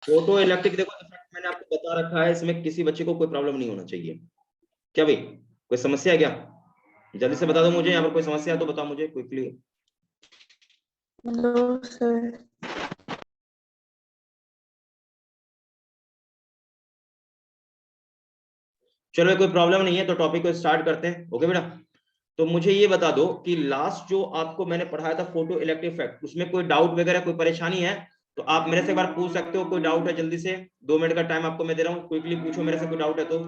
Photo electric देखो effect मैंने आपको बता रखा है, इसमें किसी बच्चे को कोई प्रॉब्लम नहीं होना चाहिए। क्या भाई, कोई समस्या है क्या? जल्दी से बता दो मुझे, यहाँ पर कोई समस्या है तो बताओ मुझे क्विकली। No sir. चलो कोई प्रॉब्लम नहीं है तो टॉपिक को स्टार्ट करते हैं। ओके बेटा, तो मुझे ये बता दो कि लास्ट जो आपको मैंने पढ़ाया था फोटो इलेक्ट्रिक इफेक्ट, उसमें कोई डाउट वगैरह कोई परेशानी है तो आप मेरे से एक बार पूछ सकते हो। कोई डाउट है जल्दी से, 2 मिनट का टाइम आपको मैं दे रहा हूँ, क्विकली पूछो मेरे से, कोई डाउट है तो।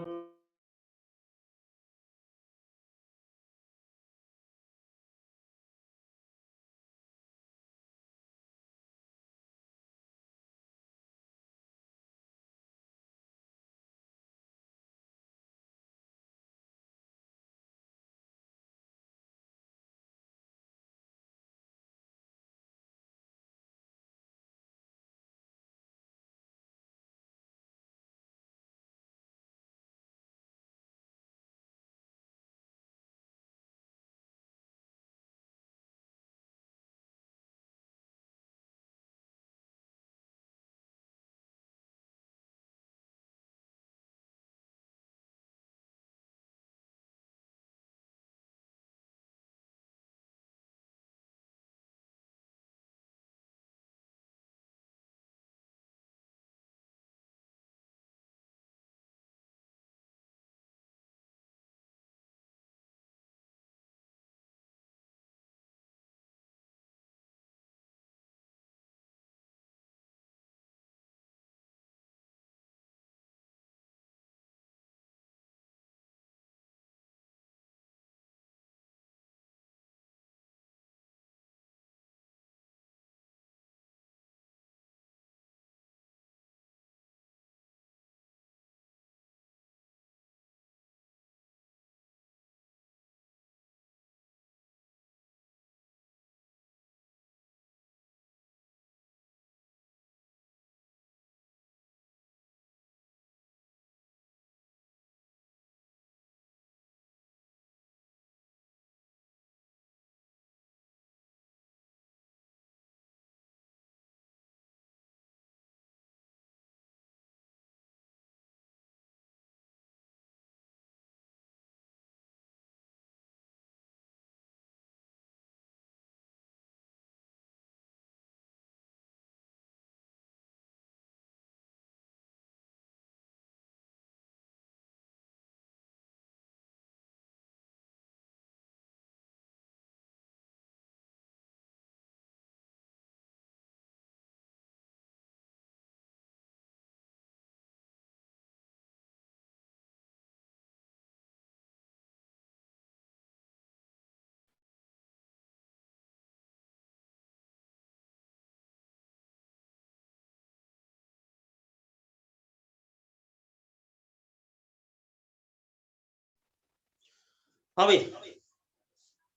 हाँ भाई,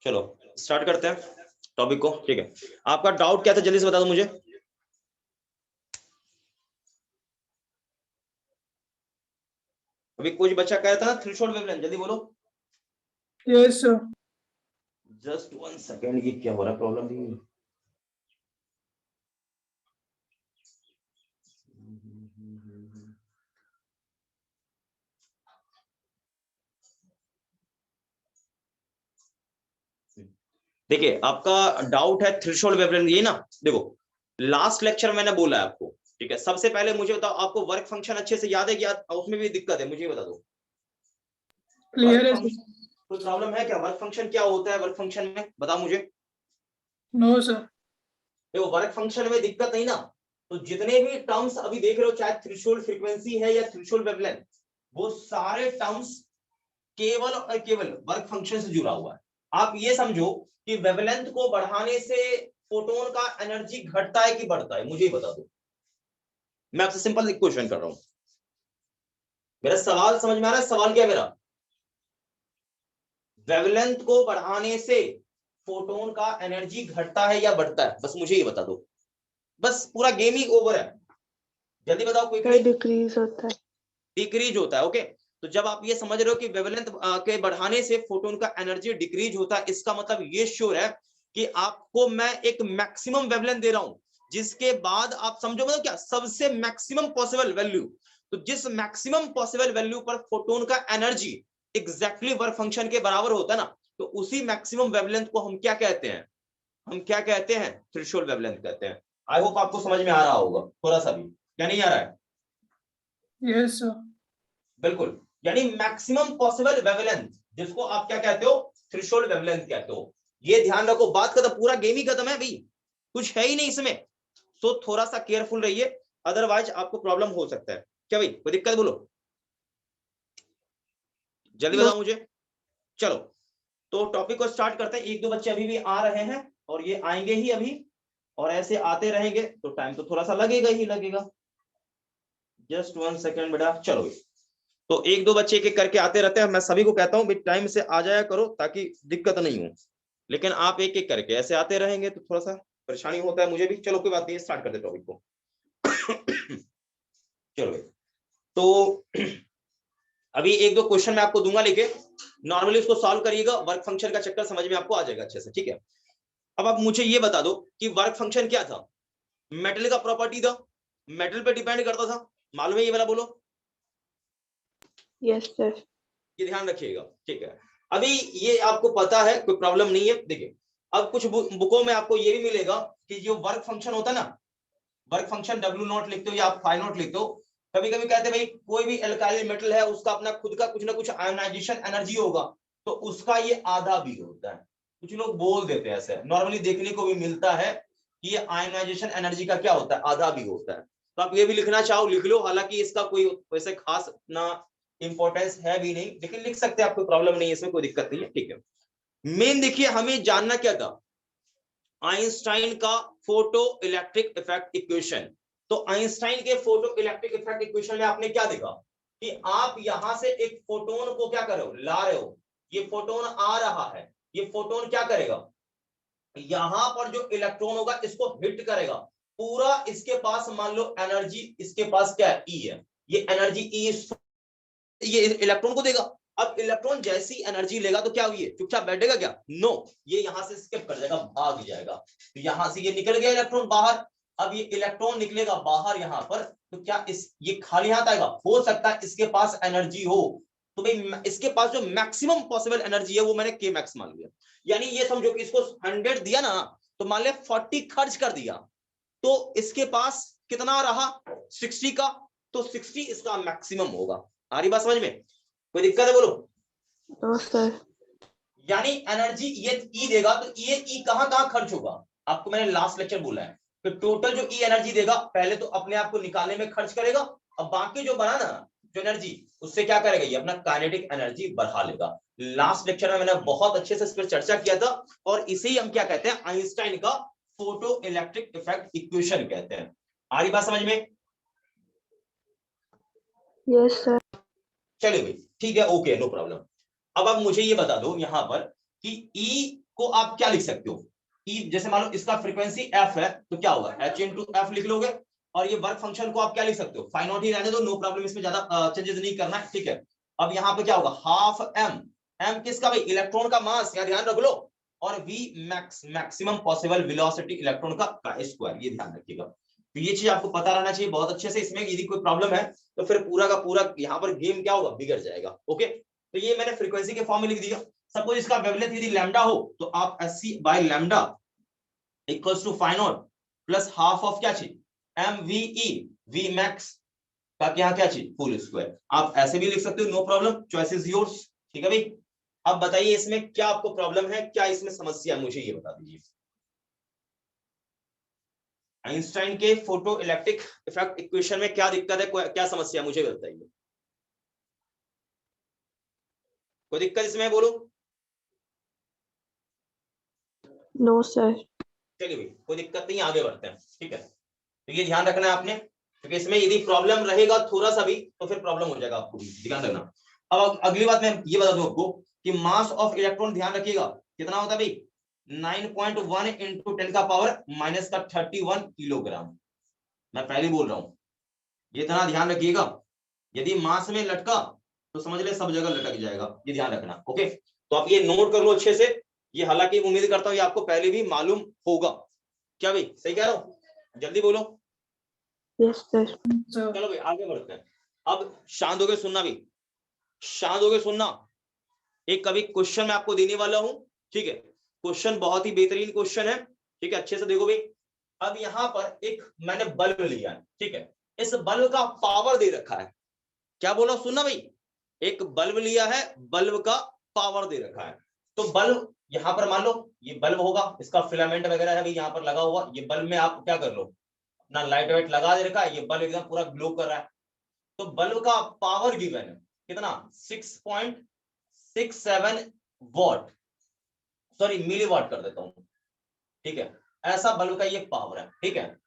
चलो स्टार्ट करते हैं टॉपिक को। ठीक है, आपका डाउट क्या था जल्दी से बता दो मुझे। अभी कुछ बच्चा कह रहा था ना थ्रेशोल्ड वेवलेंथ, जल्दी बोलो। Yes sir. जस्ट 1 सेकेंड, ये क्या हो रहा है प्रॉब्लम थी। देखिए आपका डाउट है थ्रेशोल्ड वेवलेंथ, ये ना। देखो लास्ट लेक्चर मैंने बोला है आपको, ठीक है। सबसे पहले मुझे बताओ, आपको वर्क फंक्शन अच्छे से याद है कि उसमें भी दिक्कत है, मुझे बता दो। क्लियर है सर। कोई प्रॉब्लम है क्या? वर्क फंक्शन क्या होता है वर्क फंक्शन में, बताओ मुझे। No sir. देखो वर्क फंक्शन में दिक्कत नहीं ना, तो जितने भी टर्म्स अभी देख रहे हो, चाहे थ्रेशोल्ड फ्रीक्वेंसी है या थ्रेशोल्ड वेवलेंथ, वो सारे टर्म्स केवल और केवल वर्क फंक्शन से जुड़ा हुआ है। आप ये समझो कि वेवलेंथ को बढ़ाने से फोटोन का एनर्जी घटता है कि बढ़ता है, मुझे बता दो। मैं आपसे सिंपल एक क्वेश्चन कर रहा हूं, मेरा सवाल समझ में आ रहा है? सवाल क्या है मेरा? वेवलेंथ को बढ़ाने से फोटोन का एनर्जी घटता है या बढ़ता है, बस मुझे ये बता दो। बस पूरा गेम ही ओवर है, जल्दी बताओ क्विकली। डिक्रीज होता है। डिक्रीज होता है, ओके। तो जब आप ये समझ रहे हो कि वेवलेंथ के बढ़ाने से फोटोन का एनर्जी डिक्रीज होता है, इसका मतलब ये श्योर है कि आपको मैं एक मैक्सिमम वेवलेंथ दे रहा हूं, जिसके बाद आप समझो मतलब क्या, सबसे मैक्सिमम पॉसिबल वैल्यू। तो जिस मैक्सिमम पॉसिबल वैल्यू पर फोटोन का एनर्जी एग्जैक्टली वर्क फंक्शन के बराबर होता है ना, तो उसी मैक्सिमम वेवलेंथ को हम क्या कहते हैं, हम क्या कहते हैं, थ्रेशोल्ड वेवलेंथ कहते हैं। आई होप आपको समझ में आ रहा होगा थोड़ा सा भी, क्या नहीं आ रहा है? Yes, sir. बिल्कुल, यानी मैक्सिमम पॉसिबल वेवलेंथ, जिसको आप क्या कहते हो, थ्रेशोल्ड वेवलेंथ कहते हो। ये ध्यान रखो, बात खत्म, पूरा गेम ही खत्म है भाई, कुछ है ही नहीं इसमें। तो थोड़ा सा केयरफुल रहिए, अदरवाइज आपको प्रॉब्लम हो सकता है। क्या भाई, कोई दिक्कत बोलो, जल्दी बताओ मुझे। चलो, तो टॉपिक को स्टार्ट करते हैं। एक दो बच्चे अभी भी आ रहे हैं और ये आएंगे ही अभी, और ऐसे आते रहेंगे तो टाइम तो थोड़ा सा लगेगा ही लगेगा। जस्ट 1 सेकेंड बेटा। चलो, तो एक दो बच्चे एक एक करके आते रहते हैं। मैं सभी को कहता हूं भाई टाइम से आ जाया करो ताकि दिक्कत नहीं हो, लेकिन आप एक एक करके ऐसे आते रहेंगे तो थोड़ा सा परेशानी होता है मुझे भी। चलो कोई बात नहीं, स्टार्ट करते टॉपिक को। चलो भाई, तो अभी एक दो क्वेश्चन मैं आपको दूंगा लेके, नॉर्मली उसको सॉल्व करिएगा, वर्क फंक्शन का चक्कर समझ में आपको आ जाएगा अच्छे से, ठीक है। अब आप मुझे ये बता दो कि वर्क फंक्शन क्या था, मेटल का प्रॉपर्टी था, मेटल पे डिपेंड करता था, मालूम है ये वाला, बोलो। Yes, sir. ये ध्यान रखिएगा, ठीक है। अभी ये आपको पता है, कोई प्रॉब्लम नहीं है। देखिए, अब कुछ बुकों में आपको ये भी मिलेगा कि जो वर्क फंक्शन होता है ना, वर्क फंक्शन W0 लिखते हो या आप φ0 लिखते हो। कभी कभी कहते हैं भाई कोई भी एल्काइल मेटल है उसका अपना खुद का कुछ ना कुछ आयोनाइजेशन एनर्जी होगा, तो उसका ये आधा भी होता है। कुछ लोग बोल देते हैं ऐसे, नॉर्मली देखने को भी मिलता है कि ये आयोनाइजेशन एनर्जी का क्या होता है, आधा भी होता है। तो आप ये भी लिखना चाहो लिख लो, हालांकि इसका कोई वैसे खास अपना इंपॉर्टेंस है भी नहीं, लेकिन लिख सकते हैं, आपको प्रॉब्लम नहीं है इसमें, कोई दिक्कत नहीं है, ठीक है। मेन देखिए, हमें जानना क्या था, आइंस्टाइन का फोटो इलेक्ट्रिक इफेक्ट इक्वेशन। तो आइंस्टाइन के फोटो इलेक्ट्रिक इफेक्ट इक्वेशन में आपने क्या देखा कि आप यहां से एक फोटोन को क्या करो, ला रहे हो, ये फोटोन आ रहा है, ये फोटोन क्या करेगा, यहां पर जो इलेक्ट्रॉन होगा इसको हिट करेगा, पूरा इसके पास मान लो एनर्जी, इसके पास क्या है, ई है, ये एनर्जी ई ये इलेक्ट्रॉन को देगा। अब इलेक्ट्रॉन जैसी एनर्जी लेगा तो क्या हुई, चुपचाप बैठेगा क्या, नो, ये यहां से स्किप कर जाएगा, भाग जाएगा। तो यहां से ये निकल गया इलेक्ट्रॉन बाहर। अब ये इलेक्ट्रॉन निकलेगा बाहर यहां पर, तो क्या ये खाली हाथ आएगा, हो सकता है इसके पास एनर्जी हो, तो भाई इसके पास जो मैक्सिमम पॉसिबल एनर्जी है वो मैंने के मैक्स मान लिया। यानी ये समझो कि इसको 100 दिया ना, तो मान ले 40 खर्च कर दिया, तो इसके पास कितना रहा, 60 का, तो 60 इसका मैक्सिमम होगा। आ रही बात समझ में, कोई दिक्कत है बोलो। No, sir. यानी एनर्जी ये ई देगा, तो ये ई कहां कहां खर्च होगा, आपको मैंने लास्ट लेक्चर बोला है कि टोटल जो ई एनर्जी देगा पहले तो अपने आप को निकालने में खर्च करेगा, अब बाकी जो बना ना जो एनर्जी, उससे क्या करेगा, ये अपना काइनेटिक एनर्जी बढ़ा लेगा। लास्ट लेक्चर में मैंने बहुत अच्छे से इस पर चर्चा किया था, और इसे ही हम क्या कहते हैं, आइंस्टाइन का फोटो इलेक्ट्रिक इफेक्ट इक्वेशन कहते हैं। आ रही बात समझ में? Yes, sir. चलिए भाई, ठीक है, ओके, नो प्रॉब्लम। अब आप मुझे ये बता दो यहाँ पर कि E को आप क्या लिख सकते हो, E जैसे मान लो इसका फ्रीक्वेंसी F है, तो क्या होगा, H इंटू F लिख लोगे, और ये वर्क फंक्शन को आप क्या लिख सकते हो, φ0 ही रहने दो, नो प्रॉब्लम, इसमें ज्यादा चेंजेस नहीं करना है, ठीक है। अब यहाँ पे क्या होगा, हाफ m, m किसका भाई, इलेक्ट्रॉन का मास, या ध्यान रख लो, और v maximum possible velocity electron का स्क्वायर, ये ध्यान रखिएगा। तो ये चीज आपको पता रहना चाहिए बहुत अच्छे से, इसमें यदि कोई प्रॉब्लम है तो फिर पूरा का पूरा यहाँ पर गेम क्या होगा, बिगड़ जाएगा, ओके। तो ये मैंने फ्रीक्वेंसी के फॉर्म में लिख दिया। सपोज इसका वेवलेंथ यदि लैम्डा हो, तो आप SC by lambda equals to φ0 plus half of क्या चीज, MVE, V मैक्स का क्या क्या चीज, फुल स्क्वायर। आप ऐसे भी लिख सकते हो, no problem, choice is yours, ठीक है भाई। अब बताइए इसमें क्या आपको प्रॉब्लम है, क्या इसमें समस्या है, मुझे ये बता दीजिए। आइंस्टाइन के फोटो इलेक्ट्रिक इफेक्ट इक्वेशन में क्या दिक्कत है, क्या समस्या, मुझे बताइए। कोई दिक्कत इसमें बोलो। No, sir. चलिए भाई, कोई दिक्कत नहीं, आगे बढ़ते हैं, ठीक है। तो ये ध्यान रखना है आपने, क्योंकि इसमें यदि प्रॉब्लम रहेगा थोड़ा सा भी तो फिर प्रॉब्लम हो जाएगा, आपको भी ध्यान रखना। अब अगली बात मैं ये बता दूं आपको कि मास ऑफ इलेक्ट्रॉन, ध्यान रखिएगा, कितना होता है भाई, 9.1 इंटू 10 का पावर माइनस का 31 किलोग्राम। मैं पहले बोल रहा हूं, ये इतना ध्यान रखिएगा, यदि मास में लटका तो समझ ले सब जगह लटक जाएगा, ये ध्यान रखना, ओके। तो आप ये नोट कर लो अच्छे से, ये हालांकि उम्मीद करता हूँ ये आपको पहले भी मालूम होगा। क्या भाई, सही कह रहा हूँ, जल्दी बोलो। Yes, sir. चलो भाई आगे बढ़ते हैं। अब शांत होकर सुनना भी, शांत होकर सुनना। एक कभी क्वेश्चन मैं आपको देने वाला हूं, ठीक है। क्वेश्चन बहुत ही बेहतरीन क्वेश्चन है, ठीक है, अच्छे से देखो भाई। अब यहां पर एक मैंने बल्ब लिया है, ठीक है। इस बल्ब का पावर दे रखा है, क्या बोला सुनना भाई, एक बल्ब लिया है, बल्ब का पावर दे रखा है। तो बल्ब यहां पर मान लो ये बल्ब होगा, इसका फिलामेंट वगैरह है भाई यहाँ पर लगा हुआ। ये बल्ब में आप क्या कर लो, अपना लाइट वाइट लगा दे रखा है, ये बल्ब एकदम पूरा ग्लो कर रहा है। तो बल्ब का पावर गिवन है कितना, 6.67 वॉट, सॉरी मिली वॉट कर देता हूं, ठीक है। ऐसा बल्ब का ये पावर है, ठीक है।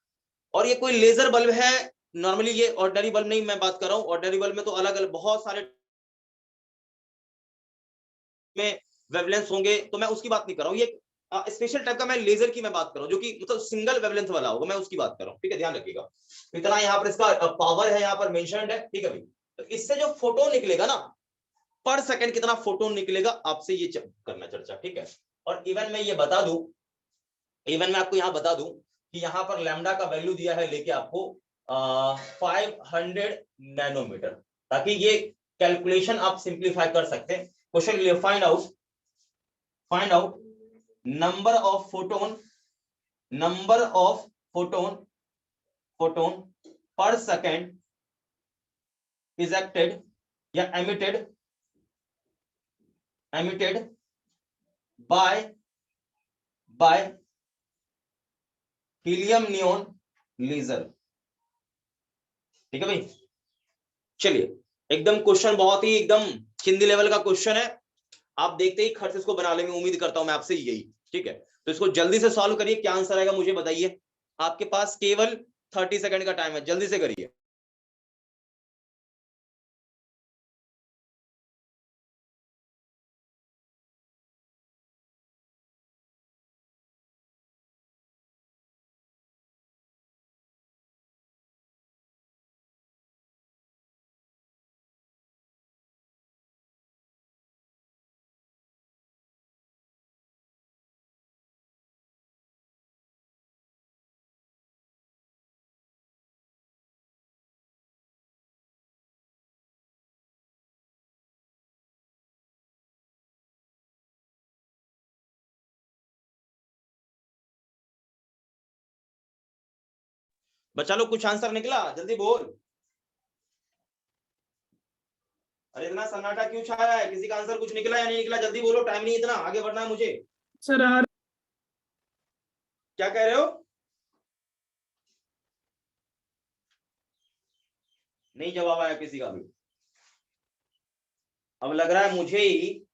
और ये कोई लेजर बल्ब है, नॉर्मली ये ऑर्डिनरी बल्ब नहीं मैं बात कर रहा हूं। ऑर्डिनरी बल्ब में तो अलग अलग बहुत सारे में वेवलेंथ होंगे, तो मैं उसकी बात नहीं कर रहा हूं। ये स्पेशल टाइप का मैं लेजर की मैं बात कर रहा हूं, जो कि मतलब सिंगल वेवलेंथ वाला होगा, मैं उसकी बात कर रहा हूं, ठीक है, ध्यान रखिएगा। इतना यहाँ पर इसका पावर है, यहाँ पर मेंशन्ड है, ठीक है भाई। तो इससे जो फोटोन निकलेगा ना, पर सेकंड कितना फोटोन निकलेगा, आपसे ये करना चर्चा, ठीक है। और इवन मैं ये बता दूं, इवन मैं आपको यहाँ बता दूं कि यहाँ पर लैम्डा का वैल्यू दिया है लेके आपको 500 नैनोमीटर, ताकि ये कैलकुलेशन आप सिंप्लीफाई कर सकते हैं। क्वेश्चन के लिए find out number of photon per second ejected या emitted by helium neon laser, ठीक है भाई। चलिए एकदम क्वेश्चन बहुत ही एकदम चिंदी लेवल का क्वेश्चन है, आप देखते ही खर्च से इसको बना लेंगे, उम्मीद करता हूं मैं आपसे यही, ठीक है। तो इसको जल्दी से सॉल्व करिए, क्या आंसर आएगा मुझे बताइए। आपके पास केवल 30 सेकंड का टाइम है, जल्दी से करिए। बच्चा लोग कुछ आंसर निकला, जल्दी बोल। अरे इतना सन्नाटा क्यों छाया है, किसी का आंसर कुछ निकला या नहीं निकला, जल्दी बोलो, टाइम नहीं, इतना आगे बढ़ना है मुझे। सर क्या कह रहे हो, नहीं जवाब आया किसी का भी। अब लग रहा है मुझे ही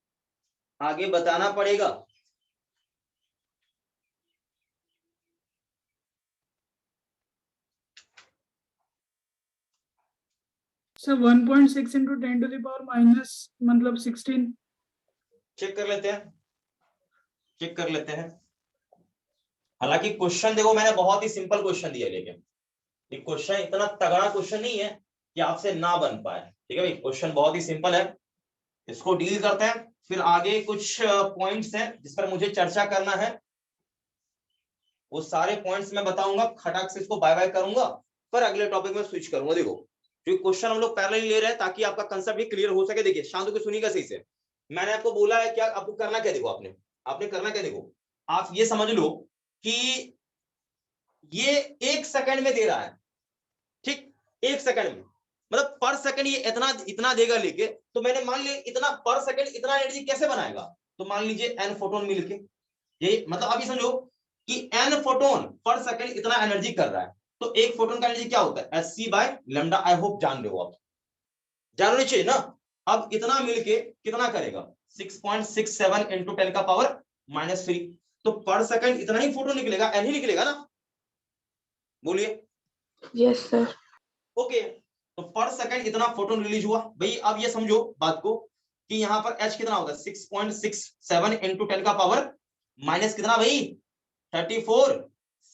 आगे बताना पड़ेगा। Sir 1.6 into 10 to the power minus मतलब 16। चेक कर लेते हैं। हालांकि क्वेश्चन देखो मैंने बहुत ही सिंपल क्वेश्चन दिया, लेकिन ये क्वेश्चन इतना तगड़ा क्वेश्चन नहीं है कि आपसे ना बन पाए, ठीक है भाई। क्वेश्चन बहुत ही सिंपल है, इसको डील करते हैं। फिर आगे कुछ पॉइंट्स हैं जिस पर मुझे चर्चा करना है, वो सारे पॉइंट्स मैं बताऊंगा, खटाक से इसको बाय बाय करूंगा, पर अगले टॉपिक में स्विच करूंगा। देखो जो क्वेश्चन हम लोग पैरेलल ले रहे हैं ताकि आपका कंसेप्ट भी क्लियर हो सके। देखिए शांत होकर सुनिएगा सही से, मैंने आपको बोला है क्या, आपको करना क्या, देखो आपने करना क्या, देखो आप ये समझ लो कि ये 1 सेकंड में दे रहा है, ठीक, 1 सेकंड में, मतलब पर सेकंड ये इतना देगा लेके। तो मैंने मान लिया इतना पर सेकंड इतना एनर्जी कैसे बनाएगा, तो मान लीजिए n फोटोन मिलके, ये मतलब अभी समझो कि n फोटोन पर सेकंड इतना एनर्जी कर रहा है। तो एक फोटोन का एनर्जी क्या होता है, sc by lambda. I hope जान रहे हो आप, जानना चाहिए ना। अब इतना मिलके कितना करेगा, 6.67 इंटू 10 का पावर -3। तो पर सेकंड इतना ही फोटोन निकलेगा, n ही निकलेगा ना, बोलिए। Yes sir. ओके, तो पर सेकंड इतना फोटोन रिलीज हुआ भाई। अब ये समझो बात को कि यहाँ पर h कितना होगा, 6.67 इंटू 10 का पावर माइनस कितना भाई, 34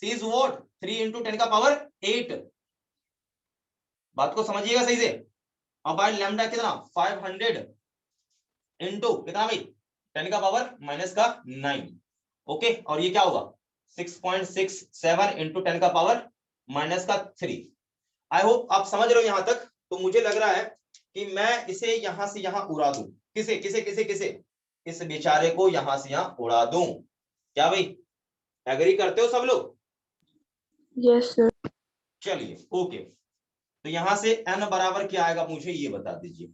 सीज वॉट 3 इंटू 10 का पावर 8। बात को समझिएगा सही से। अब बाय लैम्डा कितना 500 इंटू कितना भाई 10 का पावर माइनस का 9। ओके, और ये क्या होगा 6.67 इंटू 10 का पावर माइनस का 3। आई होप आप समझ रहे हो यहां तक। तो मुझे लग रहा है कि मैं इसे यहां से यहां उड़ा दूं। किसे किसे किसे किसे? इस बेचारे को यहां से यहां उड़ा दूं। क्या भाई, एग्री करते हो सब लोग? Yes sir. चलिए ओके। तो यहां से n बराबर क्या आएगा मुझे ये बता दीजिए,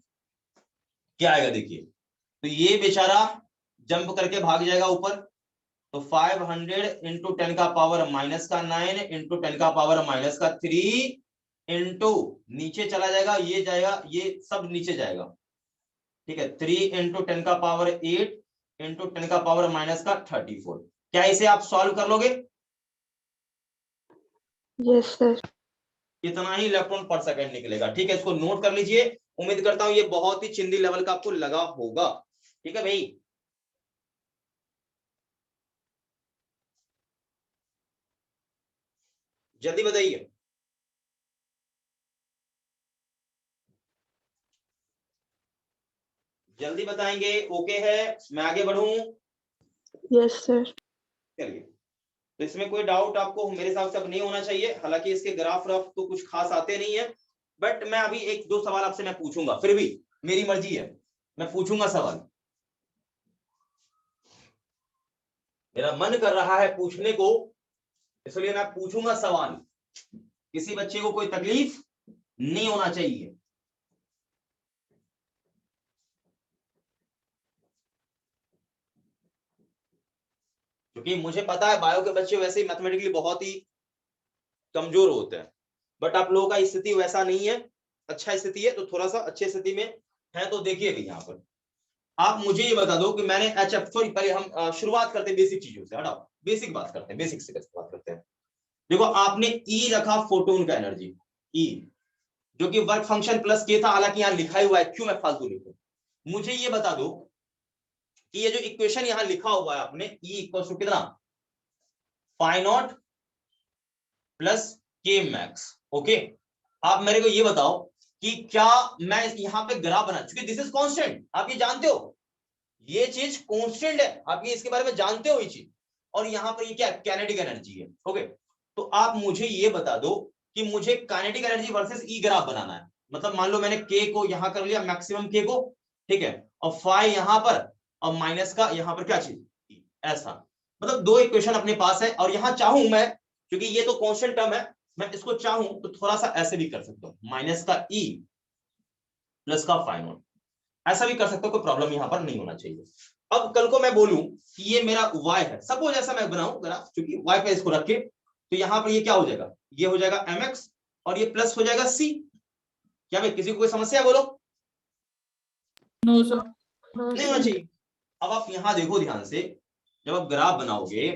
क्या आएगा? देखिए, तो ये बेचारा जंप करके भाग जाएगा ऊपर। तो 500 इंटू 10 का पावर माइनस का 9 इंटू 10 का पावर माइनस का 3 इंटू नीचे चला जाएगा, ये जाएगा, ये सब नीचे जाएगा। ठीक है, 3 इंटू 10 का पावर 8 इंटू 10 का पावर माइनस का 34। क्या इसे आप सॉल्व कर लोगे? Yes sir. इतना ही इलेक्ट्रॉन पर सेकंड निकलेगा। ठीक है, इसको नोट कर लीजिए। उम्मीद करता हूं ये बहुत ही चिंदी लेवल का आपको लगा होगा। ठीक है भाई, जल्दी बताइए। जल्दी बताएंगे? ओके है, मैं आगे बढ़ूं? Yes sir. चलिए, तो इसमें कोई डाउट आपको मेरे हिसाब से अब नहीं होना चाहिए। हालांकि इसके ग्राफ रफ तो कुछ खास आते नहीं है, बट मैं अभी एक दो सवाल आपसे मैं पूछूंगा, फिर भी मेरी मर्जी है, मैं पूछूंगा सवाल। मेरा मन कर रहा है पूछने को, इसलिए मैं पूछूंगा सवाल। किसी बच्चे को कोई तकलीफ नहीं होना चाहिए। क्योंकि मुझे पता है बायो के बच्चे वैसे ही मैथमेटिकली बहुत ही कमजोर होते हैं, बट आप लोगों का स्थिति वैसा नहीं है, अच्छा स्थिति है। तो थोड़ा सा अच्छी स्थिति में है। तो देखिए भी यहाँ पर आप मुझे ये बता दो कि मैंने एचएफ, सॉरी पहले हम शुरुआत करते हैं बेसिक चीजों से। हटाओ, बेसिक बात करते हैं, बेसिक से बात करते हैं। देखो, आपने ई रखा फोटोन का एनर्जी, ई, जो कि वर्क फंक्शन प्लस के था। हालांकि यहाँ लिखा हुआ है, क्यों मैं फालतू लिखूं? मुझे ये बता दो कि ये जो इक्वेशन यहाँ लिखा हुआ है आपने, ई इक्वल टू कितना? Phi naught plus K max. Okay, आप मेरे को ये बताओ कि क्या मैं यहाँ पे ग्राफ बना, चूंकि दिस इज कांस्टेंट, आप ये जानते हो, ये चीज कांस्टेंट है, आप ये इसके बारे में जानते हो ये चीज। और यहाँ पर ये क्या, काइनेटिक एनर्जी है। ओके, तो आप मुझे ये बता दो कि मुझे काइनेटिक एनर्जी वर्सेस ई ग्राफ बनाना है। मतलब मान लो मैंने के को यहां कर लिया, मैक्सिमम के को, ठीक है, और फाई यहां पर, और माइनस का यहां पर क्या चीज, ऐसा। मतलब दो इक्वेशन अपने पास है, और यहां चाहूं मैं, क्योंकि ये तो कांस्टेंट टर्म है, मैं इसको चाहूं तो थोड़ा सा ऐसे भी कर सकता हूं, माइनस का ई प्लस का फाई नॉट, ऐसा भी कर सकते हो, कोई प्रॉब्लम यहां पर नहीं होना चाहिए। अब कल को मैं बोलूं कि ये मेरा y है, सपोज ऐसा मैं बनाऊं ग्राफ, क्योंकि y पे इसको रख के, तो यहां पर ये क्या हो जाएगा, ये हो जाएगा mx, और ये प्लस हो जाएगा c। क्या भाई, किसी को कोई समस्या है? बोलो। No sir. नहीं होना चाहिए। अब आप यहां देखो ध्यान से, जब आप ग्राफ बनाओगे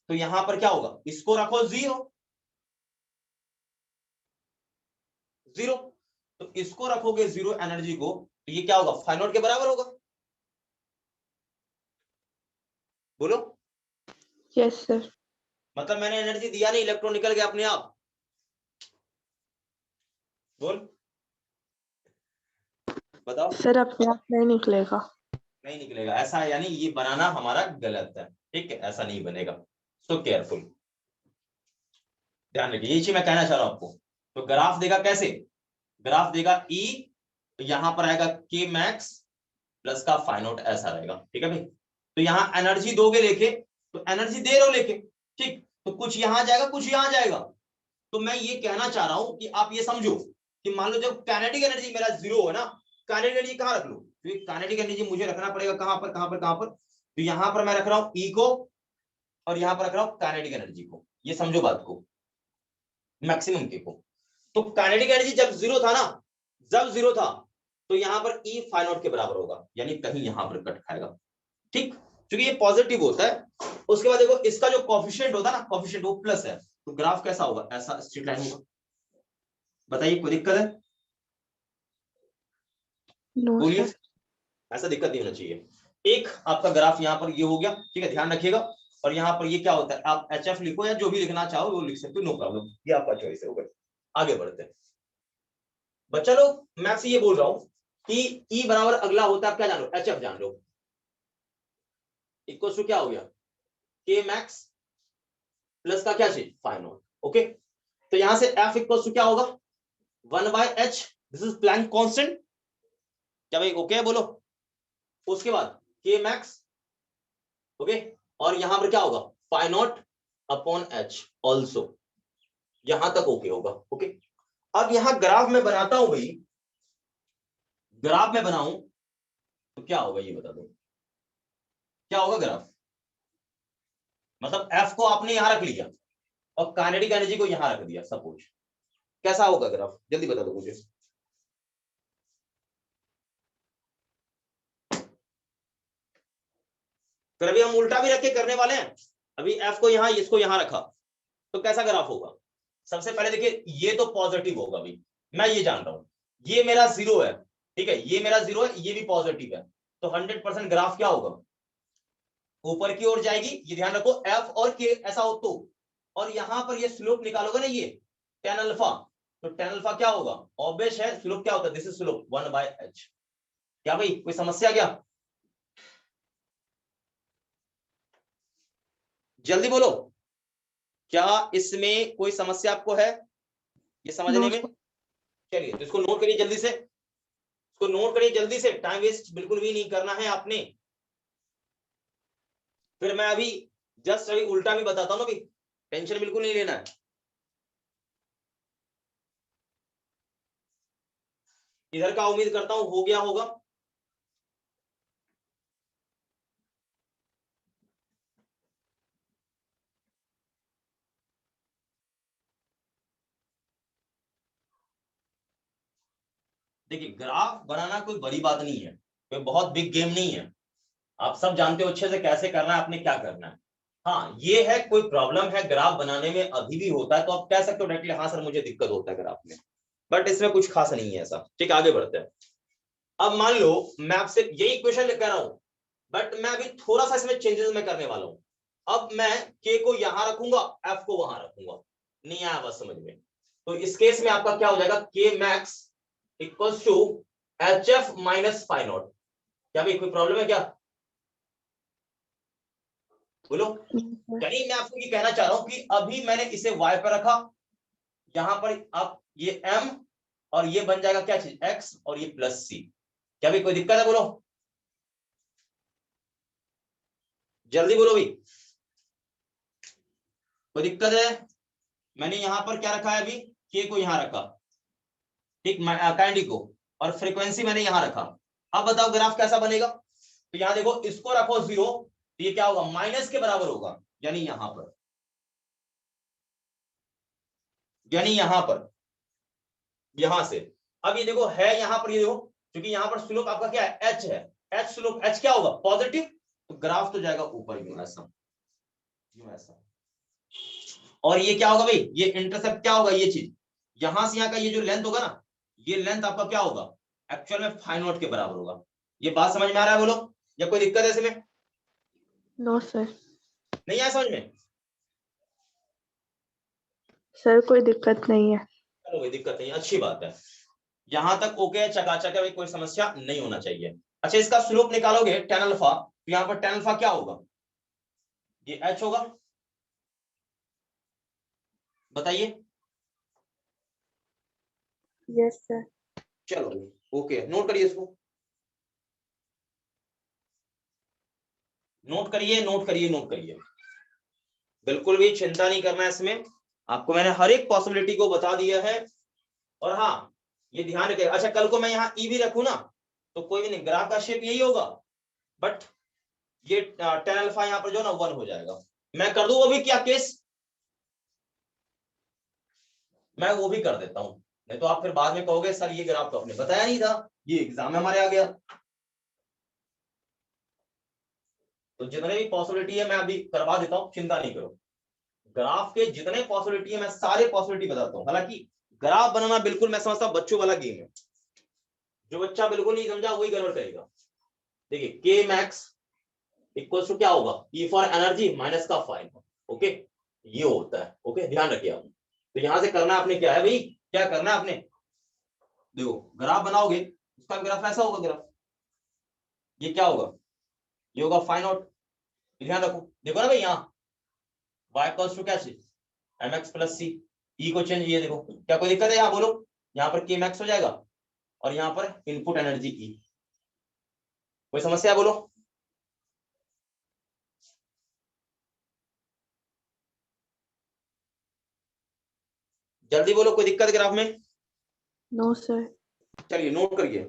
तो यहां पर क्या होगा, इसको रखो जीरो, जीरो, तो इसको रखोगे जीरो एनर्जी को, तो ये क्या होगा, फाइनल के बराबर होगा। बोलो। Yes sir. मतलब मैंने एनर्जी दिया नहीं, इलेक्ट्रॉन निकल गया अपने आप। बोल, बताओ। सर अपने आप नहीं निकलेगा। नहीं निकलेगा, ऐसा यानी ये बनाना हमारा गलत है। ठीक है, ऐसा नहीं बनेगा। सो केयरफुल, ध्यान रखिए, ये चीज मैं कहना चाह रहा हूं आपको। तो ग्राफ देगा कैसे, ग्राफ देगा ई, तो यहां पर आएगा के मैक्स प्लस का फाइनोट, ऐसा रहेगा। ठीक है भाई, तो यहां एनर्जी दोगे लेके, तो एनर्जी दे रहे हो लेके, ठीक, तो कुछ यहां जाएगा कुछ यहां जाएगा। तो मैं ये कहना चाह रहा हूं कि आप ये समझो कि मान लो जब काइनेटिक एनर्जी मेरा जीरो है ना, काइनेटिक एनर्जी कहां रख लो, क्योंकि काइनेटिक एनर्जी मुझे रखना पड़ेगा कहां पर, कहां पर, कहां पर, तो यहां पर मैं रख रहा हूं ई को, और यहां पर रख रहा हूं काइनेटिक एनर्जी को। ये समझो बात को, मैक्सिमम के को। तो काइनेटिक एनर्जी जब जीरो था ना, जब जीरो था, तो यहां पर ई फाइव के बराबर होगा, यानी कहीं यहां पर कट खाएगा। ठीक, क्योंकि ये पॉजिटिव होता है। उसके बाद देखो, इसका जो कोफिशिएंट होता है ना, कोफिशिएंट वो प्लस है, तो ग्राफ कैसा होगा, ऐसा स्ट्रेट लाइन होगा। बताइए, कोई दिक्कत है? नो बोलिए। सर। ऐसा दिक्कत नहीं होना चाहिए। एक आपका ग्राफ यहाँ पर ये हो गया, ठीक है, ध्यान रखिएगा। और यहाँ पर ये क्या होता है, आप एच एफ लिखो या जो भी लिखना चाहो वो लिख सकते हो, नो प्रॉब्लम, ये आपका चॉइस है। होगा, आगे बढ़ते हैं बच्चा लोग। मैं आपसे ये बोल रहा हूं कि ई बराबर अगला होता है, आप क्या जान लो, एच एफ जान लो, इक्वल टू क्या हो गया, के मैक्स प्लस का क्या चीज, फाइव नॉट। ओके, तो यहां से एफ इक्वल टू क्या होगा 1/h, this is Planck constant. क्या भाई ओके बोलो। उसके बाद के मैक्स ओके, और यहां पर क्या होगा phi not upon H also, यहां तक ओके होगा। ओके, अब यहां ग्राफ में बनाता हूं भाई, ग्राफ में बनाऊं तो क्या होगा ये बता दो, क्या होगा ग्राफ? मतलब एफ को आपने यहां रख लिया और काइनेटिक एनर्जी को यहां रख दिया सपोज, कैसा होगा ग्राफ जल्दी बता दो मुझे। फिर अभी हम उल्टा भी रख के करने वाले हैं, अभी एफ को यहां इसको यहां रखा तो कैसा ग्राफ होगा? सबसे पहले देखिए ये तो पॉजिटिव होगा भाई, मैं ये जान रहा हूं, ये मेरा 0 है, ठीक है, ये मेरा 0 है, ये भी पॉजिटिव है, तो 100% ग्राफ क्या होगा ऊपर की ओर जाएगी। ये ध्यान रखो एफ और के ऐसा हो तो, और यहां पर ये स्लोप निकालोगे ना ये tan अल्फा, तो tan अल्फा क्या होगा ऑब्वियस है, स्लोप क्या होता है दिस इज स्लोप 1/h। क्या भाई कोई समस्या क्या? जल्दी बोलो, क्या इसमें कोई समस्या आपको है ये समझने No, में? sir. चलिए तो इसको नोट करिए जल्दी से, इसको नोट करिए जल्दी से, टाइम वेस्ट बिल्कुल भी नहीं करना है आपने। फिर मैं अभी जस्ट अभी उल्टा भी बताता हूं ना, भी टेंशन बिल्कुल नहीं लेना है। इधर का उम्मीद करता हूं हो गया होगा। देखिए ग्राफ बनाना कोई बड़ी बात नहीं है, कोई बहुत बिग गेम नहीं है, आप सब जानते हो अच्छे से कैसे करना है, आपने क्या करना है। हाँ ये है कोई प्रॉब्लम है ग्राफ बनाने में अभी भी होता है तो आप कह सकते हो डायरेक्टली हाँ सर मुझे दिक्कत होता है ग्राफ में, बट इसमें कुछ खास नहीं है ऐसा। ठीक आगे बढ़ते हैं। अब मान लो मैं आपसे यही क्वेश्चन लेकर रहा हूं, बट मैं अभी थोड़ा सा इसमें चेंजेस मैं करने वाला हूं। अब मैं के को यहां रखूंगा, एफ को वहां रखूंगा, नहीं आया बस समझ में। तो इस केस में आपका क्या हो जाएगा K max equals to H F minus phi naught. क्या भाई कोई प्रॉब्लम है क्या बोलो? No, sir. यानी मैं आपको ये कहना चाह रहा हूं कि अभी मैंने इसे y पर रखा, यहां पर आप ये m और ये बन जाएगा क्या चीज x और ये प्लस c। क्या भाई कोई दिक्कत है बोलो, जल्दी बोलो भाई कोई दिक्कत है? मैंने यहां पर क्या रखा है अभी k को यहां रखा, ठीक कैंडी को, और फ्रीक्वेंसी मैंने यहां रखा। अब बताओ ग्राफ कैसा बनेगा? तो यहां देखो इसको रखो 0, तो ये क्या होगा माइनस के बराबर होगा, यानी यहां पर, यानी यहां पर यहां से। अब ये देखो है यहां पर, ये देखो क्योंकि यहां पर स्लोप आपका क्या है h है, h स्लोप h क्या होगा पॉजिटिव, तो ग्राफ तो जाएगा ऊपर यूं ऐसा, यूं ऐसा। और ये क्या होगा भाई ये इंटरसेप्ट क्या होगा, ये चीज यहां से यहां का ये जो लेंथ होगा ना, ये लेंथ आपका क्या होगा एक्चुअल में फाइ नॉट के बराबर होगा। ये बात समझ में आ रहा है बोलो, या कोई दिक्कत है इसमें? No, sir. नहीं आया समझ में? सर कोई दिक्कत नहीं है। चलो कोई दिक्कत नहीं, अच्छी बात है, यहां तक ओके है, चकाचक है भाई, कोई समस्या नहीं होना चाहिए। अच्छा इसका स्लोप निकालोगे tan अल्फा, तो यहां पर tan अल्फा क्या होगा, ये h होगा, बताइए। Yes sir. चलो ओके नोट करिए इसको, नोट करिए नोट करिए नोट करिए, बिल्कुल भी चिंता नहीं करना है इसमें, आपको मैंने हर एक पॉसिबिलिटी को बता दिया है। और हाँ ये ध्यान रखिए, अच्छा कल को मैं यहाँ ई भी रखूं ना तो कोई भी नहीं, ग्राफ का शेप यही होगा, बट ये tan अल्फा यहाँ पर जो ना 1 हो जाएगा। मैं कर दूं वो भी क्या केस, मैं वो भी कर देता हूं, नहीं तो आप फिर बाद में कहोगे सर ये ग्राफ तो आपने बताया नहीं था, ये एग्जाम में हमारे आ गया। तो जितने भी पॉसिबिलिटी है मैं अभी करवा देता हूं, चिंता नहीं करो, ग्राफ के जितने पॉसिबिलिटी है मैं सारे पॉसिबिलिटी बताता हूं। हालांकि ग्राफ बनाना बिल्कुल मैं समझता हूं बच्चों वाला गेम है, जो बच्चा बिल्कुल नहीं समझा वही गड़बड़ करेगा। देखिए के मैक्स इक्वल टू क्या होगा ई फॉर एनर्जी माइनस का फाइन, ओके ये होता है, ओके ध्यान रखिए आप। तो यहां से करना आपने क्या है भाई, क्या करना है आपने, देखो ग्राफ बनाओगे उसका ग्राफ ऐसा होगा, ग्राफ ये क्या होगा, ये होगा फाइन आउट, ध्यान रखो देखो ना भाई यहाँ y इक्वल्स टू क्या चीज mx प्लस c, ई को चेंज, ये देखो क्या कोई दिक्कत है यहाँ बोलो, यहाँ पर के मैक्स हो जाएगा और यहाँ पर इनपुट एनर्जी ई, कोई समस्या है बोलो। जल्दी बोलो, कोई दिक्कत ग्राफ में? No sir. चलिए नोट करिए।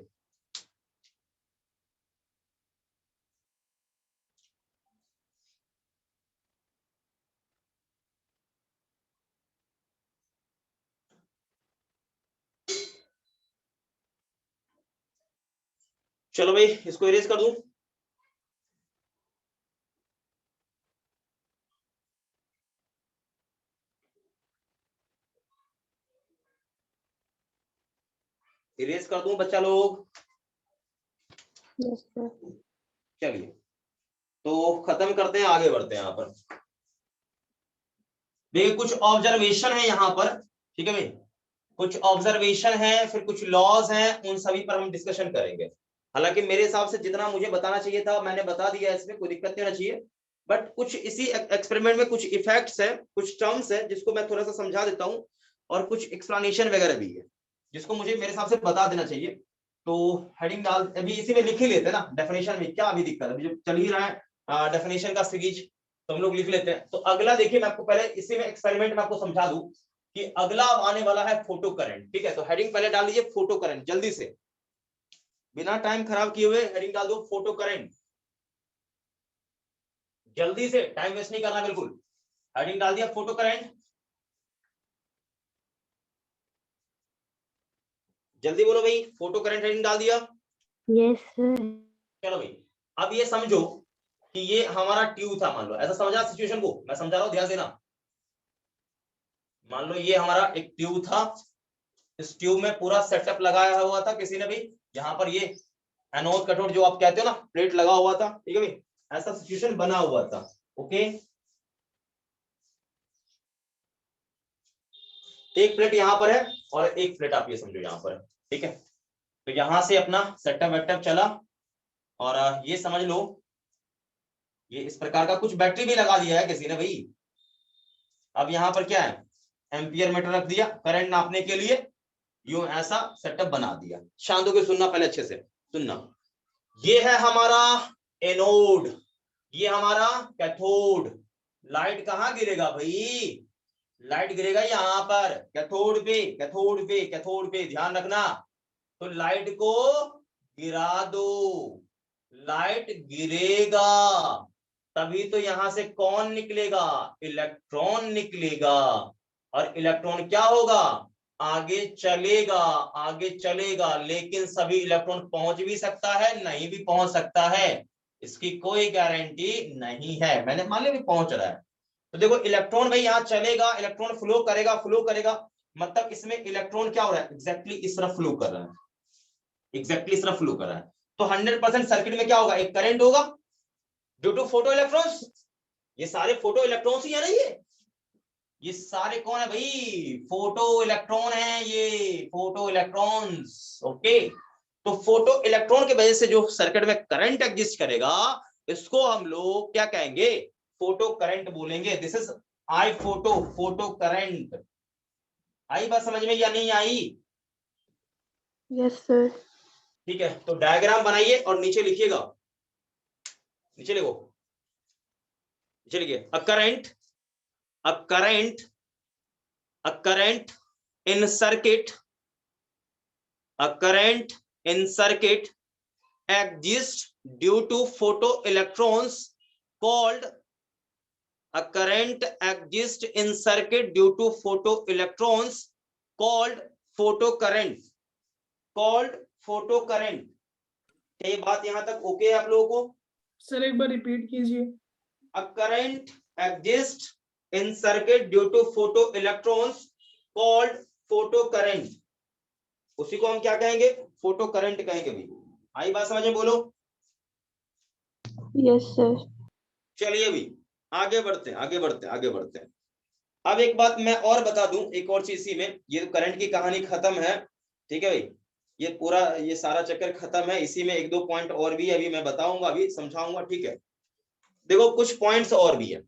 चलो भाई इसको इरेज कर दूं। इरेज कर दूं बच्चा लोग? Yes sir. चलिए तो खत्म करते हैं, आगे बढ़ते हैं। यहाँ पर देखिए कुछ ऑब्जर्वेशन है यहाँ पर, ठीक है भाई, कुछ ऑब्जर्वेशन है, फिर कुछ लॉज हैं, उन सभी पर हम डिस्कशन करेंगे। हालांकि मेरे हिसाब से जितना मुझे बताना चाहिए था मैंने बता दिया, इसमें कोई दिक्कत नहीं होना चाहिए। बट कुछ इसी एक्सपेरिमेंट में कुछ इफेक्ट्स है, कुछ टर्म्स है जिसको मैं थोड़ा सा समझा देता हूँ, और कुछ एक्सप्लेनेशन वगैरह भी है जिसको मुझे मेरे हिसाब से बता देना चाहिए। तो हेडिंग डाल, अभी इसी में लिख ही लेते हैं ना, डेफिनेशन में क्या अभी दिक्कत है, अभी जो चल ही रहा है डेफिनेशन का सीरीज, तो हम लोग लिख लेते हैं। तो अगला देखिए, मैं आपको पहले इसी में एक्सपेरिमेंट में आपको समझा दूं कि अगला आने वाला है फोटो करंट। ठीक है, तो हेडिंग पहले डाल दीजिए फोटो करंट, जल्दी से बिना टाइम खराब किए हुए हेडिंग डाल दो फोटो करंट, जल्दी से, टाइम वेस्ट नहीं करना बिल्कुल। हेडिंग डाल दिया फोटो करंट, जल्दी बोलो भाई, फोटो करंट हेडिंग डाल दिया? Yes sir. चलो भाई अब ये समझो कि ये हमारा ट्यूब था, मान लो ऐसा समझा सिचुएशन को, मैं समझा रहा हूं ध्यान देना। मान लो ये हमारा एक ट्यूब था, इस ट्यूब में पूरा सेटअप लगाया हुआ था किसी ने भी, यहाँ पर ये एनोड कैथोड जो आप कहते हो ना, प्लेट लगा हुआ था, ठीक है भाई, ऐसा सिचुएशन बना हुआ था। ओके, एक प्लेट यहाँ पर है और एक प्लेट आप ये समझो यहाँ पर है, ठीक है। तो यहां से अपना सेटअप वेटअप चला, और ये समझ लो ये इस प्रकार का कुछ बैटरी भी लगा दिया है किसी ने भाई। अब यहाँ पर क्या है, एम्पियर मीटर रख दिया करंट नापने के लिए, यूं ऐसा सेटअप बना दिया। शांत होकर सुनना, पहले अच्छे से सुनना। ये है हमारा एनोड, ये हमारा कैथोड। लाइट कहाँ गिरेगा भाई, लाइट गिरेगा यहाँ पर कैथोड पे, कैथोड पे, कैथोड पे, ध्यान रखना। तो लाइट को गिरा दो, लाइट गिरेगा तभी तो यहां से कौन निकलेगा, इलेक्ट्रॉन निकलेगा, और इलेक्ट्रॉन क्या होगा, आगे चलेगा, आगे चलेगा। लेकिन सभी इलेक्ट्रॉन पहुंच भी सकता है, नहीं भी पहुंच सकता है, इसकी कोई गारंटी नहीं है। मैंने मान लिया भी पहुंच रहा है, तो देखो इलेक्ट्रॉन भाई यहाँ चलेगा, इलेक्ट्रॉन फ्लो करेगा, फ्लो करेगा, मतलब इसमें इलेक्ट्रॉन क्या हो रहा है, एग्जैक्टली इस तरफ फ्लो कर रहा है, एग्जैक्टली इस तरफ फ्लो कर रहा है। तो 100% सर्किट में क्या होगा, एक करंट होगा ड्यू टू फोटो इलेक्ट्रॉन्स। ये सारे फोटो इलेक्ट्रॉन्स ही है ना, ये सारे कौन है भाई, फोटो इलेक्ट्रॉन है, ये फोटो इलेक्ट्रॉन्स। ओके, तो फोटो इलेक्ट्रॉन की वजह से जो सर्किट में करंट एग्जिस्ट करेगा, इसको हम लोग क्या कहेंगे, फोटो करंट बोलेंगे। This is I photo, photo current. आई बात समझ में या नहीं आई? Yes sir. ठीक है, तो डायग्राम बनाइए और नीचे लिखिएगा, नीचे लिखो, नीचे लिखिए a current, a current, a current in circuit, a current in circuit exists due to photoelectrons called, a current exists in circuit due to photoelectrons called photocurrent, called photocurrent। ये बात यहां तक ओके है आप लोगों को? सर एक बार repeat कीजिए। A current exists in circuit due to photoelectrons called photocurrent, उसी को हम क्या कहेंगे, फोटो करंट कहेंगे भी। आई बात समझ में, बोलो। Yes sir. चलिए भी आगे बढ़ते हैं, आगे बढ़ते हैं, आगे बढ़ते हैं। अब एक बात मैं और बता दूं, एक और चीज इसी में, ये करंट की कहानी खत्म है, ठीक है भाई, ये पूरा ये सारा चक्कर खत्म है। इसी में एक दो पॉइंट और भी अभी मैं बताऊंगा, अभी समझाऊंगा, ठीक है। देखो कुछ पॉइंट्स और भी है,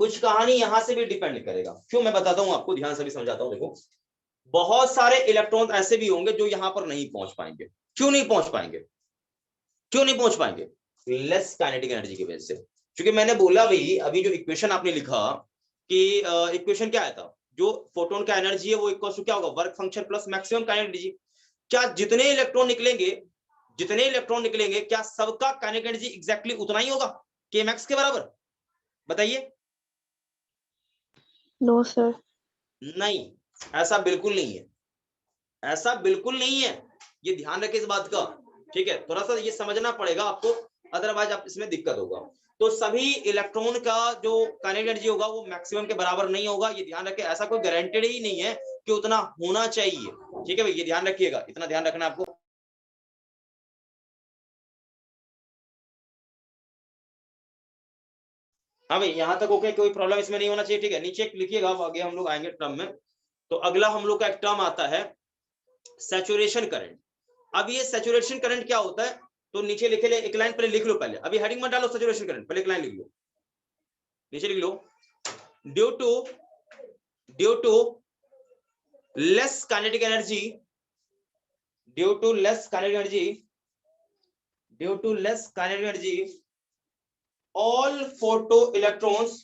कुछ कहानी यहां से भी डिपेंड करेगा। क्यों, मैं बताता हूं आपको, ध्यान से भी समझाता हूं। देखो, बहुत सारे इलेक्ट्रॉन ऐसे भी होंगे जो यहां पर नहीं पहुंच पाएंगे। क्यों नहीं पहुंच पाएंगे? क्यों नहीं पहुंच पाएंगे? लेस काइनेटिक एनर्जी की वजह से। क्योंकि मैंने बोला भाई, अभी जो इक्वेशन आपने लिखा कि इक्वेशन क्या आया था, जो फोटोन का एनर्जी है वो इक्वल टू क्या होगा, work function plus maximum kinetic energy. क्या जितने इलेक्ट्रॉन निकलेंगे क्या सबका काइनेटिक एनर्जी एग्जैक्टली उतना ही होगा, के मैक्स के बराबर? बताइए। No, sir. नहीं, ऐसा बिल्कुल नहीं है, ऐसा बिल्कुल नहीं है। ये ध्यान रखें इस बात का, ठीक है? थोड़ा सा ये समझना पड़ेगा आपको, अदरवाइज आप इसमें दिक्कत होगा। तो सभी इलेक्ट्रॉन का जो काइनेटिक एनर्जी होगा वो मैक्सिमम के बराबर नहीं होगा, ये ध्यान रखें। ऐसा कोई गारंटेड ही नहीं है कि उतना होना चाहिए, ठीक है भाई? ये ध्यान रखिएगा, इतना ध्यान रखना आपको। हाँ भाई, यहां तक ओके, कोई प्रॉब्लम इसमें नहीं होना चाहिए, ठीक है? नीचे लिखिएगा, आगे हम लोग आएंगे टर्म में। तो अगला हम लोग का एक टर्म आता है सैचुरेशन करंट। अब ये सैचुरेशन करंट क्या होता है, तो नीचे लिखे ले, एक लाइन पहले लिख लो, पहले अभी हेडिंग मत डालो सैचुरेशन करंट, पहले एक लाइन लिख लो, नीचे लिख लो, due to less kinetic energy, due to less kinetic energy all photoelectrons,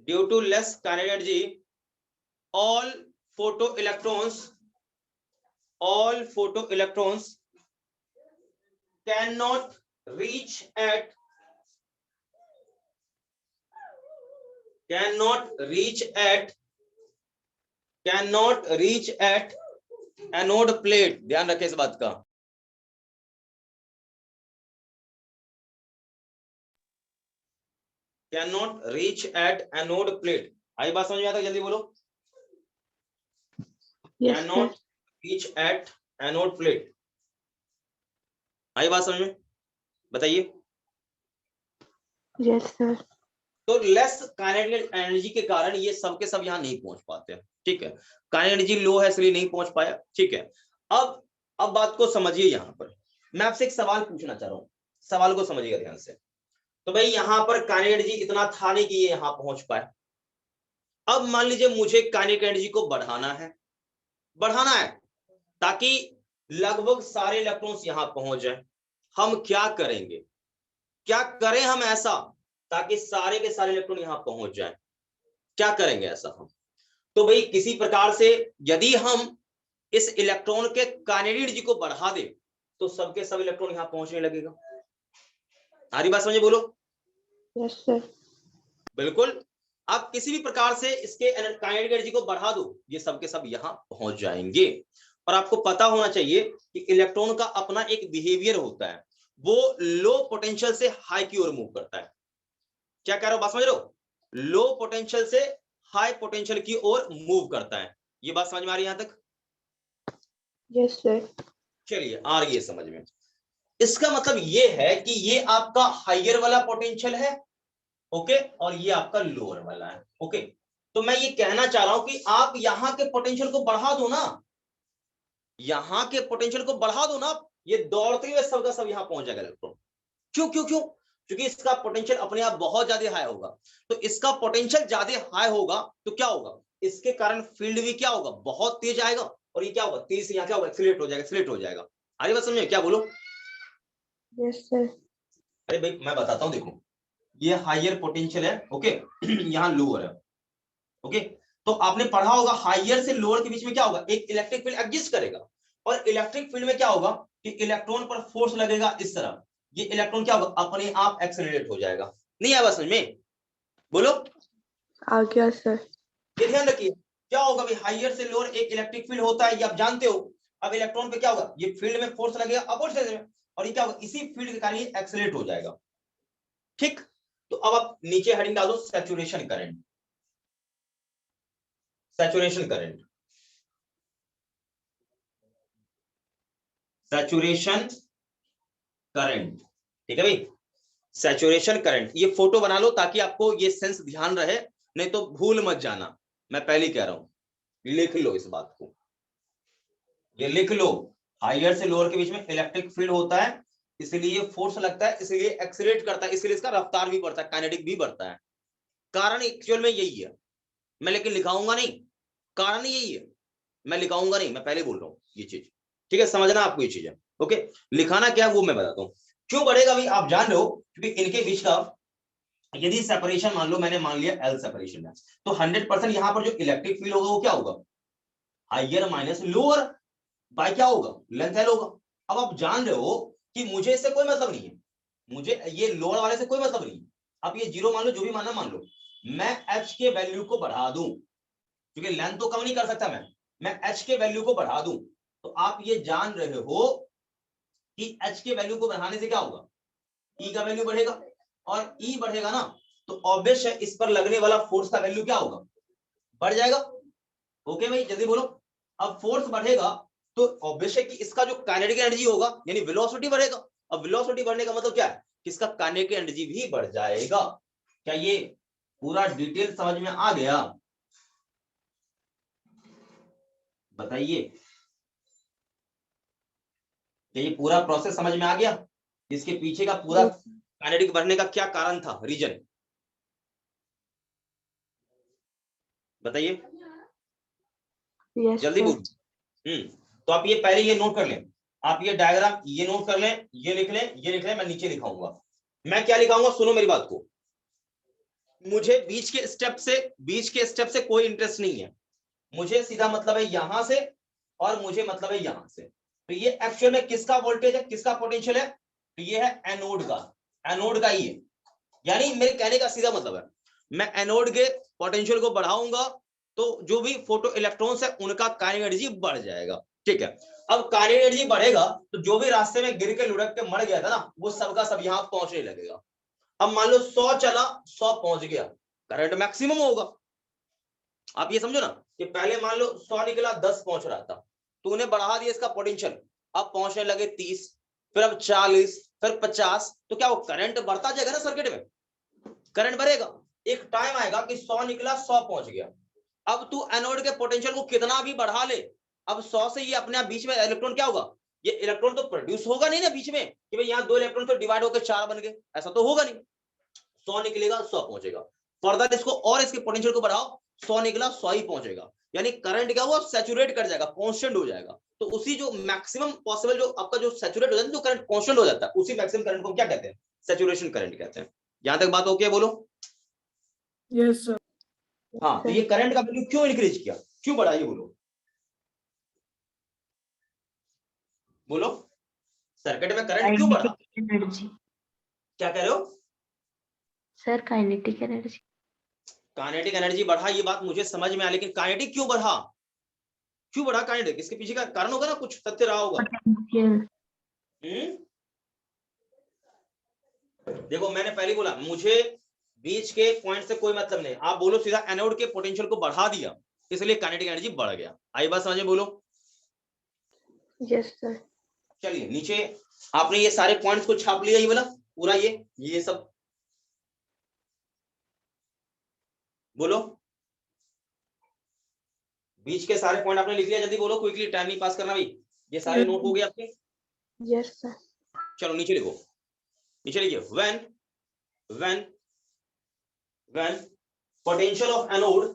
due to less kinetic energy all photoelectrons cannot reach at anode plate। ध्यान रखें इस बात का, cannot reach at anode plate। आई बात समझ में आता है? जल्दी बोलो। Yes, cannot sir. reach at anode plate। आई बात समझ में? बताइए। Yes, sir. तो लेस काइनेटिक एनर्जी के कारण ये सब के सब यहाँ नहीं पहुंच पाते, ठीक है? काइनेटिक एनर्जी लो है इसलिए नहीं पहुंच पाया, ठीक है? अब बात को समझिए। यहाँ पर मैं आपसे एक सवाल पूछना चाह रहा हूँ, सवाल को समझिएगा ध्यान से। तो भाई यहाँ पर काइनेटिक एनर्जी इतना था नहीं कि ये यहाँ पहुंच पाए। अब मान लीजिए मुझे काइनेटिक एनर्जी को बढ़ाना है ताकि लगभग सारे इलेक्ट्रॉन्स यहाँ पहुंच जाए। हम क्या करें हम ऐसा ताकि सारे के सारे इलेक्ट्रॉन यहाँ पहुंच जाए? क्या करेंगे ऐसा हम? तो भाई किसी प्रकार से यदि हम इस इलेक्ट्रॉन के काइनेटिक एनर्जी को बढ़ा दे तो सबके सब इलेक्ट्रॉन यहाँ पहुंचने लगेगा। सारी बात समझे? बोलो। Yes, sir. बिल्कुल। आप किसी भी प्रकार से इसके काइनेटिक एनर्जी को बढ़ा दो, ये सबके सब यहाँ पहुंच जाएंगे। और आपको पता होना चाहिए कि इलेक्ट्रॉन का अपना एक बिहेवियर होता है, वो लो पोटेंशियल से हाई की ओर मूव करता है। क्या कह रहा हूं, बात समझ रहे हो? लो पोटेंशियल से हाई पोटेंशियल की ओर मूव करता है। ये बात समझ में आ रही है यहां तक? Yes, sir. चलिए, आ रही है समझ में। इसका मतलब ये है कि ये आपका हाइयर वाला पोटेंशियल है, ओके, और ये आपका लोअर वाला है, ओके। तो मैं ये कहना चाह रहा हूं कि आप यहां के पोटेंशियल को बढ़ा दो ना, यहां के पोटेंशियल को बढ़ा दो ना, ये दौड़ते हुए सबका सब यहां पहुंच जाएगा इलेक्ट्रॉन। क्यों क्यों क्यों? क्योंकि इसका पोटेंशियल अपने आप बहुत ज्यादा हाई होगा। तो इसका पोटेंशियल ज्यादा हाई होगा तो क्या होगा, इसके कारण फील्ड भी क्या होगा, बहुत तेज आएगा, और ये क्या होगा, तेज से यहाँ क्या होगा, एक्सीलरेट हो जाएगा। आगे बात समझे? क्या बोलो? Yes, sir. अरे भाई मैं बताता हूँ, देखो ये हाइयर पोटेंशियल है, ओके, यहाँ लोअर है, ओके। तो आपने पढ़ा होगा हाइयर से लोअर के बीच में क्या होगा, एक इलेक्ट्रिक फील्ड एग्जिस्ट करेगा, और इलेक्ट्रिक फील्ड में क्या होगा कि इलेक्ट्रॉन पर फोर्स लगेगा इस तरह, ये इलेक्ट्रॉन क्या होगा, अपने आप एक्सेलरेट हो जाएगा। नहीं आया समझ में? बोलो। आ गया, sir. ये ध्यान रखिए, क्या होगा भाई, हाइयर से लोअर एक इलेक्ट्रिक फील्ड होता है, ये आप जानते हो। अब इलेक्ट्रॉन पे क्या होगा, ये फील्ड में फोर्स लगेगा अपोजिट में, और ये क्या होगा, इसी फील्ड के कारण ये एक्सेलरेट हो जाएगा, ठीक। तो अब आप नीचे हेडिंग डाल दो saturation current. Saturation current, saturation current, ठीक है भाई? सैचुरेशन करंट, ये फोटो बना लो ताकि आपको ये सेंस ध्यान रहे, नहीं तो भूल मत जाना। मैं पहले कह रहा हूं, लिख लो इस बात को, ये लिख लो। हाइयर से लोअर के बीच में इलेक्ट्रिक फील्ड होता है, इसलिए फोर्स लगता है, इसलिए एक्सीलरेट करता है, इसलिए इसका रफ्तार भी बढ़ता है, काइनेटिक भी बढ़ता है। कारण एक्चुअल में यही है, मैं लेकिन लिखाऊंगा नहीं, कारण यही है, मैं लिखाऊंगा नहीं, मैं पहले बोल रहा हूँ ये चीज, ठीक है, समझना आपको ये चीज है। ओके, लिखाना क्या है वो मैं बताता हूँ। क्यों बढ़ेगा भाई, आप जान रहे हो, क्योंकि इनके बीच का यदि सेपरेशन मान लो मैंने मान लिया एल सेपरेशन है, तो 100% यहाँ पर जो इलेक्ट्रिक फील्ड होगा वो क्या होगा, हाइयर माइनस लोअर बाय क्या होगा, लेंथ एल होगा। अब आप जान रहे हो कि मुझे इससे कोई मतलब नहीं है, मुझे ये लोअर वाले से कोई मतलब नहीं है। अब ये जीरो मान लो, जो भी मानना मान लो, मैं एच के वैल्यू को बढ़ा दूं, क्योंकि लेंथ तो कम नहीं कर सकता मैं एच के वैल्यू को बढ़ा दूं, तो आप ये जान रहे हो कि एच के वैल्यू को बढ़ाने से क्या होगा, ई का वैल्यू बढ़ेगा, और ई बढ़ेगा ना, तो ऑब्वियस है इस पर लगने वाला फोर्स का वैल्यू क्या होगा, बढ़ जाएगा। ओके भाई, जल्दी बोलो। अब फोर्स बढ़ेगा तो ऑब्वियस है कि इसका जो काइनेटिक एनर्जी होगा यानी वेलोसिटी बढ़ेगा। अब वेलोसिटी बढ़ने का मतलब क्या है कि इसका काइनेटिक एनर्जी भी बढ़ जाएगा। क्या ये पूरा डिटेल समझ में आ गया, बताइए, क्या ये पूरा प्रोसेस समझ में आ गया, इसके पीछे का पूरा काइनेटिक बढ़ने का क्या कारण था, रीजन, बताइए जल्दी बोलो। तो आप ये पहले ये नोट कर लें, आप ये डायग्राम ये नोट कर लें, ये लिख लें, ये लिख लें, मैं नीचे लिखाऊंगा। मैं क्या लिखाऊंगा, सुनो मेरी बात को, मुझे बीच के स्टेप से कोई इंटरेस्ट नहीं है, मुझे सीधा मतलब है यहां से, और मुझे मतलब है यहां से। तो ये एक्चुअल में किसका वोल्टेज है, किसका पोटेंशियल है, तो ये है एनोड का, एनोड का ही है। यानी मेरे कहने का सीधा मतलब है, मैं एनोड के पोटेंशियल को बढ़ाऊंगा तो जो भी फोटो इलेक्ट्रॉन्स है उनका काइनेटिक एनर्जी बढ़ जाएगा, ठीक है। अब काइनेटिक एनर्जी बढ़ेगा तो जो भी रास्ते में गिर के लुढ़क के मर गया था ना, वो सबका सब यहां पहुंचने लगेगा। अब मान लो 100 चला, 100 पहुंच गया, करंट मैक्सिमम होगा। आप ये समझो ना कि पहले मान लो 100 निकला, 10 पहुंच रहा था, तो उन्हें बढ़ा दिया इसका पोटेंशियल, अब पहुंचने लगे 30, फिर अब 40, फिर 50, तो क्या वो करंट बढ़ता जाएगा ना, सर्किट में करंट बढ़ेगा। एक टाइम आएगा कि 100 निकला, 100 पहुंच गया। अब तू एनोड के पोटेंशियल को कितना भी बढ़ा ले, अब 100 से ये अपने आप बीच में इलेक्ट्रॉन क्या होगा, ये इलेक्ट्रॉन तो प्रोड्यूस होगा नहीं ना बीच में, कि भाई यहाँ 2 इलेक्ट्रॉन तो डिवाइड होकर 4 बन गए, ऐसा तो होगा नहीं। 100 निकलेगा, 100 पहुंचेगा, फर्दर इसको और इसके पोटेंशियल को बढ़ाओ, 100 निकला, 100 ही पहुंचेगा, यानी करंट क्या हुआ, सैचुरेट कर जाएगा, कांस्टेंट हो जाएगा। तो उसी जो मैक्सिमम पॉसिबल जो आपका जो सैचुरेट हो जाता है, जो करंट कांस्टेंट हो जाता है, उसी मैक्सिमम करंट को क्या कहते हैं, सैचुरेशन करंट कहते हैं। यहां तक बात ओके है, बोलो। Yes, sir. हाँ, तो ये करंट का वैल्यू क्यों इंक्रीज किया, क्यों बढ़ा, ये बोलो, बोलो, सर्किट में करंट क्यों बढ़ा, एनर्जी क्या कह रहे हो, sir, kinetic energy. Kinetic energy बढ़ा, ये बात मुझे समझ में आ, लेकिन काइनेटिक क्यों बढ़ा, क्यों बढ़ा काइनेटिक, इसके पीछे का कारण होगा ना, कुछ तथ्य रहा होगा। देखो मैंने पहले बोला, मुझे बीच के पॉइंट से कोई मतलब नहीं, आप बोलो सीधा एनोड के पोटेंशियल को बढ़ा दिया, इसलिए काइनेटिक एनर्जी बढ़ गया। आई बात समझ में, बोलो। Yes sir. चलिए नीचे आपने ये सारे पॉइंट्स को छाप लिया, ये वाला पूरा, ये सब बोलो, बीच के सारे पॉइंट आपने लिख लिया, जल्दी बोलो, क्विकली, टाइम नहीं पास करना भाई, ये सारे नोट हो गए आपके। Yes sir. चलो नीचे लिखो, नीचे लिखिए, when potential of anode,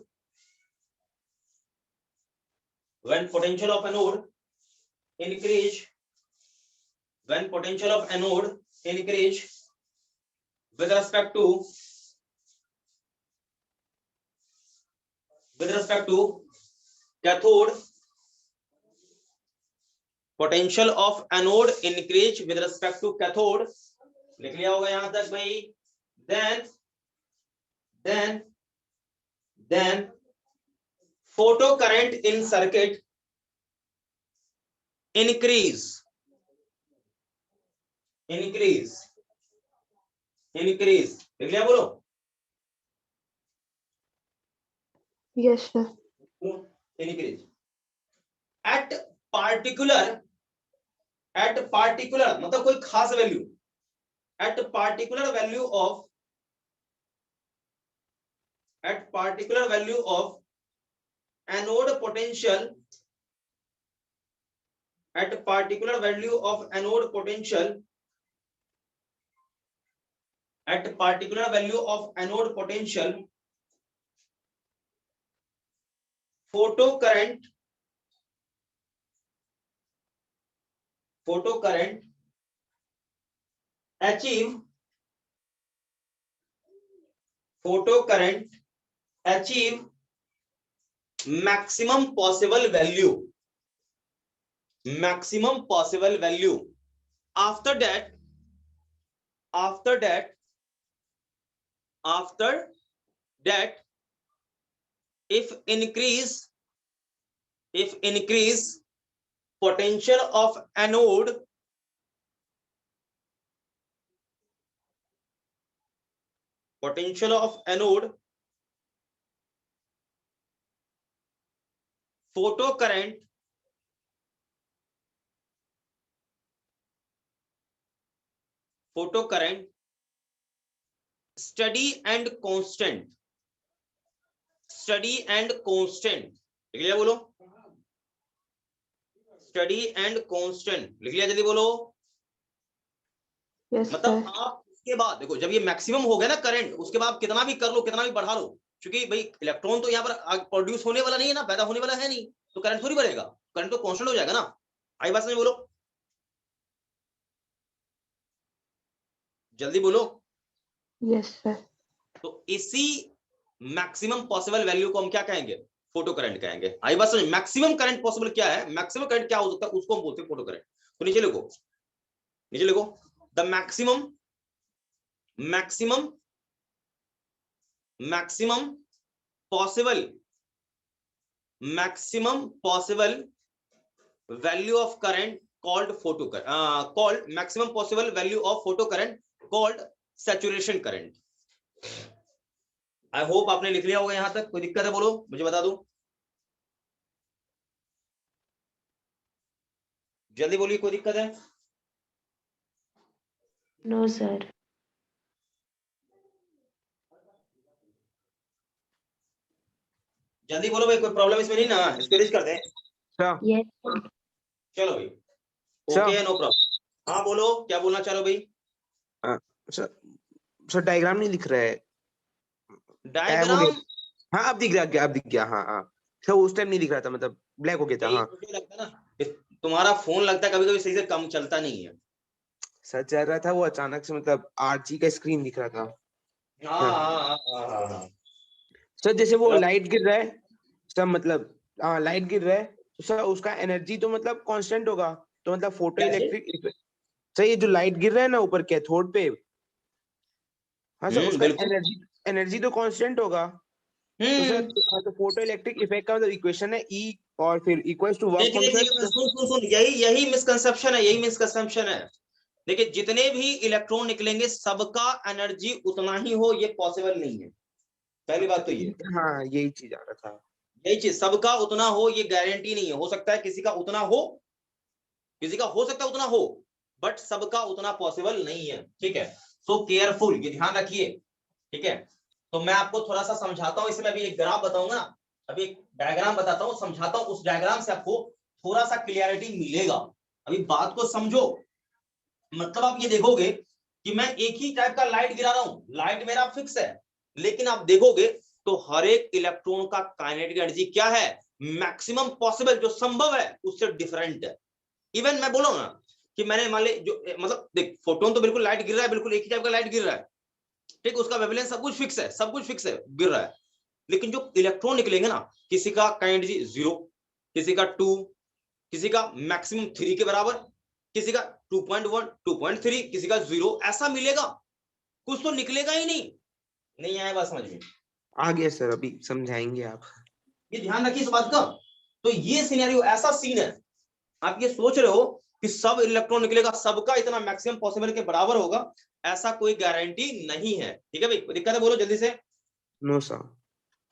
when potential of anode increase, when potential of anode increase with respect to cathode, potential of anode increase with respect to cathode, लिख लिया होगा यहां तक भाई। then photo current in circuit increase लिख लिया, बोलो। Yes sir. increase at particular मतलब कोई खास value, at particular value of anode potential, at particular value of anode potential at particular value of anode potential, photocurrent achieve maximum possible value after that if increase potential of anode photocurrent steady and constant लिख लिया बोलो, study and constant लिख लिया, जल्दी बोलो। Yes, मतलब sir. आप इसके बाद देखो, जब ये मैक्सिमम हो गया ना करंट, उसके बाद कितना भी कर लो, कितना भी बढ़ा लो, क्योंकि भाई इलेक्ट्रॉन तो यहाँ पर प्रोड्यूस होने वाला नहीं है ना, पैदा होने वाला है नहीं, तो करंट थोड़ी बढ़ेगा, करंट तो कांस्टेंट हो जाएगा ना। आई बात समझ, बोलो जल्दी बोलो। Yes, sir. तो इसी मैक्सिमम पॉसिबल वैल्यू को हम क्या कहेंगे? फोटो करंट कहेंगे। आई बात समझ, मैक्सिमम करंट पॉसिबल क्या है, मैक्सिमम करंट क्या हो सकता है, उसको हम बोलते हैं फोटो करंट। तो नीचे लिखो the maximum possible value of current called maximum possible value of photocurrent called saturation current। I hope आपने लिख लिया होगा, यहां तक कोई दिक्कत है बोलो, मुझे बता दो, जल्दी बोलिए, कोई दिक्कत है? No, sir. जल्दी बोलो भाई, कोई प्रॉब्लम इसमें नहीं ना, इसको रीच कर दें। Yes. चलो भाई, सर। Okay, no problem. हाँ बोलो, क्या बोलना चाह रहे हो भाई? सर डायग्राम नहीं दिख रहा है। डायग्राम, हाँ अब दिख गया। हाँ सर, उस टाइम नहीं दिख रहा था, मतलब ब्लैक हो गया था। हाँ मुझे लगता है ना तुम्हारा फोन लगता है कभी कभी सही से कम चलता नहीं है। सर चल रहा था, वो अचानक से मतलब आरजी का स्क्रीन दिख रहा था। हाँ। सर जैसे वो लाइट गिर रहा है सर, मतलब लाइट गिर रहा है तो सर उसका एनर्जी तो मतलब कांस्टेंट होगा, तो मतलब फोटो इलेक्ट्रिक सर, ये जो लाइट गिर रहा है ना ऊपर कैथोड पे, हाँ सर उसका एनर्जी तो कांस्टेंट होगा। तो सर तो फोटो इलेक्ट्रिक इफेक्ट का मतलब इक्वेशन है E और फिर इक्वल्स टू वर्क फंक्शन। सुन, यही मिसकंसेप्शन है। देखिए, जितने भी इलेक्ट्रॉन निकलेंगे सबका एनर्जी उतना ही हो, ये पॉसिबल नहीं है, पहली बात तो ये। हाँ यही चीज आ रहा था, यही चीज, सबका उतना हो ये गारंटी नहीं है, हो सकता है किसी का उतना हो, किसी का हो सकता है उतना हो, बट सबका उतना पॉसिबल नहीं है, ठीक है। सो केयरफुल, ये ध्यान रखिए, ठीक है। तो मैं आपको थोड़ा सा समझाता हूँ, इसमें अभी एक ग्राफ बताऊंगा, अभी एक डायग्राम बताता हूँ, समझाता हूँ, उस डायग्राम से आपको थोड़ा सा क्लियरिटी मिलेगा। अभी बात को समझो, मतलब आप ये देखोगे कि मैं एक ही टाइप का लाइट गिरा रहा हूं, लाइट मेरा फिक्स है, लेकिन आप देखोगे तो हर एक इलेक्ट्रॉन का काइनेटिक एनर्जी क्या है, मैक्सिमम पॉसिबल, जो संभव है उससे डिफरेंट है। इवन मैं बोलूं ना कि मैंने मान ली जो, मतलब देख, फोटोन तो बिल्कुल लाइट गिर रहा है, बिल्कुल एक ही टाइप का लाइट गिर रहा है, ठीक, उसका वेवलेंथ सब कुछ फिक्स है, गिर रहा है, लेकिन जो इलेक्ट्रॉन निकलेंगे ना, किसी का एनर्जी 0, किसी का 2, किसी का मैक्सिमम 3 के बराबर, किसी का 2.1, 2.3, किसी का 0, ऐसा मिलेगा, कुछ तो निकलेगा ही नहीं आया बात समझ में? आ गया सर, अभी समझाएंगे आप, ये ध्यान रखिए इस बात का। तो ये सिनेरियो, ऐसा सीन है, आप ये सोच रहे हो कि सब इलेक्ट्रॉन निकलेगा, सबका इतना मैक्सिमम पॉसिबल के बराबर होगा, ऐसा कोई गारंटी नहीं है, ठीक है भाई? कोई दिक्कत है बोलो जल्दी से। No sir.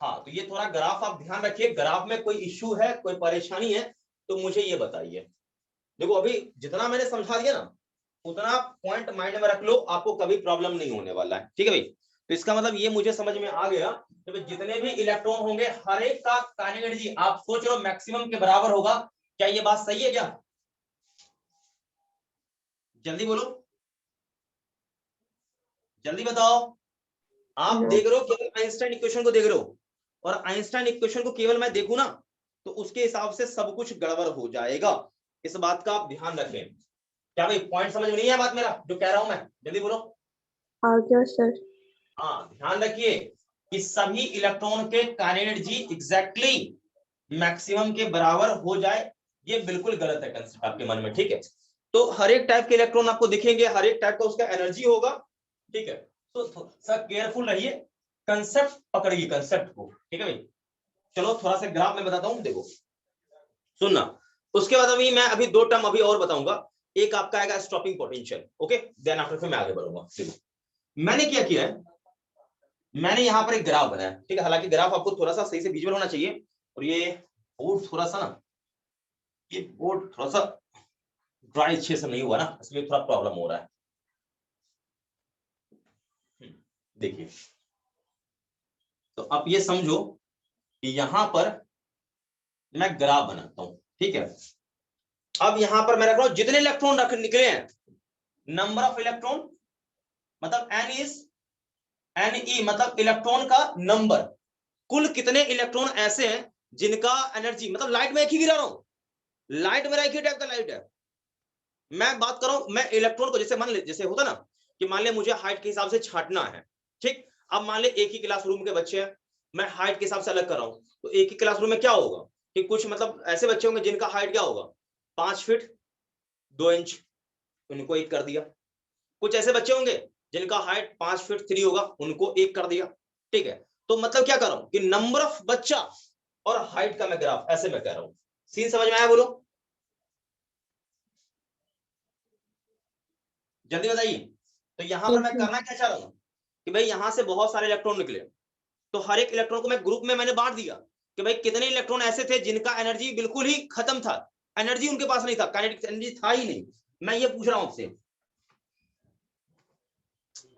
हाँ, तो ये थोड़ा ग्राफ आप ध्यान रखिए, ग्राफ में कोई इश्यू है, कोई परेशानी है तो मुझे ये बताइए। देखो, अभी जितना मैंने समझा दिया ना, उतना पॉइंट माइंड में रख लो, आपको कभी प्रॉब्लम नहीं होने वाला है, ठीक है भाई? तो इसका मतलब ये मुझे समझ में आ गया कि जितने भी इलेक्ट्रॉन होंगे हर एक का काइनेटिक एनर्जी आप सोच रहे हो मैक्सिमम के बराबर होगा। क्या ये बात सही है क्या? जल्दी बोलो, जल्दी बताओ। आप No. देख रहे हो केवल आइंस्टाइन इक्वेशन को देख रहे हो, और आइंस्टाइन इक्वेशन को केवल मैं देखूं ना तो उसके हिसाब से सब कुछ गड़बड़ हो जाएगा। इस बात का आप ध्यान रखें। क्या भाई पॉइंट समझ में नहीं है बात मेरा जो कह रहा हूं मैं? जल्दी बोलो। आ गया सर। हाँ, ध्यान रखिए कि सभी इलेक्ट्रॉन के काइनेटिक एनर्जी एग्जैक्टली मैक्सिमम के बराबर हो जाए, ये बिल्कुल गलत है कंसेप्ट आपके मन में, ठीक है? तो हर एक टाइप के इलेक्ट्रॉन आपको दिखेंगे, हर एक टाइप का उसका एनर्जी होगा, ठीक है? तो थोड़ा केयरफुल रहिए, कंसेप्ट पकड़िए कंसेप्ट को, ठीक है भाई? चलो थोड़ा सा ग्राफ में बताता हूं, देखो सुनना। उसके बाद अभी मैं अभी दो टर्म अभी और बताऊंगा। एक आपका आएगा stopping potential, okay? Then after फिर मैं आगे बढ़ूंगा। देखो मैंने क्या किया है, मैंने यहाँ पर एक ग्राफ बनाया, ठीक है? हालांकि ग्राफ आपको थोड़ा सा सही से विजुअल होना चाहिए, और ये बोर्ड थोड़ा सा ना, ये बोर्ड थोड़ा सा ड्राई अच्छे से नहीं हुआ ना, इसलिए थोड़ा प्रॉब्लम हो रहा है। देखिए, तो आप ये समझो कि यहां पर मैं ग्राफ बनाता हूं, ठीक है? अब यहां पर मैं रख रहा हूं जितने इलेक्ट्रॉन रख निकले हैं, नंबर ऑफ इलेक्ट्रॉन मतलब NE मतलब इलेक्ट्रॉन का नंबर, कुल कितने इलेक्ट्रॉन ऐसे हैं जिनका एनर्जी, मतलब लाइट में एक ही गिरा रहा हूं, लाइट मेरा एक ही टाइप का लाइट है। मैं बात कर रहा हूं, मैं इलेक्ट्रॉन को जैसे मान ले, जैसे होता ना कि मान ले मुझे हाइट के हिसाब से छांटना है, ठीक? अब मान ले एक ही क्लासरूम के बच्चे हैं, मैं हाइट के हिसाब से अलग कर रहा हूं, तो एक ही क्लासरूम में क्या होगा कि कुछ मतलब ऐसे बच्चे होंगे जिनका हाइट क्या होगा 5 फीट 2 इंच, उनको एक कर दिया। कुछ ऐसे बच्चे होंगे जिनका हाइट 5 फीट 3 होगा, उनको एक कर दिया, ठीक है? तो मतलब क्या कर रहा हूं कि नंबर ऑफ बच्चा और हाइट का मैं ग्राफ ऐसे मैं कह रहा हूं। सीन समझ में आया? बोलो जल्दी बताइए। तो यहां पर मैं करना क्या चाह रहा हूं कि भाई यहां से बहुत सारे इलेक्ट्रॉन निकले, तो हर एक इलेक्ट्रॉन को मैं ग्रुप में मैंने बांट दिया कि भाई कितने इलेक्ट्रॉन ऐसे थे जिनका एनर्जी बिल्कुल ही खत्म था, एनर्जी उनके पास नहीं था, काइनेटिक एनर्जी था ही नहीं। मैं ये पूछ रहा हूं आपसे,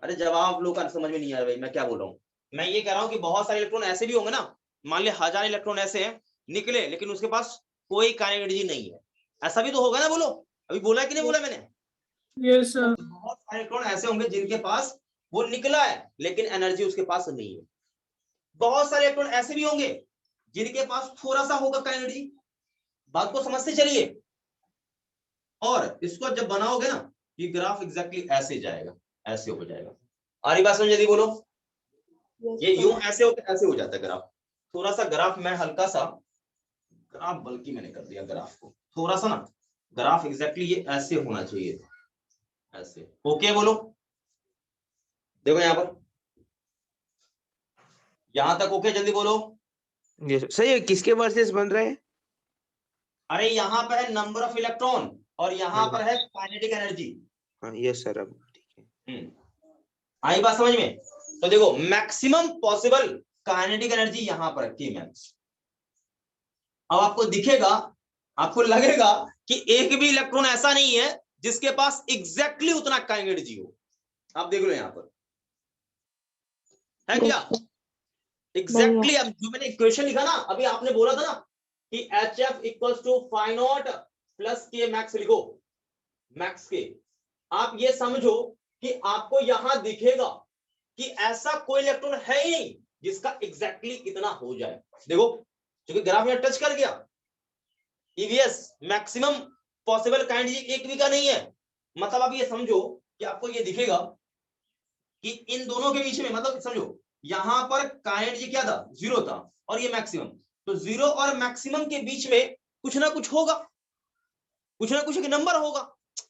अरे जवाब लोग का समझ में नहीं आ रहा भाई मैं क्या बोल रहा हूं। मैं ये कह रहा हूं कि बहुत सारे इलेक्ट्रॉन ऐसे भी होंगे ना, मान ले 1000 इलेक्ट्रॉन ऐसे हैं निकले, लेकिन उसके पास कोई काइनेटिक एनर्जी नहीं है, ऐसा भी तो होगा ना? बोलो, अभी बोला कि नहीं बोला मैंने? Yes, sir. बहुत सारे इलेक्ट्रॉन ऐसे होंगे जिनके पास वो निकला है लेकिन एनर्जी उसके पास नहीं है। बहुत सारे इलेक्ट्रॉन ऐसे भी होंगे जिनके पास थोड़ा सा होगा का एनर्जी। बात को समझते चलिए, और इसको जब बनाओगे ना ये ग्राफ एग्जैक्टली ऐसे जाएगा, ऐसे हो जाएगा। आ रही बात समझ? यदि बोलो, ये यूं ऐसे हो जाता है ग्राफ। थोड़ा सा ग्राफ मैं हल्का सा ग्राफ बल्कि मैंने कर दिया ग्राफ को थोड़ा सा ना, ग्राफ एग्जैक्टली ये ऐसे होना चाहिए, ऐसे। ओके बोलो, देखो यहां पर, यहां तक ओके? जल्दी बोलो। ये सही है। किसके वर्सेस बन रहे हैं? अरे यहाँ पर है नंबर ऑफ इलेक्ट्रॉन और यहाँ पर है काइनेटिक एनर्जी। हाँ यस सर, अब ठीक है। आई बात समझ में? तो देखो मैक्सिमम पॉसिबल काइनेटिक एनर्जी यहां पर रखी है। अब आपको दिखेगा, आपको लगेगा कि एक भी इलेक्ट्रॉन ऐसा नहीं है जिसके पास एग्जैक्टली उतना काइनेटिक एनर्जी हो। आप देख लो यहां पर है क्या एग्जैक्टली। अब जो मैंने इक्वेशन लिखा ना, अभी आपने बोला था ना कि HF equals to phi naught plus K max लिखो, मैक्स के। आप ये समझो कि आपको यहां दिखेगा कि ऐसा कोई इलेक्ट्रॉन है ही नहीं जिसका एग्जैक्टली इतना हो जाए। देखो क्योंकि ग्राफ में टच कर गया, EVS मैक्सिमम पॉसिबल काइनेटिक एक भी का नहीं है। मतलब आप ये समझो कि आपको ये दिखेगा कि इन दोनों के बीच में, मतलब समझो यहां पर काइनेटिक क्या था 0 था और ये मैक्सिमम, तो 0 और मैक्सिमम के बीच में कुछ ना कुछ होगा, कुछ ना कुछ एक नंबर होगा।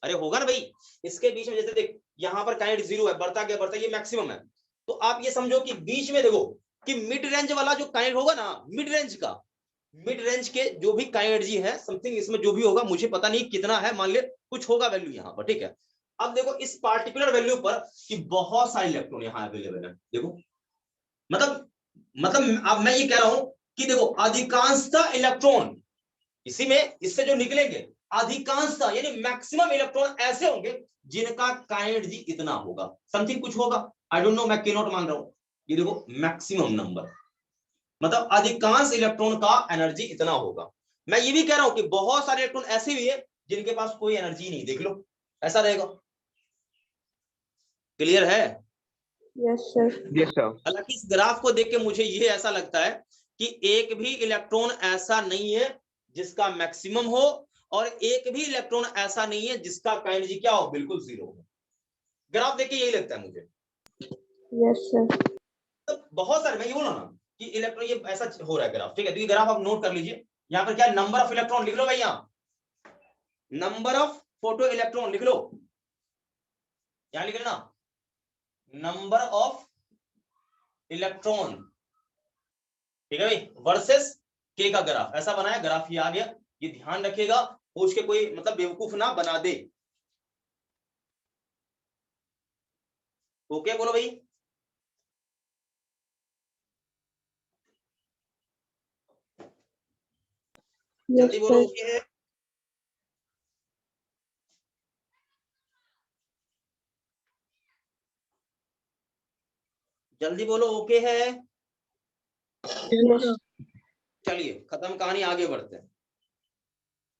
अरे होगा ना भाई, इसके बीच में जैसे देख यहां पर काइनेटिक 0 है, बढ़ता गया बढ़ता, ये मैक्सिमम है। तो आप ये समझो कि बीच में देखो कि मिड रेंज वाला जो काइनेटिक होगा ना, मिड रेंज का, मिड रेंज के जो भी काइनेटिक एनर्जी है समथिंग इसमें जो भी होगा, मुझे पता नहीं कितना है, मान ले कुछ होगा वैल्यू यहां पर, ठीक है? अब देखो इस पार्टिकुलर वैल्यू पर कि बहुत सारे इलेक्ट्रॉन यहां अवेलेबल है। देखो मतलब अब मैं ये कह रहा हूं कि देखो अधिकांशतः इलेक्ट्रॉन इसी में इससे जो निकलेंगे, अधिकांशतः यानी मैक्सिमम इलेक्ट्रॉन ऐसे होंगे जिनका काइनेटिक एनर्जी इतना होगा, समथिंग कुछ होगा, आई डोंट नो, मैं के नॉट मान रहा हूं। ये देखो मैक्सिमम नंबर, मतलब अधिकांश इलेक्ट्रॉन का एनर्जी इतना होगा। मैं ये भी कह रहा हूं कि बहुत सारे इलेक्ट्रॉन ऐसे भी है जिनके पास कोई एनर्जी नहीं, देख लो ऐसा रहेगा। क्लियर है? Yes, sir. Yes sir. हालांकि इस ग्राफ को देख के मुझे ये ऐसा लगता है कि एक भी इलेक्ट्रॉन ऐसा नहीं है जिसका मैक्सिमम हो और एक भी इलेक्ट्रॉन ऐसा नहीं है जिसका का एनर्जी क्या हो, बिल्कुल जीरो हो। ग्राफ देख के यही लगता है मुझे। Yes, sir. तो बहुत सारे, मैं ये बोला ना कि इलेक्ट्रॉन ये ऐसा हो रहा है ग्राफ, ठीक है। तो ये ग्राफ आप नोट कर लीजिए। यहाँ पर क्या नंबर ऑफ इलेक्ट्रॉन लिख लो भाई, यहाँ नंबर ऑफ फोटो इलेक्ट्रॉन लिख लो, यहाँ लिख लेना नंबर ऑफ इलेक्ट्रॉन, ठीक है भाई, वर्सेस के का ग्राफ। ऐसा बनाया ग्राफ, ये आ गया। ये ध्यान रखिएगा, पूछ के कोई मतलब बेवकूफ ना बना दे। ओके बोलो भाई। Yes, जल्दी बोलो, sir. ओके है? जल्दी बोलो, ओके है? Yes, sir. चलिए खत्म कहानी, आगे बढ़ते हैं।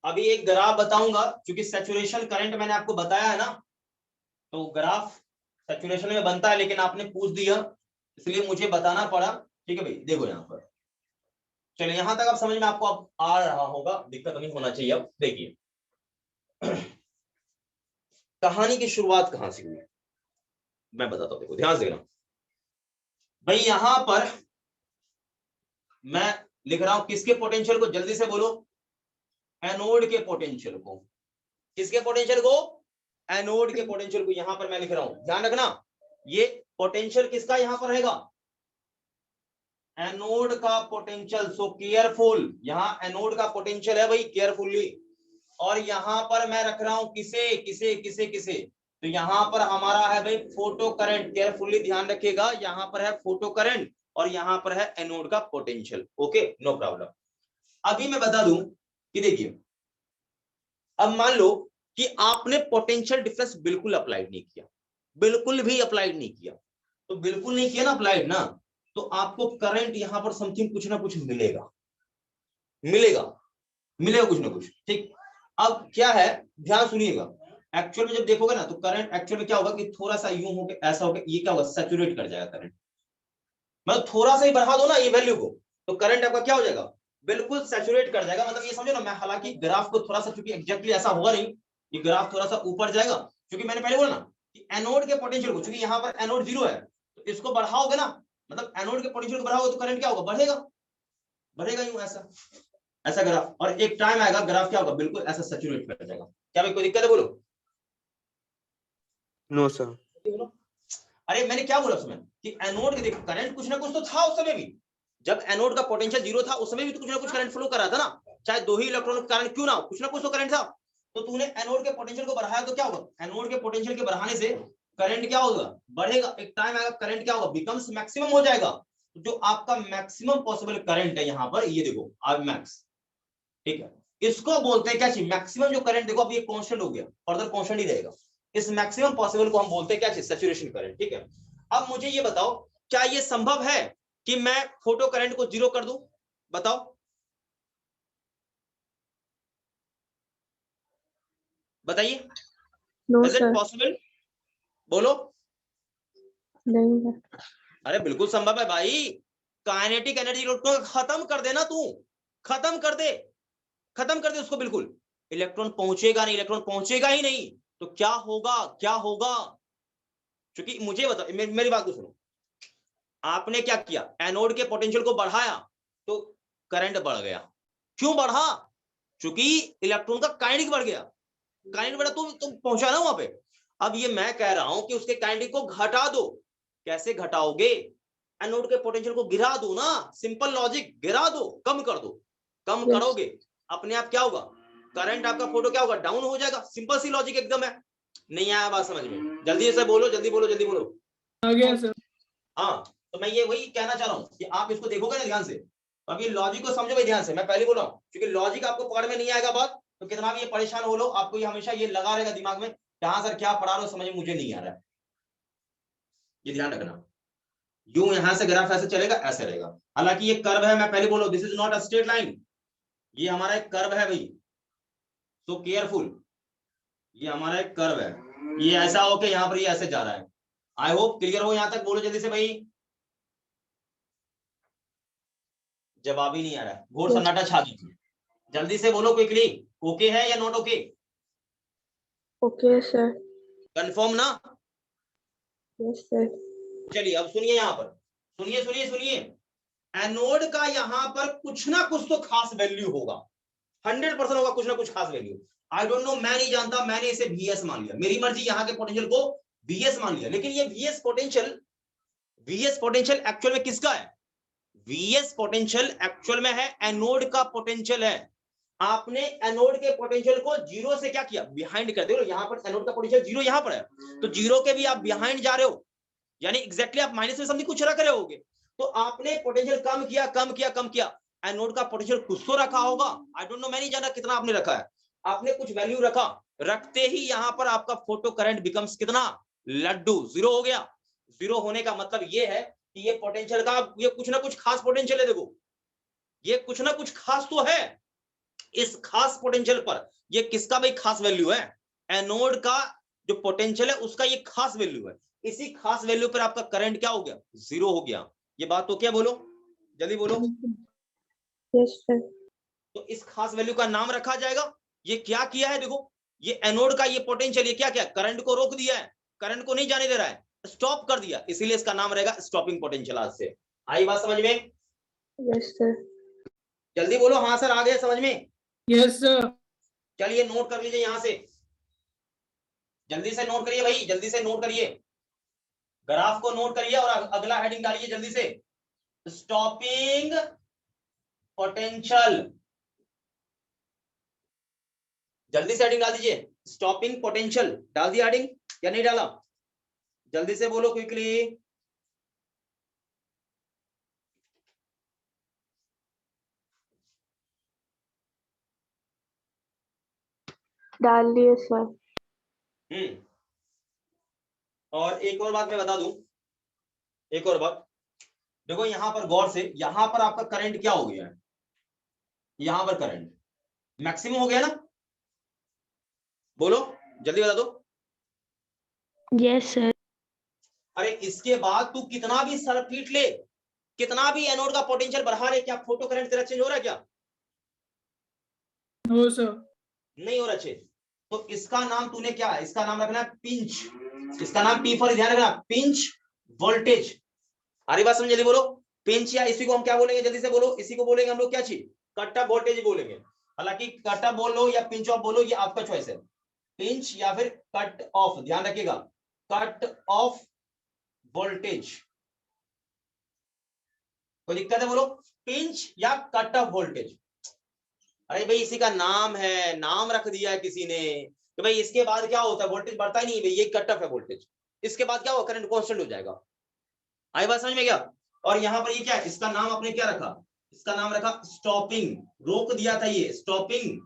अभी एक ग्राफ बताऊंगा, क्योंकि सैचुरेशन करंट मैंने आपको बताया है ना, तो ग्राफ सैचुरेशन में बनता है, लेकिन आपने पूछ दिया इसलिए मुझे बताना पड़ा। ठीक है भाई, देखो यहाँ पर, चलिए यहां तक आप समझ में आपको अब आ रहा होगा, दिक्कत नहीं होना चाहिए। अब देखिए कहानी की शुरुआत कहां से हुई मैं बताता हूं, देखो ध्यान से देखना भाई। यहां पर मैं लिख रहा हूं किसके पोटेंशियल को, जल्दी से बोलो, एनोड के पोटेंशियल को। किसके पोटेंशियल को? एनोड के पोटेंशियल को। यहां पर मैं लिख रहा हूं, ध्यान रखना, ये पोटेंशियल किसका यहां पर रहेगा? एनोड का पोटेंशियल। सो केयरफुल, यहां एनोड का पोटेंशियल है भाई, केयरफुली। और यहां पर मैं रख रहा हूं किसे किसे किसे किसे, तो यहां पर हमारा है भाई फोटो करंट। केयरफुली ध्यान रखिएगा, यहां पर है फोटो करंट और यहां पर है एनोड का पोटेंशियल। Okay, no problem. अभी मैं बता दूं कि देखिए, अब मान लो कि आपने पोटेंशियल डिफरेंस बिल्कुल अप्लाइड नहीं किया, बिल्कुल भी अप्लाइड नहीं किया, तो बिल्कुल नहीं किया ना अप्लाइड ना, तो आपको करंट यहां पर समथिंग कुछ ना कुछ मिलेगा, मिलेगा मिलेगा कुछ ना कुछ, ठीक। अब क्या है, ध्यान सुनिएगा, एक्चुअल में जब देखोगे ना, तो करंट एक्चुअल में क्या होगा कि थोड़ा सा यूं होके ऐसा होगा, ये क्या होगा, सैचुरेट कर जाएगा करंट। मतलब थोड़ा सा ही बढ़ा दो ना ये वैल्यू को, तो करंट आपका क्या हो जाएगा, बिल्कुल सैचुरेट कर जाएगा। मतलब ये समझो ना, मैं हालांकि ग्राफ को थोड़ा सा, चूंकि एग्जैक्टली ऐसा होगा नहीं, ये ग्राफ थोड़ा सा ऊपर जाएगा, क्योंकि मैंने पहले बोला ना कि एनोड के पोटेंशियल को, चूंकि यहाँ पर एनोड जीरो है, तो इसको बढ़ाओगे ना, मतलब एनोड के पोटेंशियल को बढ़ाओगे तो करंट क्या होगा, बढ़ेगा, बढ़ेगा यूं ऐसा, ऐसा ग्राफ। और एक टाइम आएगा ग्राफ क्या होगा, बिल्कुल ऐसा सैचुरेट कर जाएगा। क्या भाई कोई दिक्कत है, बोलो? No sir. अरे मैंने क्या बोला उसमें कि एनोड के देखो करंट कुछ ना कुछ तो था उस समय भी, जब एनोड का पोटेंशियल जीरो था उस समय भी तो कुछ ना कुछ करंट फ्लो कर रहा था ना, चाहे दो ही इलेक्ट्रॉन के कारण क्यों ना हो, कुछ ना कुछ तो करंट था। तो तूने एनोड के पोटेंशियल को बढ़ाया तो क्या होगा, एनोड के पोटेंशियल के बढ़ाने से करंट क्या होगा, बढ़ेगा। एक टाइम आएगा करंट क्या होगा, बिकम्स मैक्सिमम हो जाएगा। जो आपका मैक्सिमम पॉसिबल करंट है यहाँ पर, ये देखो आर मैक्स, ठीक है, इसको बोलते हैं क्या चीज, मैक्सिमम जो करंट। देखो अब ये कांस्टेंट हो गया, फर्दर कांस्टेंट ही रहेगा। इस मैक्सिमम पॉसिबल को हम बोलते हैं क्या चीज, सैचुरेशन करंट, ठीक है। अब मुझे ये बताओ, क्या ये संभव है कि मैं फोटो करंट को जीरो कर दूं, बताओ, बताइए, No, is it sir. Possible, बोलो? नहीं है. अरे बिल्कुल संभव है भाई। काइनेटिक एनर्जी इलेक्ट्रॉन खत्म कर देना, तू खत्म कर दे, खत्म कर दे उसको बिल्कुल। इलेक्ट्रॉन पहुंचेगा नहीं, इलेक्ट्रॉन पहुंचेगा ही नहीं, तो क्या होगा, क्या होगा? क्योंकि मुझे बताओ, मेरी बात को सुनो, आपने क्या किया, एनोड के पोटेंशियल को बढ़ाया तो करंट बढ़ गया। क्यों बढ़ा? क्योंकि इलेक्ट्रॉन का काइनेटिक बढ़ गया, काइनेटिक बढ़ा तो पहुंचा ना वहां पे। अब ये मैं कह रहा हूं कि उसके काइनेटिक को घटा दो। कैसे घटाओगे, एनोड के पोटेंशियल को गिरा दो ना, सिंपल लॉजिक, गिरा दो, कम कर दो। कम Yes. करोगे अपने आप क्या होगा, करंट आपका फोटो क्या होगा, डाउन हो जाएगा। सिंपल सी लॉजिक एकदम है। नहीं आया बात समझ में? जल्दी से बोलो, जल्दी बोलो, जल्दी बोलो। आ गया सर। हाँ, तो मैं ये वही कहना चाह रहा हूँ कि आप इसको देखोगे ना ध्यान से, तो अभी लॉजिक को समझो भाई ध्यान से। मैं पहले बोला हूँ, क्योंकि लॉजिक आपको पकड़ में नहीं आएगा बात, तो कितना भी ये परेशान हो लो, आपको ये हमेशा ये लगा रहेगा दिमाग में, हाँ सर क्या पढ़ा रहे हो, समझ मुझे नहीं आ रहा है। ये ध्यान रखना, यूं यहां से ग्राफ ऐसे चलेगा, ऐसे रहेगा। हालांकि ये कर्व है, मैं पहले बोलो, this is not a straight line, ये हमारा एक कर्व है भाई, सो केयरफुल। ये हमारा एक कर्व है, ये ऐसा हो के यहाँ पर ये ऐसे जा रहा है। आई होप क्लियर हो यहां तक, बोलो जल्दी से भाई। जवाब ही नहीं आ रहा है, घोर Yes. सन्नाटा छा गया। जल्दी से बोलो क्विकली, ओके है या not okay? Okay, sir. Confirm ना? Yes, sir. चलिए अब सुनिए, यहां पर सुनिए सुनिए सुनिए, एनोड का यहां पर कुछ ना कुछ तो खास वैल्यू होगा, 100% होगा, कुछ ना कुछ खास वैल्यू। आई डोंट नो, मैं नहीं जानता, मैंने इसे VS मान लिया, मेरी मर्जी, यहाँ के पोटेंशियल को VS मान लिया। लेकिन ये VS पोटेंशियल एक्चुअल में किसका है? VS पोटेंशियल एक्चुअल में है एनोड का पोटेंशियल है। आपने एनोड के पोटेंशियल को जीरो से क्या किया? बिहाइंड कर दो। यहाँ पर एनोड का पोटेंशियल जीरो यहाँ पर है, तो जीरो के भी आप बिहाइंड जा रहे हो, यानी एग्जैक्टली आप माइनस में समथिंग कुछ रख रहे होगे। तो आपने पोटेंशियल कम किया कम किया कम किया, एनोड का पोटेंशियल कुछ तो रखा होगा। आई डोंट नो, मैं नहीं जाना कितना आपने रखा है, आपने कुछ वैल्यू रखा, रखते ही यहाँ पर आपका फोटो करंट बिकम्स कितना? लड्डू, जीरो हो गया। जीरो होने का मतलब ये है कि ये पोटेंशियल का ये कुछ ना कुछ खास पोटेंशियल है। देखो ये कुछ ना कुछ खास तो है, इस खास पोटेंशियल पर ये किसका भाई खास वैल्यू है? एनोड का जो पोटेंशियल है उसका ये खास वैल्यू है। इसी खास वैल्यू पर आपका करंट क्या हो गया? जीरो हो गया। ये बात तो क्या, बोलो जल्दी बोलो। Yes, sir. तो इस खास वैल्यू का नाम रखा जाएगा। ये क्या किया है? देखो ये एनोड का ये पोटेंशियल, ये क्या क्या करंट को रोक दिया है, करंट को नहीं जाने दे रहा है, स्टॉप कर दिया, इसीलिए इसका नाम रहेगा स्टॉपिंग पोटेंशियल। आज से आई बात समझ में? Yes, sir. जल्दी बोलो, हाँ सर आ गया समझ में। Yes, sir. चलिए नोट कर लीजिए, यहां से जल्दी से नोट करिए भाई, जल्दी से नोट करिए, ग्राफ को नोट करिए और अगला हेडिंग डालिए जल्दी से, स्टॉपिंग पोटेंशियल। जल्दी से हेडिंग डाल दीजिए, स्टॉपिंग पोटेंशियल। डाल दिया हेडिंग या नहीं डाला? जल्दी से बोलो क्विकली। डाल दिए सर। और एक और बात मैं बता दूं, एक और बात देखो, यहां पर गौर से, यहां पर आपका करंट क्या हो गया है? यहां पर करंट मैक्सिमम हो गया ना? बोलो जल्दी बता दो। Yes, sir. अरे इसके बाद तू कितना भी सर्किट ले, कितना भी एनोड का पोटेंशियल बढ़ा ले, क्या फोटो करंट तेरा चेंज हो रहा है क्या? No, sir. नहीं हो रहा चेंज। तो इसका नाम तूने क्या है? इसका नाम रखना पिंच, इसका नाम पी फॉर ध्यान रखना, पिंच वोल्टेज। अरे बात समझ, जल्दी बोलो। पिंच, या इसी को हम क्या बोलेंगे? जल्दी से बोलो, इसी को बोलेंगे हम लोग क्या चीज? कट ऑफ वोल्टेज बोलेंगे। हालांकि कट ऑफ बोलो या पिंच ऑफ बोलो, ये आपका चॉइस है, पिंच या फिर कट ऑफ, ध्यान रखिएगा, कट ऑफ वोल्टेज। कोई दिक्कत है? बोलो पिंच या कट ऑफ वोल्टेज। अरे भाई इसी का नाम है, नाम रख दिया है किसी ने, तो भाई इसके बाद क्या होता है? वोल्टेज बढ़ता ही नहीं भाई, ये कट ऑफ है वोल्टेज। इसके बाद क्या होगा? करंट कांस्टेंट हो जाएगा। आई बात समझ में क्या? और यहाँ पर ये क्या है? इसका नाम आपने क्या रखा? इसका नाम रखा स्टॉपिंग, रोक दिया था ये, स्टॉपिंग।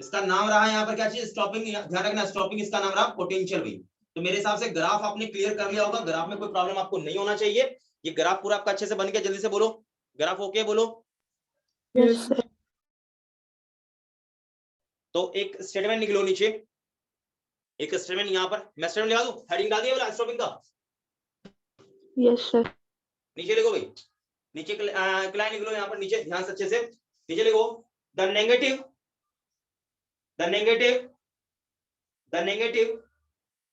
इसका नाम रहा यहाँ पर क्या चीज? स्टॉपिंग। ध्यान रखना, स्टॉपिंग इसका नाम रहा पोटेंशियल भाई। तो मेरे हिसाब से ग्राफ आपने क्लियर कर लिया होगा, ग्राफ में कोई प्रॉब्लम आपको नहीं होना चाहिए। ये ग्राफ पूरा आपका अच्छे से बन गया। जल्दी से बोलो ग्राफ ओके, बोलो। Yes, sir. तो एक स्टेटमेंट निकलो नीचे, एक स्टेटमेंट यहाँ पर मैं स्टेटमेंट लिखा दूं, हेडिंग डाल दिया बोला स्टॉपिंग का। Yes, sir. नीचे लिखो भाई, नीचे क्लाइन निकलो यहाँ पर नीचे, ध्यान से अच्छे से नीचे लिखो, the negative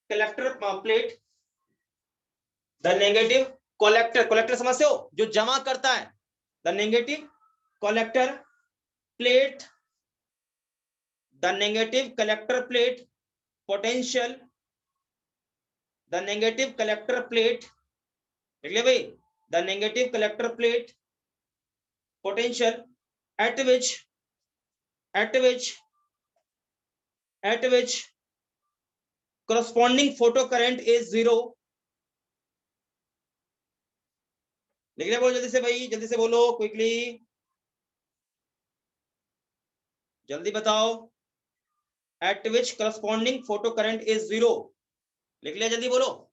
collector plate, the negative collector समझते हो? जो जमा करता है, the negative collector plate, the negative collector plate potential, the negative collector plate, देख लिया भाई, the negative collector plate potential at which corresponding photocurrent is zero। लिख लिया? बोलो जल्दी से भाई, जल्दी से बोलो क्विकली, जल्दी बताओ। at which corresponding photocurrent is zero, लिख लिया? जल्दी बोलो।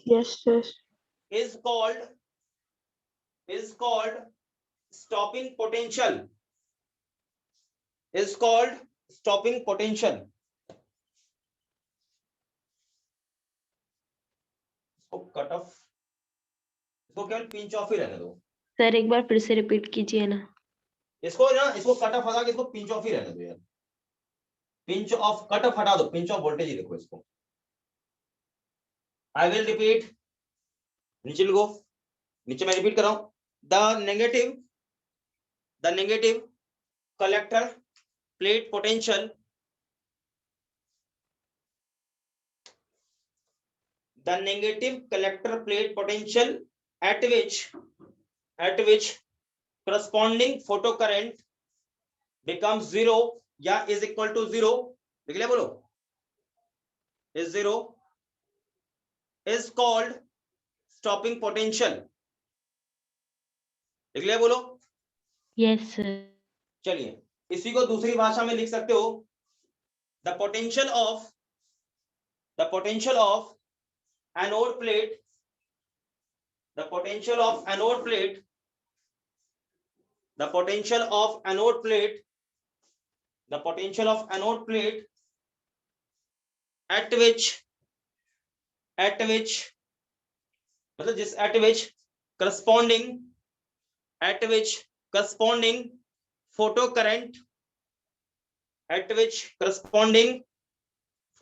Yes, sir. is called stopping potential, is called stopping potential। तो कट ऑफ, इसको केवल पिंच ऑफ ही रहने दो। सर एक बार फिर से रिपीट कीजिए ना। इसको कट ऑफ हटा के इसको पिंच ऑफ ही रहने दो यार। पिंच ऑफ, कट ऑफ हटा दो, पिंच ऑफ वोल्टेज ही लिखो इसको। आई विल रिपीट, नीचे लिखो, नीचे मैं रिपीट कर रहा हूं। The negative collector plate potential, the negative collector plate potential at which corresponding photocurrent becomes zero या is equal to zero, लिख लिया, बोलो, is zero, is called stopping potential, लिख लिया, बोलो। Yes sir. चलिए इसी को दूसरी भाषा में लिख सकते हो, the potential of anode plate, the potential of anode plate at which मतलब जिस at which corresponding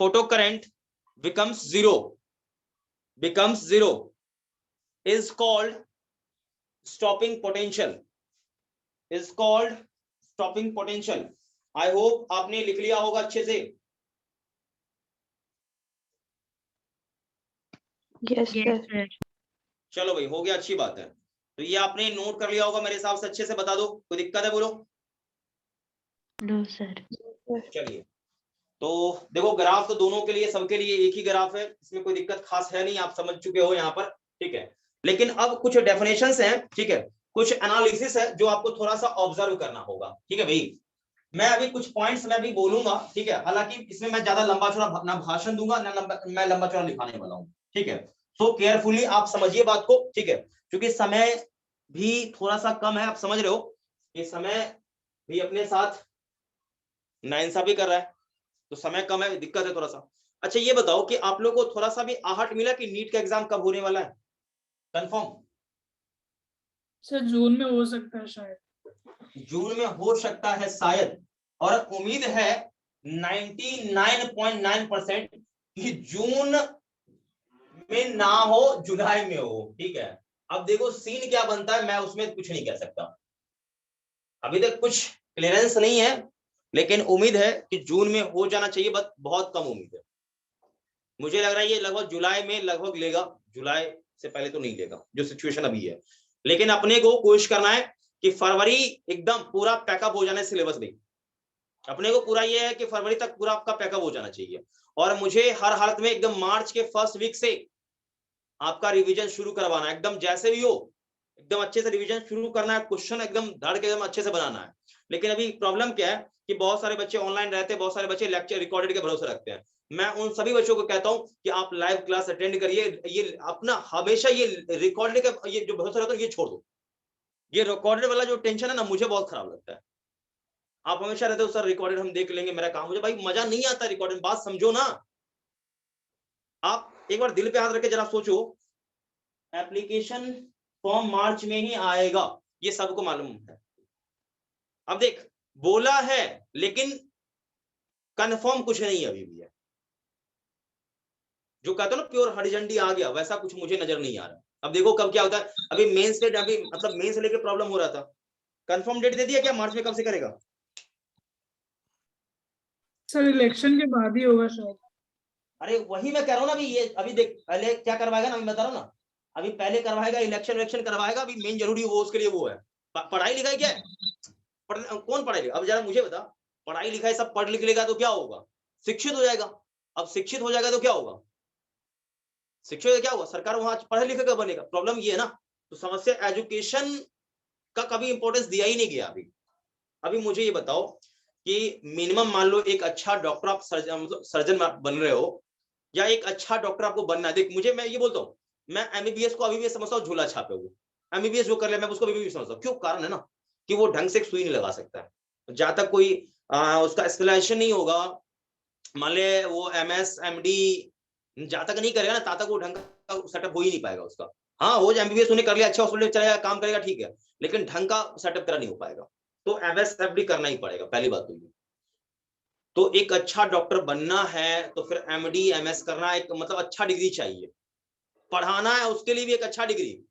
photocurrent becomes zero is called stopping potential, I hope आपने लिख लिया होगा अच्छे से। Yes, sir. सर। चलो भाई, हो गया, अच्छी बात है। तो ये आपने नोट कर लिया होगा मेरे हिसाब से, अच्छे से बता दो, कोई दिक्कत है बोलो। No sir. चलिए तो देखो, ग्राफ तो दोनों के लिए, सबके लिए एक ही ग्राफ है, इसमें कोई दिक्कत खास है नहीं, आप समझ चुके हो यहाँ पर, ठीक है। लेकिन अब कुछ डेफिनेशंस हैं, ठीक है, कुछ एनालिसिस है जो आपको थोड़ा सा ऑब्जर्व करना होगा, ठीक है भाई। मैं अभी कुछ पॉइंट्स मैं भी बोलूंगा, ठीक है, हालांकि इसमें मैं ज्यादा लंबा चौड़ा ना भाषण दूंगा ना मैं लंबा चौड़ा लिखाने वाला हूँ, ठीक है। सो केयरफुली आप समझिए बात को, ठीक है, क्योंकि समय भी थोड़ा सा कम है, आप समझ रहे हो, ये समय भी अपने साथ नाइंसाफी कर रहा है, तो समय कम है, दिक्कत है थोड़ा सा। अच्छा ये बताओ कि आप लोगों को थोड़ा सा भी आहट मिला कि नीट का एग्जाम कब होने वाला है, कंफर्म? सर जून में हो सकता है शायद। जून में हो सकता है शायद, और उम्मीद है 99.9% कि जून में ना हो, जुलाई में हो, ठीक है। अब देखो सीन क्या बनता है, मैं उसमें कुछ नहीं कह सकता, अभी तक कुछ क्लियरेंस नहीं है, लेकिन उम्मीद है कि जून में हो जाना चाहिए, बस बहुत कम उम्मीद है। मुझे लग रहा है ये लगभग जुलाई में लगभग लेगा, जुलाई से पहले तो नहीं लेगा जो सिचुएशन अभी है। लेकिन अपने को कोशिश करना है कि फरवरी एकदम पूरा पैकअप हो जाने सिलेबस में, अपने को पूरा ये है कि फरवरी तक पूरा आपका पैकअप हो जाना चाहिए। और मुझे हर हालत में एकदम मार्च के फर्स्ट वीक से आपका रिवीजन शुरू करवाना है, एकदम जैसे भी हो एकदम अच्छे से रिवीजन शुरू करना है, क्वेश्चन एकदम धड़ के एकदम अच्छे से बनाना है। लेकिन अभी प्रॉब्लम क्या है कि बहुत सारे बच्चे ऑनलाइन रहते हैं, बहुत सारे बच्चे लेक्चर रिकॉर्डेड के भरोसे रखते हैं। मैं उन सभी बच्चों को कहता हूं कि आप लाइव क्लास अटेंड करिए, ये अपना हमेशा ये रिकॉर्डेड का ये जो भरोसा रहता है ये छोड़ दो, ये रिकॉर्डेड वाला जो टेंशन है ना, मुझे बहुत खराब लगता है। आप हमेशा रहते हो सर रिकॉर्डेड हम देख लेंगे, मेरा काम, मुझे भाई मजा नहीं आता रिकॉर्डेड, बात समझो ना। आप एक बार दिल पे हाथ रख के जरा सोचो, एप्लीकेशन फॉर्म मार्च में ही आएगा, ये सबको मालूम है। अब देख बोला है लेकिन कंफर्म कुछ नहीं अभी भी है, जो कहते हो ना प्योर हरी झंडी आ गया, वैसा कुछ मुझे नजर नहीं आ रहा। अब देखो कब क्या होता है, अभी मेंस डेट, अभी मतलब मेंस लेके प्रॉब्लम हो रहा था, कंफर्म डेट दे दिया क्या, मार्च में कब से करेगा? सर इलेक्शन के बाद ही होगा शायद। अरे वही मैं कह रहा हूँ ना, अभी ये अभी देख पहले क्या करवाएगा ना, मैं बता रहा हूँ ना, अभी पहले करवाएगा इलेक्शन करवाएगा, अभी मेन जरूरी वो उसके लिए वो है पढ़ाई लिखाई क्या है, कौन पढ़ाई लिखा, अब जरा मुझे बता, पढ़ाई लिखाई सब पढ़ लिख लेगा तो क्या होगा, शिक्षित हो जाएगा। अब शिक्षित हो जाएगा तो क्या होगा, शिक्षित क्या होगा, सरकार वहां पढ़े लिखे का बनेगा। प्रॉब्लम ये है ना, तो समस्या एजुकेशन का कभी इंपॉर्टेंस दिया ही नहीं गया अभी। अभी मुझे ये बताओ कि मिनिमम मान लो एक अच्छा डॉक्टर आप सर्जन बन रहे हो, या एक अच्छा डॉक्टर आपको बनना है। देख मुझे, मैं ये बोलता हूँ, मैं एमबीबीएस को अभी भी समझता हूँ झूला छापे हुए, एमबीबीएस जो कर ले मैं उसको अभी भी समझता हूँ। क्यों? कारण है ना कि वो ढंग से एक सुई नहीं लगा सकता है, जहां तक कोई उसका स्पेशलाइजेशन नहीं होगा, मान ले वो एमएस एमडी जहां तक नहीं करेगा ना तब तक वो ढंग का सेटअप हो ही नहीं पाएगा उसका। हाँ हो जाए एमबीबीएस उन्हें कर लिया, अच्छा हॉस्पिटल चलेगा, काम करेगा, ठीक है, लेकिन ढंग का सेटअप करा नहीं हो पाएगा। तो एमएसएफडी करना ही पड़ेगा, पहली बात तो ये। तो एक अच्छा डॉक्टर बनना है तो फिर एमडी एमएस करना, एक मतलब अच्छा डिग्री चाहिए। पढ़ाना है उसके लिए भी एक अच्छा डिग्री,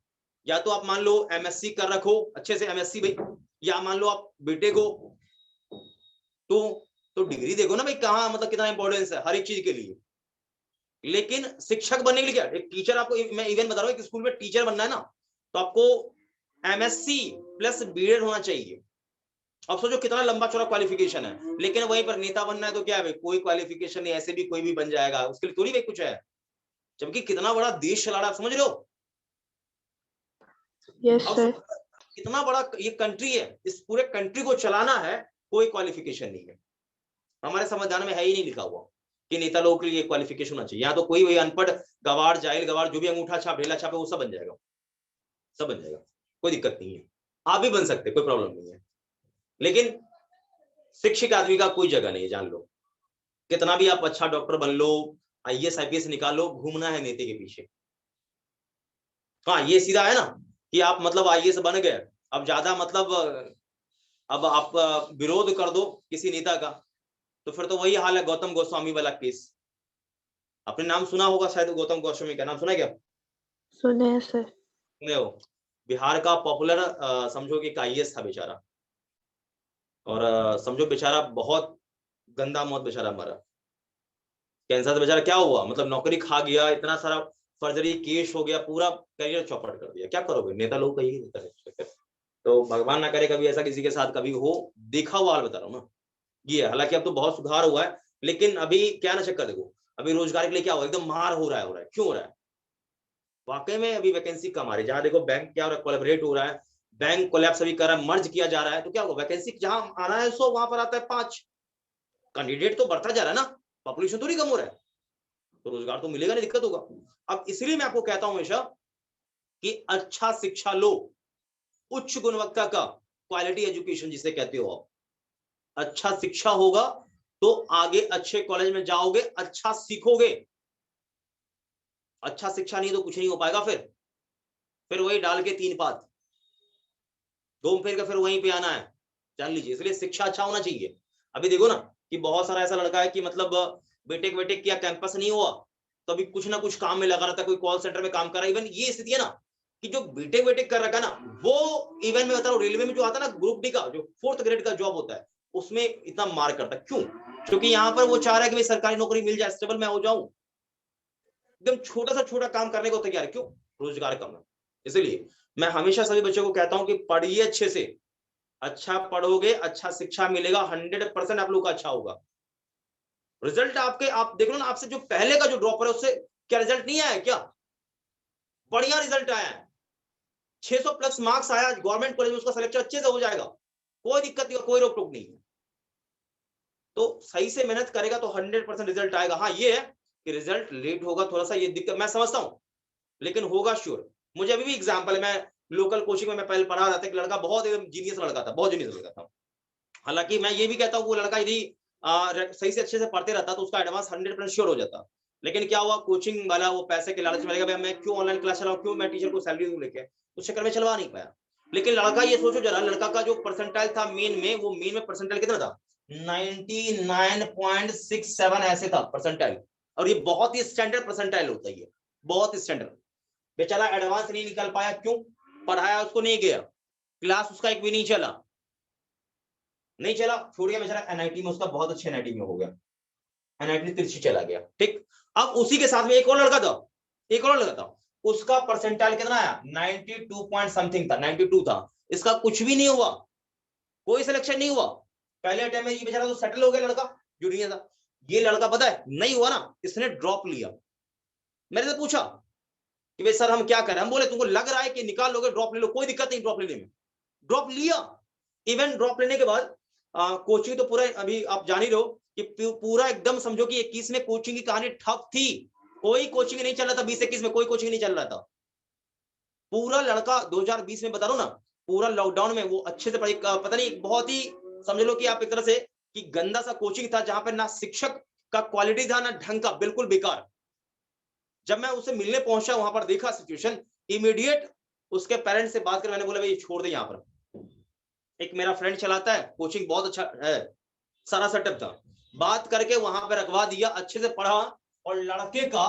या तो आप मान लो एमएससी कर रखो अच्छे से, एमएससी भाई, या मान लो आप बीटेक हो, तो डिग्री देखो ना भाई कहाँ मतलब कितना इंपॉर्टेंस है हर एक चीज के लिए। लेकिन शिक्षक बनने के लिए क्या, एक टीचर आपको, मैं इवन बता रहा हूँ कि स्कूल में टीचर बनना है ना तो आपको एमएससी प्लस बीएड होना चाहिए। अब सोचो कितना लंबा चौड़ा क्वालिफिकेशन है, लेकिन वहीं पर नेता बनना है तो क्या है भाई, कोई क्वालिफिकेशन नहीं, ऐसे भी कोई भी बन जाएगा, उसके लिए थोड़ी भाई कुछ है, जबकि कितना बड़ा देश चला रहा है, समझ रहे हो। Yes, अब sir. कितना बड़ा ये कंट्री है, इस पूरे कंट्री को चलाना है, कोई क्वालिफिकेशन नहीं है, हमारे संविधान में है ही नहीं लिखा हुआ कि नेता लोगों के लिए क्वालिफिकेशन होना चाहिए। यहाँ तो कोई वही अनपढ़ गवार जाहिल गवार जो भी अंगूठा छाप ढेला छाप है वो सब बन जाएगा, सब बन जाएगा, कोई दिक्कत नहीं है, आप भी बन सकते, कोई प्रॉब्लम नहीं है। लेकिन शिक्षित आदमी का कोई जगह नहीं है, जान लो, कितना भी आप अच्छा डॉक्टर बन लो, आईएएस आईपीएस निकाल लो, घूमना है नेता के पीछे। हाँ ये सीधा है ना कि आप मतलब आईएएस बन गए, अब ज्यादा मतलब अब आप विरोध कर दो किसी नेता का तो फिर तो वही हाल है गौतम गोस्वामी वाला केस। आपने नाम सुना होगा शायद, गौतम गोस्वामी का नाम सुना है क्या? सुने हैं सर। सुने हो? बिहार का पॉपुलर समझो कि आईएएस था बेचारा, और समझो बेचारा बहुत गंदा मौत बेचारा मरा, कैंसर से बेचारा क्या हुआ, मतलब नौकरी खा गया, इतना सारा फर्जरी केस हो गया, पूरा करियर चौपट कर दिया। क्या करोगे, नेता लोग का यही होता है। तो भगवान ना करे कभी ऐसा किसी के साथ कभी हो, देखा हुआ हाल बता रहा हूँ ना ये है। हालांकि अब तो बहुत सुधार हुआ है, लेकिन अभी क्या ना चक्कर देखो, अभी रोजगार के लिए क्या हो एकदम मार हो रहा है, क्यों हो रहा है? वाकई में अभी वैकेंसी कम आ रही है, जहां देखो बैंक क्या हो रहा है, कोलैबोरेट हो रहा है, बैंक कोलैप्स अभी कर रहा है, मर्ज किया जा रहा है, तो क्या होगा, वैकेंसी जहां आना है 100 वहां पर आता है 5, कैंडिडेट तो बढ़ता जा रहा है ना, पॉपुलेशन तो नहीं कम हो रहा है, तो रोजगार तो मिलेगा नहीं, दिक्कत होगा। अब इसलिए मैं आपको कहता हूं हमेशा कि अच्छा शिक्षा लो, उच्च गुणवत्ता का क्वालिटी एजुकेशन जिसे कहते हो आप, अच्छा शिक्षा होगा तो आगे अच्छे कॉलेज में जाओगे, अच्छा सीखोगे। अच्छा शिक्षा नहीं तो कुछ नहीं हो पाएगा, फिर वही डाल के 3 पात घूम फिर के फिर वहीं पे आना है, जान लीजिए। इसलिए शिक्षा अच्छा होना चाहिए। अभी देखो ना कि बहुत सारा ऐसा लड़का है कि मतलब बीटेक किया, कैंपस नहीं हुआ तो अभी कुछ ना कुछ काम में लगा रहता है, कोई कॉल सेंटर में काम कर रहा है। इवन ये स्थिति है ना कि जो बीटेक कर रखा है ना, वो इवन मैं बता रहा हूँ रेलवे में जो आता है ना ग्रुप डी का जो 4th ग्रेड का जॉब होता है उसमें इतना मार करता है। क्यों? क्योंकि यहाँ पर वो चाह रहा है कि भाई सरकारी नौकरी मिल जाए, स्टेबल मैं हो जाऊं, एकदम छोटा सा छोटा काम करने को तैयार है। क्यों? रोजगार कम है। इसलिए मैं हमेशा सभी बच्चों को कहता हूं कि पढ़िए अच्छे से, अच्छा पढ़ोगे अच्छा शिक्षा मिलेगा, 100% आप लोग का अच्छा होगा। रिजल्ट आपके, आप देख लो ना, आपसे जो पहले का जो ड्रॉपर है उससे क्या रिजल्ट नहीं आया क्या? बढ़िया रिजल्ट आया है, 600 प्लस मार्क्स आया, गवर्नमेंट कॉलेज में उसका सिलेक्शन अच्छे से हो जाएगा, कोई दिक्कत नहीं, कोई रोक टोक नहीं है। तो सही से मेहनत करेगा तो 100% रिजल्ट आएगा। हाँ ये है कि रिजल्ट लेट होगा थोड़ा सा, ये दिक्कत मैं समझता हूँ, लेकिन होगा श्योर। मुझे अभी भी एग्जांपल है, मैं लोकल कोचिंग में मैं पहले पढ़ा रहा था, एक लड़का बहुत एकदम जीनियस लड़का था, बहुत जीनियस लड़का था। हालांकि मैं ये भी कहता हूँ वो लड़का यदि सही से अच्छे से पढ़ते रहता तो उसका एडवांस 100% श्योर हो जाता। लेकिन क्या हुआ, कोचिंग वाला वो पैसे के लालच में लगा, मैं क्यों ऑनलाइन क्लास चलाऊं, क्यों मैं टीचर को सैलरी दूं लेके, उस चक्कर में चलवा नहीं पाया। लेकिन लड़का ये सोचो जरा, लड़का का जो परसेंटाइल था मेन में, वो मेन में परसेंटाइल कितना था, 99.67 ऐसे था परसेंटाइल, और ये बहुत ही स्टैंडर्ड परसेंटाइल होता है, ये बहुत स्टैंडर्ड। बेचारा एडवांस नहीं निकल पाया, क्यों? पढ़ाया उसको नहीं गया, क्लास उसका एक भी नहीं चला, नहीं चला, छोड़ गया बेचारा। एनआईटी में उसका बहुत अच्छे एनआईटी में हो गया, एनआईटी तिरछी चला गया, ठीक। अब उसी के साथ में एक और लड़का था, एक और लड़का था, उसका परसेंटाइल कितना आया, 92 पॉइंट समथिंग था, 92 था। इसका कुछ भी नहीं हुआ, कोई सिलेक्शन नहीं हुआ। पहले अटेम्प्ट में ये बेचारा तो सेटल हो गया लड़का, जूनियर था। ये लड़का पता है नहीं हुआ ना, इसने ड्रॉप लिया। मेरे से पूछा कि भाई सर हम क्या करें, हम बोले तुमको लग रहा है कि निकाल लोगे, ड्रॉप ले लो, कोई दिक्कत नहीं ड्रॉप लेने में। ड्रॉप लिया। इवन ड्रॉप लेने के बाद कोचिंग तो पूरा अभी आप जान ही रहो कि पूरा एकदम समझो कि 21 में कोचिंग की कहानी ठप थी, कोई कोचिंग नहीं चल रहा था, 20-21 में कोई कोचिंग नहीं चल रहा था। पूरा लड़का 2020 में बता रहा हूं ना, पूरा लॉकडाउन में वो अच्छे से पढ़ी, पता नहीं बहुत ही समझ लो कि आप एक तरह से कि गंदा सा कोचिंग था, जहां पर ना शिक्षक का क्वालिटी था ना ढंग का, बिल्कुल बेकार। जब मैं उससे मिलने पहुंचा, वहां पर देखा सिचुएशन, इमीडिएट उसके पेरेंट्स से बात कर, मैंने बोला भाई छोड़ दे यहाँ पर। एक मेरा फ्रेंड चलाता है, कोचिंग बहुत अच्छा है, सारा सेटअप था, बात करके वहां पे रखवा दिया, अच्छे से पढ़ा और लड़के का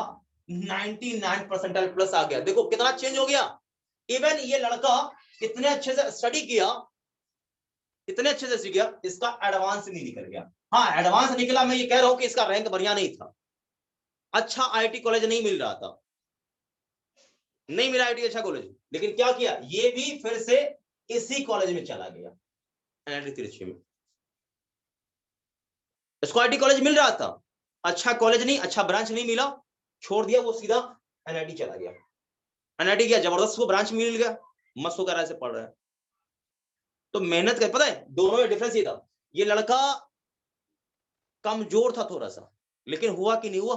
99 परसेंटाइल प्लस आ गया। देखो कितना चेंज हो गया। इवन ये लड़का इतने अच्छे से स्टडी किया, इतने अच्छे से सीख गया, इसका एडवांस नहीं निकल गया। हाँ एडवांस निकला, मैं ये कह रहा हूं कि इसका रैंक बढ़िया नहीं था, अच्छा आईआईटी कॉलेज नहीं मिल रहा था, नहीं मिला आईआईटी अच्छा कॉलेज, लेकिन क्या किया, ये भी फिर से इसी कॉलेज में चला गया, एनआईटी तिरछी में। इसको आईआईटी कॉलेज मिल रहा था, अच्छा कॉलेज नहीं, अच्छा ब्रांच नहीं मिला, छोड़ दिया, वो सीधा एनआईटी चला गया। एनआईटी गया, जबरदस्त को ब्रांच मिल गया, मस्त होकर से पढ़ रहा है। तो मेहनत कर, पता है दोनों में डिफरेंस ये था, ये लड़का कमजोर था थोड़ा सा, लेकिन हुआ कि नहीं हुआ,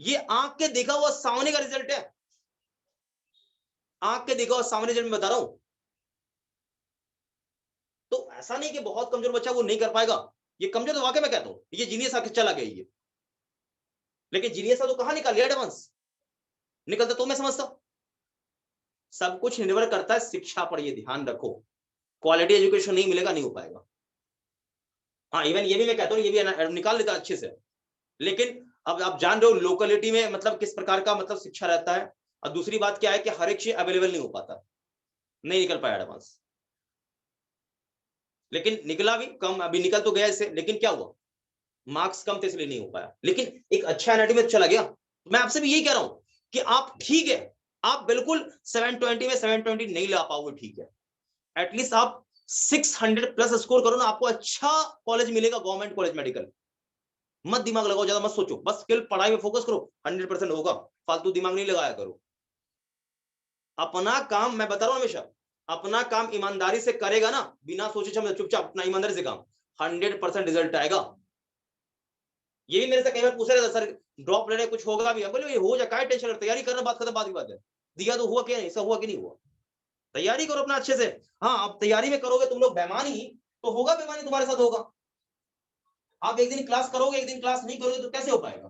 ये आंख के देखा हुआ सामने का रिजल्ट है, आंख के देखा हुआ सामने रिजल्ट मैं बता रहा हूं। तो ऐसा नहीं कि बहुत कमजोर बच्चा वो नहीं कर पाएगा, ये कमजोर तो वाकई मैं कहता हूं, ये जीनियस आके चला गया ये, लेकिन जीनियस तो कहां निकल गया, एडवांस निकलता तो मैं समझता। सब कुछ निर्भर करता है शिक्षा पर, ये ध्यान रखो, क्वालिटी एजुकेशन नहीं मिलेगा, नहीं हो पाएगा। हाँ इवन ये भी मैं कहता हूँ, ये भी निकाल लेता अच्छे से, लेकिन अब आप जान रहे हो लोकेलिटी में मतलब किस प्रकार का मतलब शिक्षा रहता है, और दूसरी बात क्या है कि हर एक चीज अवेलेबल नहीं हो पाता, नहीं निकल पाया एडवांस, लेकिन निकला भी कम, अभी निकल तो गया इससे, लेकिन क्या हुआ, मार्क्स कम थे इसलिए नहीं हो पाया, लेकिन एक अच्छा एनआईटी में चला गया। मैं आपसे भी यही कह रहा हूं कि आप ठीक है, आप बिल्कुल 720 में 720 नहीं ला पाओगे, ठीक है, एटलीस्ट आप 600 प्लस स्कोर करो ना, आपको अच्छा कॉलेज मिलेगा, गवर्नमेंट कॉलेज मेडिकल। मत दिमाग लगाओ, ज्यादा मत सोचो, बस केवल पढ़ाई में फोकस करो, 100% होगा, फालतू दिमाग नहीं लगाया करो। अपना काम मैं बता रहा हूं हमेशा, अपना काम ईमानदारी से करेगा ना, बिना सोचे समझे चुपचाप अपना ईमानदारी से काम, 100% रिजल्ट आएगा। ये भी मेरे से कई बार पूछ रहे थे, सर ड्रॉप लेने कुछ होगा भी, बोले हो जाए, क्या टेंशन, तैयारी करना, बात खत्म, बात की बात है, दिया तो हुआ क्या नहीं, ऐसा हुआ कि नहीं हुआ, तैयारी करो अपना अच्छे से। हाँ अब तैयारी में करोगे तुम लोग बेईमानी, तो होगा बेईमानी तुम्हारे साथ होगा, आप एक दिन क्लास करोगे, एक दिन क्लास नहीं करोगे, तो कैसे हो पाएगा।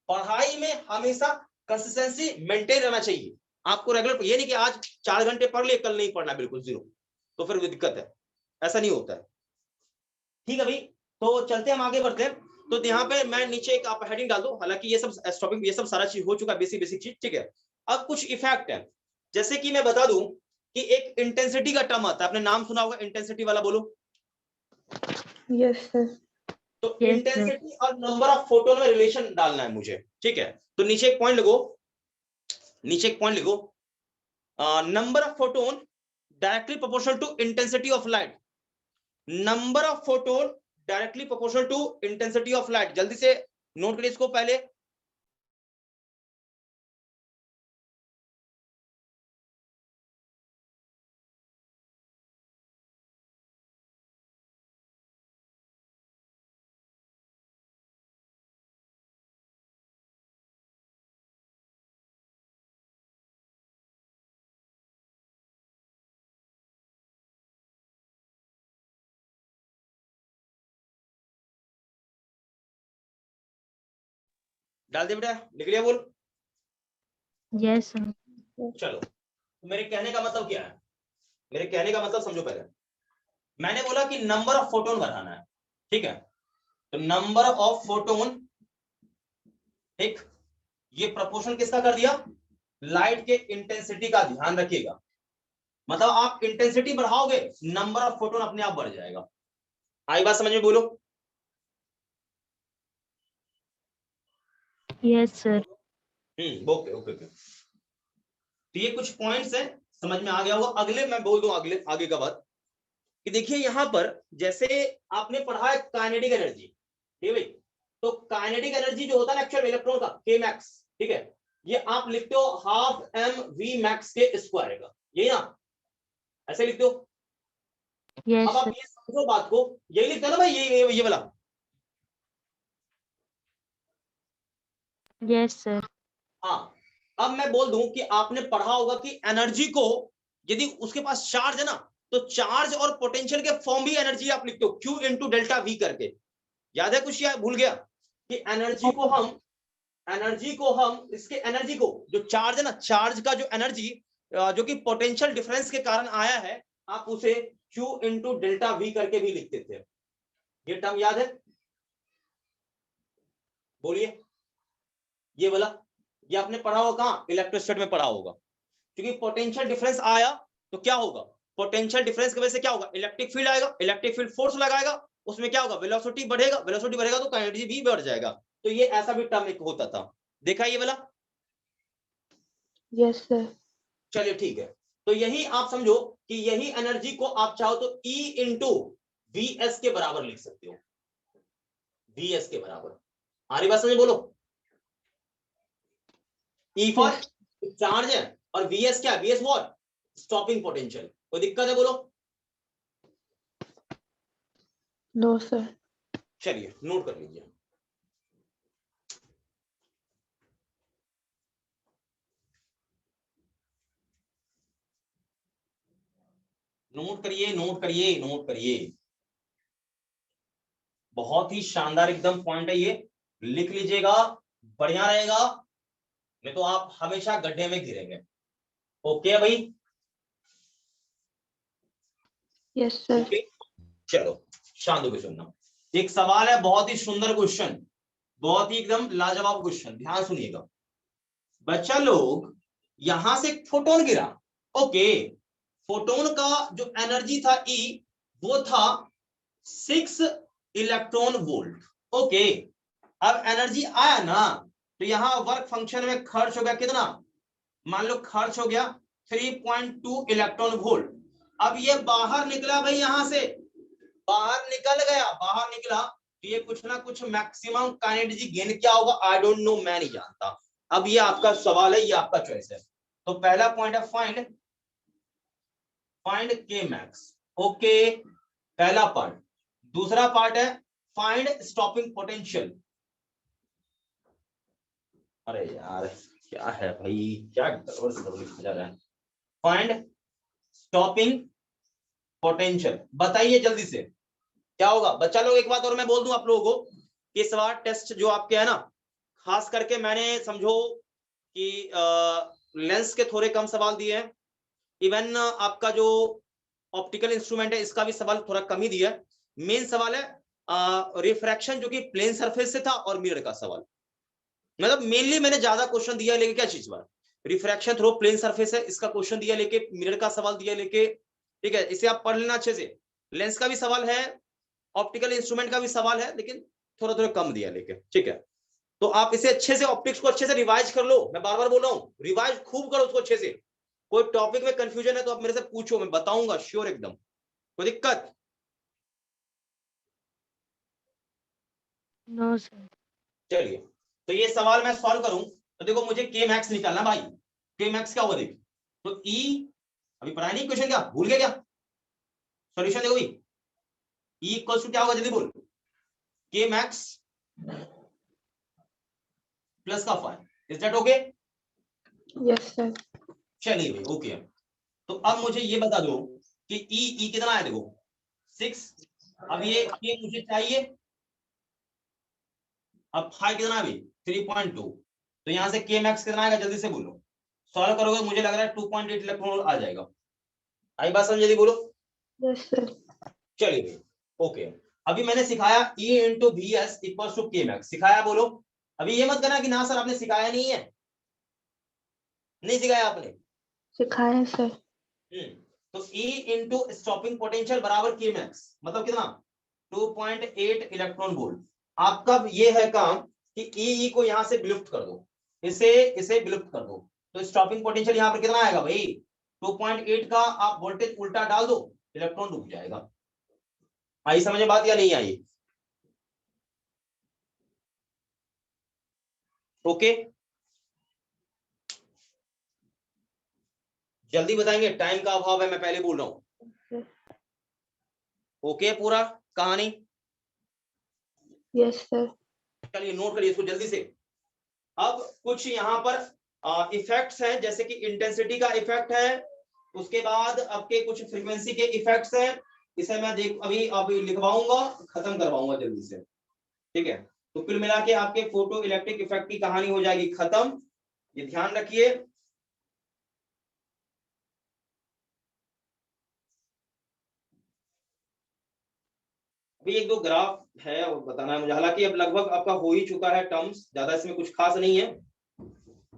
पढ़ाई में हमेशा कंसिस्टेंसी मेंटेन रहना चाहिए आपको, रेगुलर, ये नहीं कि आज 4 घंटे पढ़ लिए, कल नहीं पढ़ना, बिल्कुल जीरो, तो फिर दिक्कत है, ऐसा नहीं होता है। ठीक है भाई, तो चलते हम आगे बढ़ते हैं। तो यहाँ पे मैं नीचे एक आप हेडिंग डाल दो, हालांकि ये सब टॉपिक, ये सब सारा चीज हो चुका है, बेसिक बेसिक चीज, ठीक है। अब कुछ इफेक्ट है, जैसे कि मैं बता दूं कि एक इंटेंसिटी का टर्म आता है, आपने नाम सुना होगा इंटेंसिटी वाला, बोलो। Yes sir. तो Yes, इंटेंसिटी और नंबर ऑफ फोटोन में रिलेशन डालना है मुझे, ठीक है। तो नीचे एक पॉइंट लिखो, नीचे एक पॉइंट लिखो, number of photon directly proportional to intensity of light, number of photon directly proportional to intensity of light. जल्दी से नोट करिए इसको पहले, डाल दे बेटा, लिख लिया, बोल। yes sir, चलो, तो मेरे कहने का मतलब क्या है, मेरे कहने का मतलब समझो पहले, मैंने बोला कि नंबर ऑफ फोटोन बनाना है, ठीक है। तो नंबर ऑफ फोटोन, ठीक, ये प्रोपोर्शन किसका कर दिया, लाइट के इंटेंसिटी का, ध्यान रखिएगा, मतलब आप इंटेंसिटी बढ़ाओगे, नंबर ऑफ फोटोन अपने आप बढ़ जाएगा। आई बात समझ में, बोलो। yes sir, okay okay okay. तो ये कुछ पॉइंट्स हैं, समझ में आ गया होगा। अगले मैं बोल दूं, अगले आगे का बात कि देखिए यहां पर जैसे आपने पढ़ा है काइनेटिक एनर्जी, ठीक है भाई, तो काइनेटिक एनर्जी जो होता है ना एक्चुअल इलेक्ट्रॉन का, के मैक्स, ठीक है, ये आप लिखते हो हाफ एम वी मैक्स के स्क्वायर का, यही ना, ऐसे लिखते हो। yes अब आप sir, ये समझो बात को, यही लिखते हो ना भाई, ये वाला, yes sir, हाँ। अब मैं बोल दूं कि आपने पढ़ा होगा कि एनर्जी को, यदि उसके पास चार्ज है ना, तो चार्ज और पोटेंशियल के फॉर्म भी एनर्जी आप लिखते हो, Q इंटू डेल्टा वी करके, याद है कुछ या भूल गया, कि एनर्जी को हम एनर्जी को हम, इसके एनर्जी को, जो चार्ज है ना, चार्ज का जो एनर्जी जो कि पोटेंशियल डिफरेंस के कारण आया है, आप उसे Q इंटू डेल्टा V करके भी लिखते थे। ये टर्म याद है? बोलिए, ये वाला, ये आपने पढ़ा होगा कहां? इलेक्ट्रोस्टैट में पढ़ा होगा। क्योंकि पोटेंशियल डिफरेंस आया तो क्या होगा, पोटेंशियल डिफरेंस की वजह से क्या होगा, इलेक्ट्रिक फील्ड आएगा, इलेक्ट्रिक फील्ड फोर्स लगाएगा, उसमें क्या होगा, वेलोसिटी बढ़ेगा, वेलोसिटी बढ़ेगा तो एनर्जी भी बढ़ जाएगा। तो ये ऐसा भी टर्म एक होता था, देखा ये वाला? Yes sir. चलिए ठीक है, तो यही आप समझो कि यही एनर्जी को आप चाहो तो E इंटू VS के बराबर लिख सकते हो, VS के बराबर। आ रही बात समझ? बोलो, E फॉर चार्ज है और VS क्या है, VS व्हाट, स्टॉपिंग पोटेंशियल। कोई दिक्कत है? बोलो। No sir. चलिए नोट कर लीजिए। नोट करिए, नोट करिए, नोट करिए। बहुत ही शानदार एकदम पॉइंट है ये, लिख लीजिएगा, बढ़िया रहेगा, नहीं तो आप हमेशा गड्ढे में गिरेंगे। ओके भाई? Yes sir. ओके, चलो शांत होकर सुनना। एक सवाल है, बहुत ही सुंदर क्वेश्चन, बहुत ही एकदम लाजवाब क्वेश्चन, ध्यान सुनिएगा। बच्चा लोग, यहां से फोटोन गिरा, ओके, फोटोन का जो एनर्जी था E, वो था 6 इलेक्ट्रॉन वोल्ट। ओके, अब एनर्जी आया ना, तो यहां वर्क फंक्शन में खर्च हो गया कितना, मान लो खर्च हो गया 3.2 इलेक्ट्रॉन वोल्ट। अब ये बाहर निकला भाई, यहां से बाहर निकल गया, बाहर निकला तो ये कुछ ना कुछ मैक्सिमम काइनेटिक गेन क्या होगा, आई डोंट नो, मैं नहीं जानता। अब ये आपका सवाल है, ये आपका चॉइस है। तो पहला पॉइंट है फाइंड के मैक्स, ओके, पहला पार्ट। दूसरा पार्ट है फाइंड स्टॉपिंग पोटेंशियल। अरे यार क्या है भाई, क्या गड़बड़ लिखा जा रहा है। फाइंड स्टॉपिंग पोटेंशियल, बताइए जल्दी से क्या होगा बच्चा लोग। एक बात और मैं बोल दूं आप लोगों को कि इस बार टेस्ट जो आपके है ना, खास करके मैंने समझो कि लेंस के थोड़े कम सवाल दिए हैं, इवन आपका जो ऑप्टिकल इंस्ट्रूमेंट है इसका भी सवाल थोड़ा कम ही दिया है। मेन सवाल है रिफ्रैक्शन, जो कि प्लेन सरफेस से था, और मिरर का सवाल, मतलब मेनली मैंने ज्यादा क्वेश्चन दिया, लेके क्या चीज बार, रिफ्रैक्शन थ्रू प्लेन सरफेस है, इसका क्वेश्चन दिया, लेके मिरर का सवाल दिया लेके, ठीक है, इसे आप पढ़ लेना अच्छे से। लेंस का भी सवाल है, ऑप्टिकल इंस्ट्रूमेंट का भी सवाल है, लेकिन थोड़ा थोड़ा कम दिया लेके, ठीक है। तो आप इसे अच्छे से, ऑप्टिक्स को अच्छे से रिवाइज कर लो, मैं बार बार बोल रहा हूँ, रिवाइज खूब करो उसको अच्छे से। कोई टॉपिक में कंफ्यूजन है तो आप मेरे से पूछो, मैं बताऊंगा श्योर एकदम, कोई दिक्कत? No sir. चलिए, तो ये सवाल मैं सॉल्व करूं तो देखो, मुझे के मैक्स निकालना भाई। के मैक्स क्या होगा देख, तो ई, अभी पढ़ाया नहीं क्वेश्चन, क्या भूल गया क्या? सॉल्यूशन देखो, ई इक्वल्स टू क्या होगा, जल्दी बोल। के मैक्स प्लस का five, is that okay? Yes sir. चलिए भाई ओके। तो अब मुझे ये बता दो कि ई कितना है, देखो 6, अब ये के मुझे चाहिए, अब फाइव कितना है भाई, 3.2, तो यहां से के मैक्स कितना आएगा, जल्दी से बोलो। सॉल्व करोगे मुझे लग रहा है 2.8 इलेक्ट्रॉन आ जाएगा। आई बात समझ, जल्दी बोलो। Yes sir. चलिए भाई ओके, अभी मैंने सिखाया E into V S equal to K max, सिखाया, बोलो। अभी ये मत करना कि ना सर आपने सिखाया नहीं है, नहीं सिखाया आपने। सिखाए सर। तो E इंटू स्टॉपिंग पोटेंशियल बराबर के मैक्स, मतलब कितना, 2.8 इलेक्ट्रॉन वोल्ट। आपका ये है काम कि E को यहां से विलुप्त कर दो, इसे विलुप्त कर दो, तो स्टॉपिंग पोटेंशियल यहां पर कितना आएगा भाई, 2.8 का आप वोल्टेज उल्टा डाल दो, इलेक्ट्रॉन रुक जाएगा। आई समझ में बात या नहीं आई? ओके, जल्दी बताएंगे, टाइम का अभाव है, मैं पहले बोल रहा हूं। ओके पूरा कहानी? Yes sir. चलिए नोट करिए इसको जल्दी से। अब कुछ यहाँ पर इफेक्ट्स हैं, जैसे कि इंटेंसिटी का इफेक्ट है, उसके बाद आपके कुछ फ्रीक्वेंसी के इफेक्ट्स हैं, इसे मैं अभी लिखवाऊंगा, खत्म करवाऊंगा जल्दी से, ठीक है। तो कुल मिला के आपके फोटो इलेक्ट्रिक इफेक्ट की कहानी हो जाएगी खत्म। ये ध्यान रखिए। अभी एक दो ग्राफ है और बताना है मुझे, हालांकि अब लगभग आपका हो ही चुका है टर्म्स, ज्यादा इसमें कुछ खास नहीं है,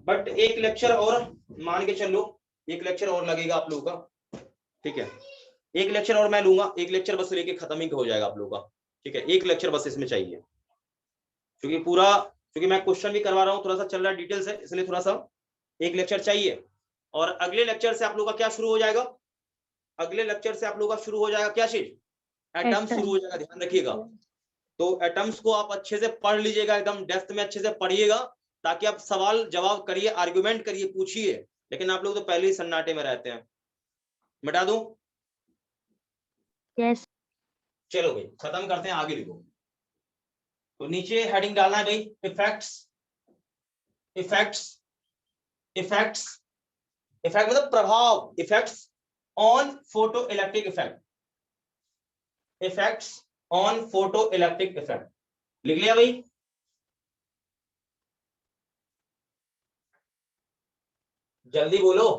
बट एक लेक्चर और मान के चलो, एक लेक्चर और लगेगा आप लोगों का, ठीक है, एक लेक्चर और मैं लूंगा, एक लेक्चर बस लेके खत्म ही हो जाएगा आप लोगों का, ठीक है, एक लेक्चर बस इसमें चाहिए, क्योंकि पूरा, क्योंकि मैं क्वेश्चन भी करवा रहा हूँ, थोड़ा सा चल रहा है डिटेल से, इसलिए थोड़ा सा एक लेक्चर चाहिए। और अगले लेक्चर से आप लोगों का क्या शुरू हो जाएगा, अगले लेक्चर से आप लोगों का शुरू हो जाएगा क्या चीज, एटम शुरू हो जाएगा, ध्यान रखिएगा। तो एटम्स को आप अच्छे से पढ़ लीजिएगा, एकदम डेप्थ में अच्छे से पढ़िएगा, ताकि आप सवाल जवाब करिए, आर्गुमेंट करिए, पूछिए। लेकिन आप लोग तो पहले ही सन्नाटे में रहते हैं। मिटा दूं? यस चलो भाई खत्म करते हैं, आगे लिखो। तो नीचे हेडिंग डालना है भाई, इफेक्ट्स, इफेक्ट्स, इफेक्ट्स, इफेक्ट मतलब प्रभाव, effects on photo electric effect, effects on photo electric effect. लिख लिया भाई? जल्दी बोलो।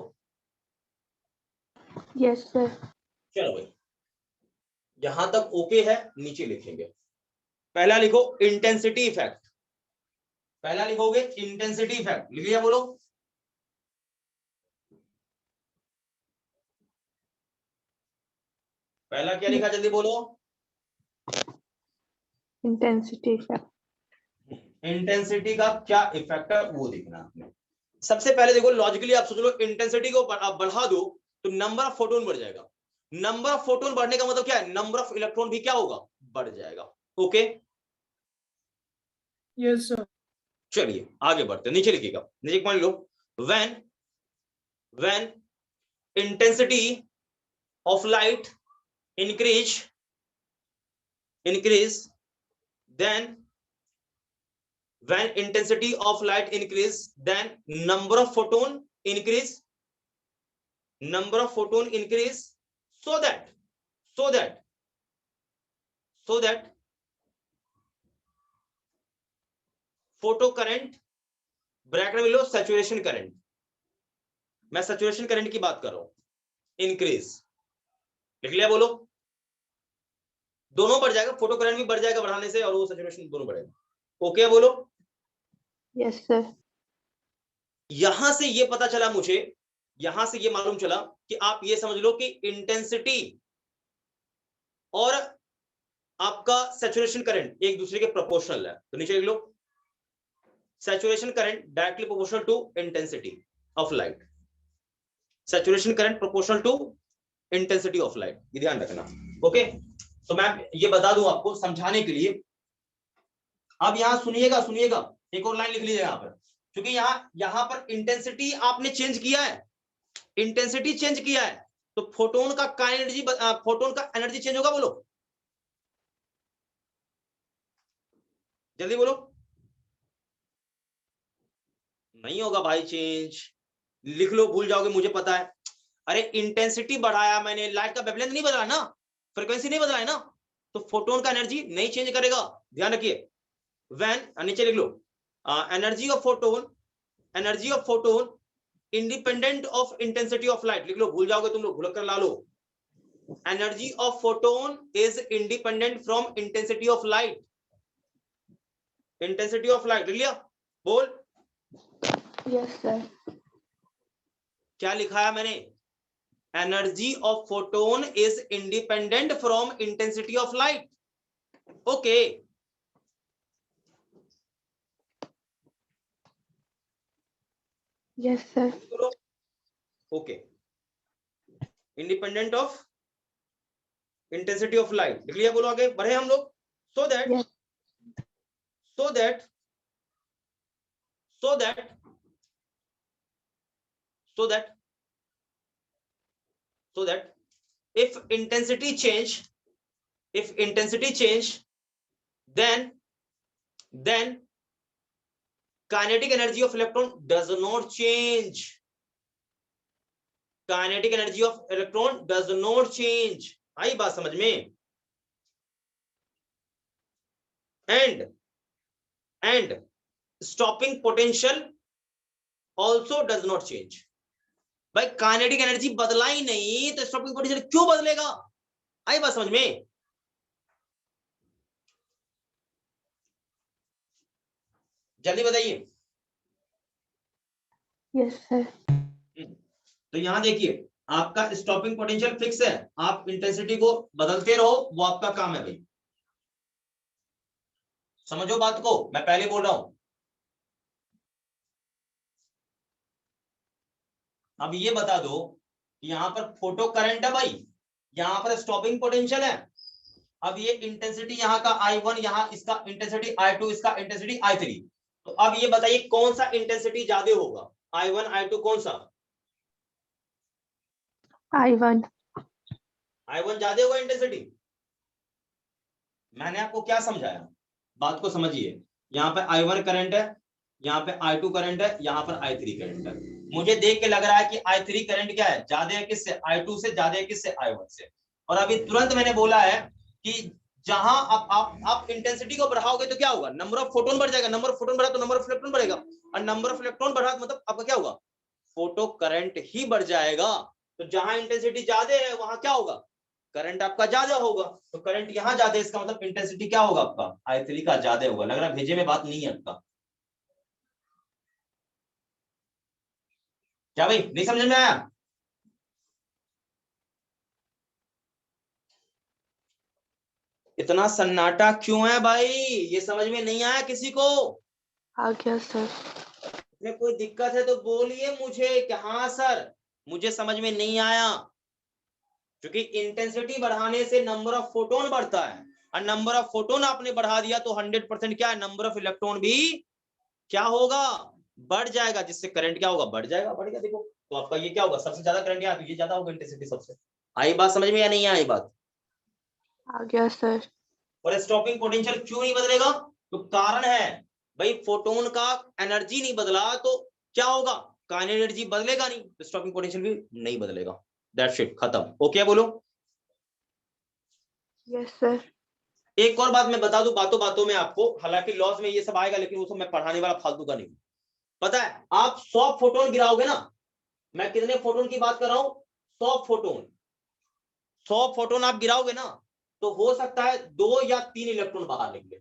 Yes, sir. चलो भाई, जहां तक ओके है नीचे लिखेंगे। पहला लिखो इंटेंसिटी इफेक्ट, पहला लिखोगे इंटेंसिटी इफेक्ट, लिख लिया? बोलो। पहला क्या लिखा, जल्दी बोलो। Intensity effect. इंटेंसिटी का क्या इफेक्ट है वो देखना आपने। सबसे पहले देखो लॉजिकली आप सोच लो, इंटेंसिटी को आप बढ़ा दो तो नंबर ऑफ फोटोन बढ़ जाएगा। नंबर ऑफ फोटोन बढ़ने का मतलब क्या है, नंबर ऑफ इलेक्ट्रॉन भी क्या होगा, बढ़ जाएगा। Okay, Yes, sir. चलिए आगे बढ़ते, नीचे लिखिएगा, नीचे मान लो, when intensity of light increase, then when intensity of light increase, then number of photon increase, number of photon increase, so that photo current, bracket में लो सैचुरेशन करंट, मैं सैचुरेशन करंट की बात कर रहा हूं, इंक्रीज। लिख लिया? बोलो। दोनों बढ़ जाएगा, फोटो करंट भी बढ़ जाएगा बढ़ाने से, और वो सैचुरेशन दोनों बढ़ेगा। ओके बोलो। Yes, sir. यहां से ये पता चला मुझे, यहां से ये मालूम चला कि आप ये समझ लो कि इंटेंसिटी और आपका सैचुरेशन करंट एक दूसरे के प्रोपोर्शनल है। तो नीचे लिख लो, saturation current directly proportional to intensity of light, saturation current proportional to intensity of light, ये ध्यान रखना। ओके, तो मैं ये बता दूं आपको समझाने के लिए। अब यहां सुनिएगा, सुनिएगा, एक और लाइन लिख लीजिएगा यहां पर, क्योंकि यहां पर इंटेंसिटी आपने चेंज किया है, इंटेंसिटी चेंज किया है, तो फोटोन का एनर्जी, फोटोन का एनर्जी चेंज होगा। बोलो जल्दी बोलो। नहीं होगा भाई चेंज, लिख लो, भूल जाओगे, मुझे पता है। अरे इंटेंसिटी बढ़ाया मैंने, लाइट का वेवलेंथ नहीं बदला ना, फ्रीक्वेंसी नहीं बदला है ना, तो फोटोन का एनर्जी नहीं चेंज करेगा, ध्यान रखिए। व्हेन, नीचे लिख लो, energy of photon independent of intensity of light, लिख लो, भूल जाओगे तुम लोग, भूल कर ला लो। Energy of photon is independent from intensity of light, intensity of light, लिख लिया? बोल। Yes, sir. क्या लिखा है मैंने, energy of photon is independent from intensity of light. Okay, Yes, sir. Okay, independent of intensity of light, लिख लिया? बोलो आगे बढ़े हम लोग। So that Yes. so that if intensity change, then kinetic energy of electron does not change, kinetic energy of electron does not change। आई बात समझ में? and and stopping potential also does not change. भाई kinetic energy बदला ही नहीं तो stopping potential क्यों बदलेगा? आई बात समझ में? जल्दी बताइए। Yes, sir. तो यहां देखिए आपका स्टॉपिंग पोटेंशियल फिक्स है, आप इंटेंसिटी को बदलते रहो, वो आपका काम है भाई। समझो बात को, मैं पहले बोल रहा हूं। अब ये बता दो यहां पर फोटो करंट है भाई, यहां पर स्टॉपिंग पोटेंशियल है। अब ये इंटेंसिटी यहाँ का I1, यहाँ इसका इंटेंसिटी I2, इसका इंटेंसिटी I3। तो अब ये बताइए कौन सा इंटेंसिटी ज्यादा होगा, I1 I2 कौन सा? I1. I1 ज्यादा होगा इंटेंसिटी। मैंने आपको क्या समझाया, बात को समझिए। यहाँ पे I1 करंट है, यहाँ पे I2 करंट है, यहाँ पर I3 करंट है। मुझे देख के लग रहा है कि I3 करंट क्या है, ज्यादा है किससे? I2 से, ज्यादा है किससे? I1 से। और अभी तुरंत मैंने बोला है कि जहां आप इंटेंसिटी को बढ़ाओगे तो क्या होगा, नंबर ऑफ फोटोन बढ़ जाएगा। नंबर ऑफ फोटोन बढ़ा तो नंबर ऑफ इलेक्ट्रॉन बढ़ेगा, और नंबर ऑफ इलेक्ट्रॉन बढ़ा तो मतलब आपका क्या होगा, फोटो करंट ही बढ़ जाएगा। तो जहां इंटेंसिटी ज्यादा है वहां क्या होगा, करंट आपका ज्यादा होगा। तो करंट यहां ज्यादा है, इसका मतलब इंटेंसिटी क्या होगा आपका, I3 का ज्यादा होगा। लग रहा है भेजे में बात नहीं है आपका, क्या भाई नहीं समझ में आया? इतना सन्नाटा क्यों है भाई, ये समझ में नहीं आया किसी को? आ गया सर। में कोई दिक्कत है तो बोलिए मुझे कि हाँ सर मुझे समझ में नहीं आया। क्योंकि इंटेंसिटी बढ़ाने से नंबर ऑफ फोटोन बढ़ता है, और नंबर ऑफ फोटोन आपने बढ़ा दिया तो 100% क्या है, नंबर ऑफ इलेक्ट्रॉन भी क्या होगा, बढ़ जाएगा, जिससे करंट क्या होगा, बढ़ जाएगा। बढ़ गया देखो, तो आपका ये क्या होगा, सबसे ज्यादा करंट यहाँ तो ये ज्यादा होगा इंटेंसिटी सबसे। आई बात समझ में या नहीं आई बात? आ गया सर। और स्टॉपिंग पोटेंशियल क्यों नहीं बदलेगा? तो कारण है भाई फोटोन का एनर्जी नहीं बदला तो क्या होगा, काइनेटिक एनर्जी बदलेगा नहीं, तो स्टॉपिंग पोटेंशियल भी नहीं बदलेगा। दैट्स इट, खत्म। ओके बोलो। Yes sir. एक और बात मैं बता दूं बातों बातों में आपको, हालांकि लॉस में ये सब आएगा लेकिन वो सब मैं पढ़ाने वाला फालतू का नहीं। पता है आप 100 फोटोन गिराओगे ना, मैं कितने फोटोन की बात कर रहा हूं, 100 फोटोन। 100 फोटोन आप गिराओगे ना तो हो सकता है 2 या 3 इलेक्ट्रॉन बाहर निकले,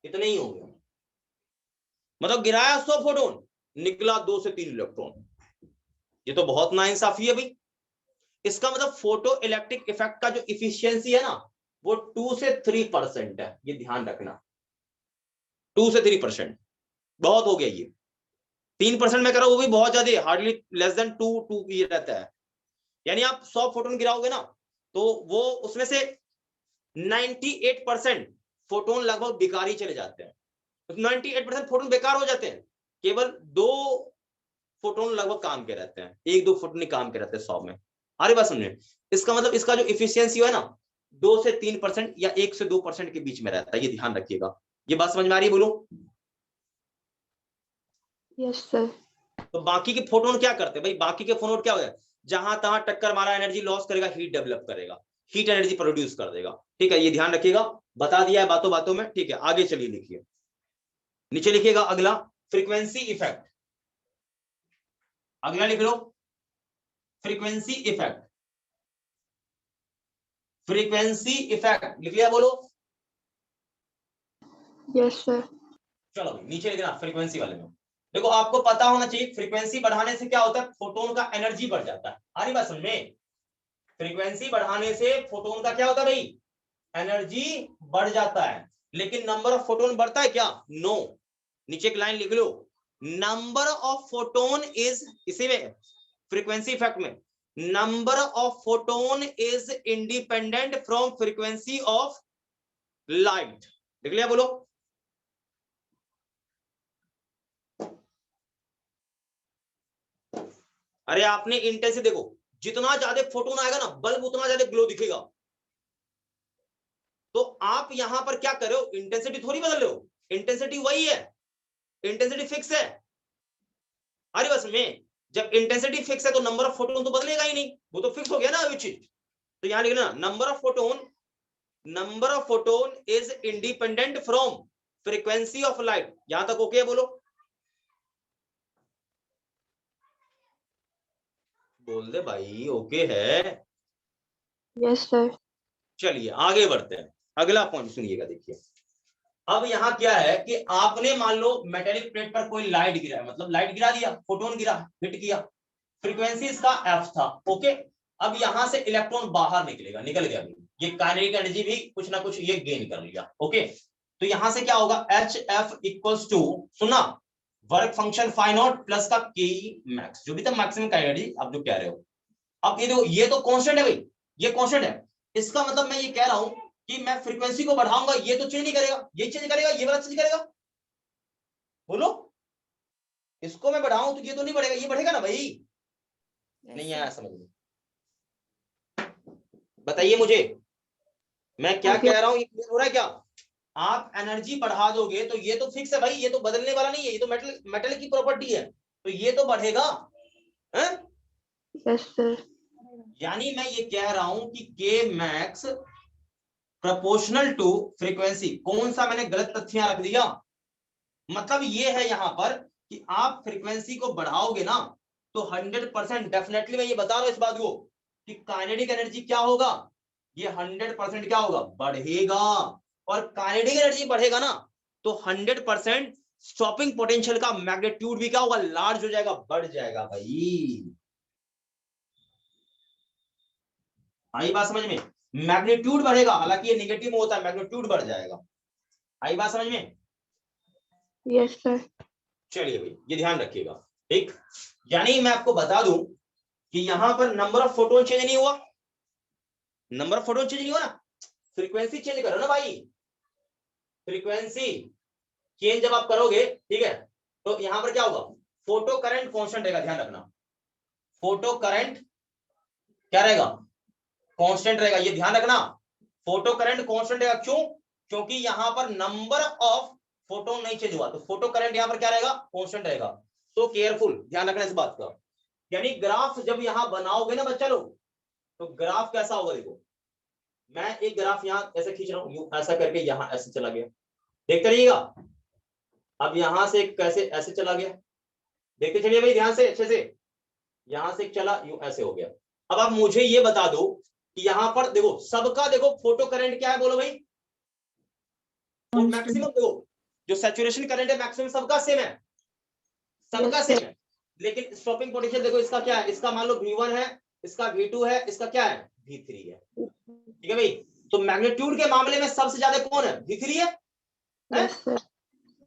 इतने ही होंगे। मतलब गिराया 100 फोटोन, निकला 2 से 3 इलेक्ट्रॉन, ये तो बहुत नाइंसाफी है भाई। इसका मतलब फोटो इलेक्ट्रिक इफेक्ट का जो इफिशियंसी है ना वो 2 से 3% है, ये ध्यान रखना। 2 से 3% बहुत हो गया, ये 3% में करो वो भी बहुत ज्यादा, हार्डली लेस देन 2 ये रहता है। यानी आप 100 फोटोन गिराओगे ना तो वो उसमें से 98% फोटोन लगभग बेकार ही चले जाते हैं। 98% फोटोन बेकार हो जाते हैं, केवल 2 फोटोन लगभग काम के रहते हैं, 1-2 फोटोन ही काम के रहते हैं 100 में। अरे बात समझे, इसका मतलब इसका जो इफिशियंसी है ना 2 से 3% या 1 से 2% के बीच में रहता है, ये ध्यान रखिएगा। ये बात समझ में आ रही है बोलो? Yes sir. तो बाकी के फोटोन क्या करते हैं भाई, बाकी के फोटोन क्या होगा, जहां तहां टक्कर मारा एनर्जी लॉस करेगा, हीट डेवलप करेगा, हीट एनर्जी प्रोड्यूस कर देगा। ठीक है, ये ध्यान रखिएगा, बता दिया है बातों बातों में। ठीक है, आगे चलिए लिखिए, नीचे लिखिएगा अगला फ्रीक्वेंसी इफेक्ट। अगला लिख low frequency effect. Frequency effect लिख लिया, बोलो। Yes sir. चलो नीचे लिखना फ्रीक्वेंसी वाले में। देखो आपको पता होना चाहिए फ्रीक्वेंसी बढ़ाने से क्या होता है, फोटोन का एनर्जी बढ़ जाता है। आ रही बात समझ में? फ्रीक्वेंसी बढ़ाने से फोटोन का क्या होता है भाई, एनर्जी बढ़ जाता है। लेकिन नंबर ऑफ फोटोन बढ़ता है क्या? नो। नीचे एक लाइन लिख लो, नंबर ऑफ फोटोन इज, इसी में फ्रीक्वेंसी इफेक्ट में number of photon is independent from frequency of light. लिख लिया, बोलो। अरे आपने इंटेंसिटी देखो, जितना ज्यादा फोटोन आएगा ना बल्ब उतना ज्यादा ग्लो दिखेगा। तो आप यहां पर क्या कर रहे हो, इंटेंसिटी थोड़ी बदल रहे हो, इंटेंसिटी वही है, इंटेंसिटी फिक्स है। अरे बस में जब इंटेंसिटी फिक्स है तो नंबर ऑफ फोटोन तो बदलेगा ही नहीं, वो तो फिक्स हो गया ना अभी चीज। तो यहां लिखना number of photon is independent from frequency of light, यहां तक ओके है? बोलो, बोल दे भाई ओके है। Yes sir. चलिए आगे बढ़ते हैं, अगला पॉइंट सुनिएगा। देखिए अब यहाँ क्या है कि आपने मान लो मेटेलिक प्लेट पर कोई लाइट गिरा है, मतलब लाइट गिरा दिया, फोटोन गिरा, हिट किया, फ्रीक्वेंसी इसका एफ था, ओके। अब यहां से इलेक्ट्रॉन बाहर निकलेगा, निकल गया, ये काइनेटिक एनर्जी भी कुछ ना कुछ ये गेन कर लिया, ओके। तो यहां से क्या होगा, एच एफ इक्वल्स टू, सुना, work function phi naught plus का के मैक्स, जो भी था मैक्सिमम काइनेटिक एनर्जी आप जो कह रहे हो। अब ये देखो, ये तो कांस्टेंट है भाई, ये कांस्टेंट है, इसका मतलब मैं ये कह रहा हूं कि मैं फ्रीक्वेंसी को बढ़ाऊंगा, ये तो चेंज नहीं करेगा, ये चेंज करेगा, ये वाला चेंज करेगा, बोलो। इसको मैं बढ़ाऊं तो ये तो नहीं बढ़ेगा, ये बढ़ेगा ना भाई? नहीं आया समझ में? बताइए मुझे, मैं क्या कह रहा हूं, ये क्लियर हो रहा है क्या? आप एनर्जी बढ़ा दोगे तो ये तो फिक्स है भाई, ये तो बदलने वाला नहीं है, ये तो मेटल की प्रॉपर्टी है, तो ये तो बढ़ेगा है? Yes sir. यानी मैं ये कह रहा हूं कि के मैक्स प्रोपोर्शनल टू फ्रीक्वेंसी। कौन सा मैंने गलत तथ्य रख दिया? मतलब ये है यहां पर कि आप फ्रीक्वेंसी को बढ़ाओगे ना तो 100% डेफिनेटली मैं ये बता रहा हूं इस बात को कि काइनेटिक एनर्जी क्या होगा, ये 100% क्या होगा, बढ़ेगा। और काइनेटिक एनर्जी बढ़ेगा ना तो 100% स्टॉपिंग पोटेंशियल का मैग्नीट्यूड भी क्या होगा, लार्ज हो जाएगा, बढ़ जाएगा भाई। आई बात समझ में? मैग्नीट्यूड बढ़ेगा, हालांकि ये नेगेटिव में होता है, मैग्नीट्यूड बढ़ जाएगा। आई बात समझ में? Yes sir. चलिए भाई ये ध्यान रखिएगा, ठीक। यानी मैं आपको बता दूं कि यहां पर नंबर ऑफ फोटोन चेंज नहीं हुआ, नंबर ऑफ फोटोन चेंज नहीं हुआ ना, फ्रीक्वेंसी चेंज करो ना भाई, फ्रीक्वेंसी चेंज जब आप करोगे, ठीक है, तो यहां पर क्या होगा, फोटो करंट कांस्टेंट रहेगा, ध्यान रखना, फोटो करंट क्या रहेगा, कांस्टेंट रहेगा, ये ध्यान रखना, फोटो करंट कांस्टेंट रहेगा। क्यों? क्योंकि यहां पर नंबर ऑफ फोटोन नहीं चेंज हुआ, तो फोटो करंट यहां पर क्या रहेगा, कांस्टेंट रहेगा। तो केयरफुल ध्यान रखना इस बात का। यानी ग्राफ जब यहां बनाओगे ना बच्चा लोग, तो ग्राफ कैसा होगा, देखो मैं एक ग्राफ यहां ऐसे खींच रहा हूं, ऐसा करके यहां ऐसे चला गया, देखते रहिएगा। अब यहां से कैसे ऐसे चला गया, देखते चलिए भाई ध्यान से अच्छे से, यहां से चला यूं ऐसे हो गया। अब आप मुझे ये बता दो कि यहां पर देखो सबका देखो फोटो करंट क्या है, बोलो भाई, मैक्सिमम देखो जो सैचुरेशन करंट है मैक्सिमम सबका सेम है, सबका सेम है, लेकिन स्टॉपिंग पोटेंशियल देखो इसका क्या है, इसका मान लो V1 है, इसका V2 है, इसका क्या है V3 है, ठीक है भाई। तो मैग्नीट्यूड के मामले में सबसे ज्यादा कौन है, V3 है? Yes sir.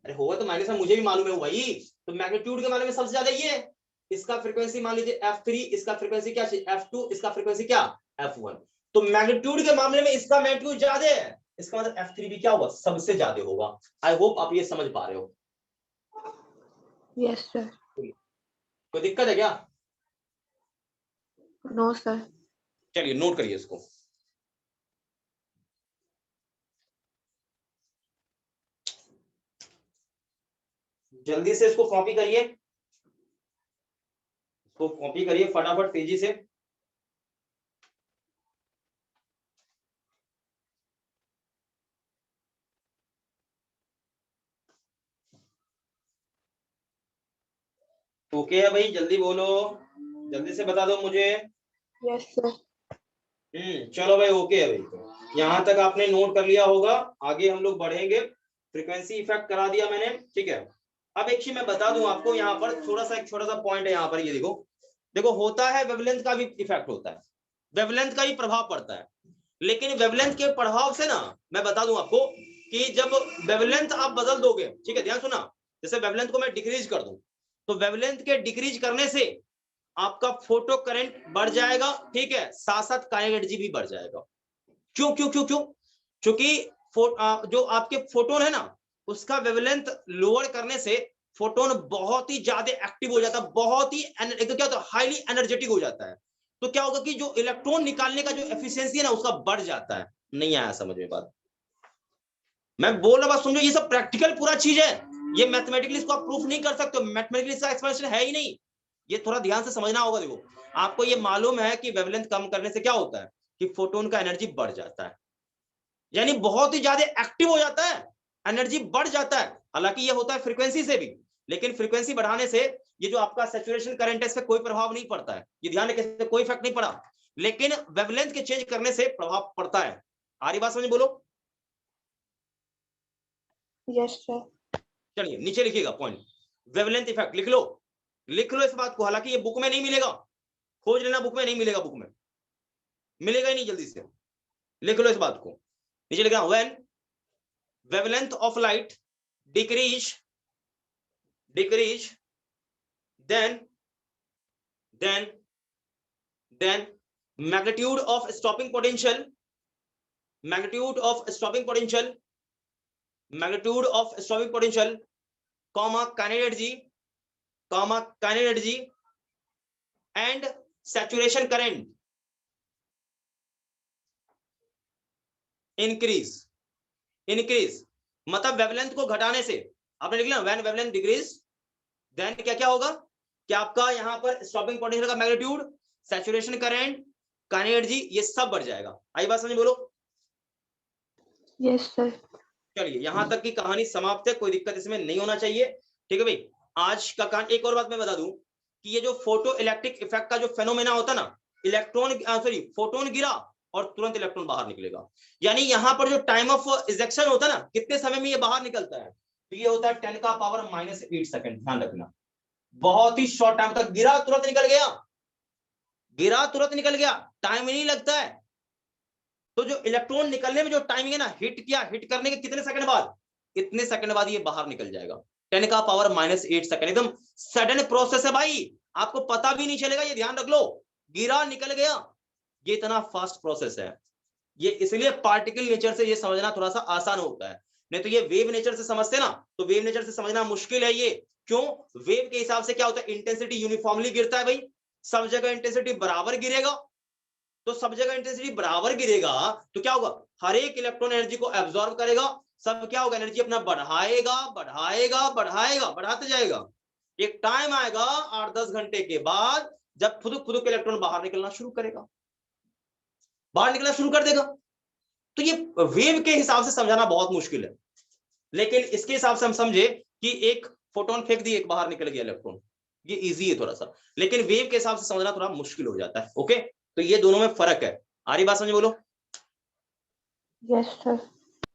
अरे होगा तो माइनस में मुझे भी मालूम है भाई, तो मैग्नीट्यूड के मामले में सबसे ज्यादा ये है, इसका फ्रीक्वेंसी मान लीजिए F3, इसका फ्रीक्वेंसी क्या F2, इसका फ्रीक्वेंसी क्या F1, तो मैग्नीट्यूड के मामले में इसका मैग्नीट्यूड ज्यादा है, इसका मतलब F3 भी क्या होगा, सबसे ज्यादा होगा। आई होप आप ये समझ पा रहे हो। Yes sir. कोई दिक्कत है क्या? No sir. चलिए नोट करिए इसको। जल्दी से इसको कॉपी करिए, इसको कॉपी करिए फटाफट तेजी से। ओके है भाई, जल्दी बोलो, जल्दी से बता दो मुझे। Yes sir. चलो भाई ओके है भाई, यहां तक आपने नोट कर लिया होगा, आगे हम लोग बढ़ेंगे। फ्रीक्वेंसी इफेक्ट करा दिया मैंने, ठीक है। अब एक चीज मैं बता दूं आपको, यहाँ पर थोड़ा सा एक छोटा सा पॉइंट है यहाँ पर, ये देखो, देखो होता है वेवलेंथ का भी इफेक्ट होता है, वेवलेंथ का भी प्रभाव पड़ता है, लेकिन वेवलेंथ के प्रभाव से ना मैं बता दूं आपको कि जब वेवलेंथ आप बदल दोगे, ठीक है ध्यान सुना, जैसे वेवलेंथ को मैं डिक्रीज कर दूं, तो वेवलेंथ के डिक्रीज करने से आपका फोटो करंट बढ़ जाएगा, ठीक है, साथ साथ काइनेटिक एनर्जी भी बढ़ जाएगा। क्यों क्यों क्यों क्यों? क्योंकि जो आपके फोटोन है ना, उसका वेवलेंथ लोअर करने से फोटोन बहुत ही ज्यादा एक्टिव हो जाता है, बहुत ही एक तो क्या होता है, हाईली एनर्जेटिक हो जाता है। तो क्या होगा कि जो इलेक्ट्रॉन निकालने का जो एफिशिएंसी है ना उसका बढ़ जाता है। नहीं आया समझ में बात? मैं बोल रहा बात समझो, ये सब प्रैक्टिकल पूरा चीज है, ये मैथमेटिकली इसको आप प्रूफ नहीं कर सकते, मैथमेटिकली इसका एक्सप्लेनेशन है ही नहीं, ये थोड़ा ध्यान से समझना होगा। देखो आपको ये मालूम है कि वेवलेंथ कम करने से क्या होता है कि फोटोन का एनर्जी बढ़ जाता है, यानी बहुत ही ज्यादा एक्टिव हो जाता है, एनर्जी बढ़ जाता है। हालांकि ये होता है फ्रीक्वेंसी से भी, लेकिन फ्रीक्वेंसी बढ़ाने से ये जो आपका सैचुरेशन करंट है इस पे कोई प्रभाव नहीं पड़ता है, ये ध्यान रखिए, कोई इफेक्ट नहीं पड़ा। लेकिन वेवलेंथ के चेंज करने से प्रभाव पड़ता है। आ रही बात समझ, बोलो। Yes, sir. चलिए नीचे लिखिएगा पॉइंट, वेवलेंथ इफेक्ट लिख लो, लिख लो इस बात को। हालांकि ये बुक में नहीं मिलेगा, खोज लेना, बुक में नहीं मिलेगा, बुक में मिलेगा ही नहीं, जल्दी से लिख लो इस बात को। नीचे लिखा when wavelength of light decrease then magnitude of stopping potential comma kinetic energy and saturation current increase मतलब वेवलेंथ को घटाने से आपने लिख लिया, व्हेन वेवलेंथ डिक्रीज देन क्या क्या होगा कि आपका यहां पर स्टॉपिंग पोटेंशियल का magnitude, saturation current, kinetic energy, ये सब बढ़ जाएगा। आई बात समझ, बोलो। Yes, sir. चलिए यहां तक की कहानी समाप्त है, कोई दिक्कत इसमें नहीं होना चाहिए, ठीक है भाई। आज का कान, एक और बात मैं बता दूं कि ये जो फोटो इलेक्ट्रिक इफेक्ट का जो फेनोमेना होता ना, फोटोन गिरा और तुरंत इलेक्ट्रॉन बाहर निकलेगा, यानी यहां पर जो टाइम ऑफ इजेक्शन होता है ना, कितने समय में ये बाहर निकलता है, तो ये होता है 10⁻⁻8 सेकंड। ध्यान रखना, बहुत ही शॉर्ट टाइम तक गिरा तुरंत निकल गया, टाइम नहीं लगता है। तो जो इलेक्ट्रॉन निकलने में जो टाइमिंग है ना, हिट किया, हिट करने के कितने सेकंड बाद, इतने सेकंड बाद ये बाहर निकल जाएगा। 10⁻⁻8 सेकंड, एकदम सडन प्रोसेस है भाई, आपको पता भी नहीं चलेगा, ये ध्यान रख लो। गिरा निकल गया, ये इतना फास्ट प्रोसेस है। ये इसलिए पार्टिकल नेचर से ये समझना थोड़ा सा आसान होता है, नहीं तो ये वेव नेचर से समझते ना तो वेव नेचर से समझना मुश्किल है। ये क्यों, वेव के हिसाब से क्या होता है, इंटेंसिटी यूनिफॉर्मली गिरता है भाई, सब जगह इंटेंसिटी बराबर गिरेगा। तो सब जगह इंटेंसिटी बराबर गिरेगा तो क्या होगा, हर एक इलेक्ट्रॉन एनर्जी को एब्जॉर्ब करेगा, सब क्या होगा, एनर्जी अपना बढ़ाते जाएगा। एक टाइम आएगा 8-10 घंटे के बाद जब खुद इलेक्ट्रॉन बाहर निकलना शुरू कर देगा। तो ये वेव के हिसाब से समझाना बहुत मुश्किल है, लेकिन इसके हिसाब से हम समझे कि एक फोटोन फेंक दिए, एक बाहर निकल गया इलेक्ट्रॉन, ये इजी है थोड़ा सा, लेकिन वेव के हिसाब से समझना थोड़ा मुश्किल हो जाता है। ओके, तो ये दोनों में फर्क है। आ रही बात समझ, बोलो। Yes, sir.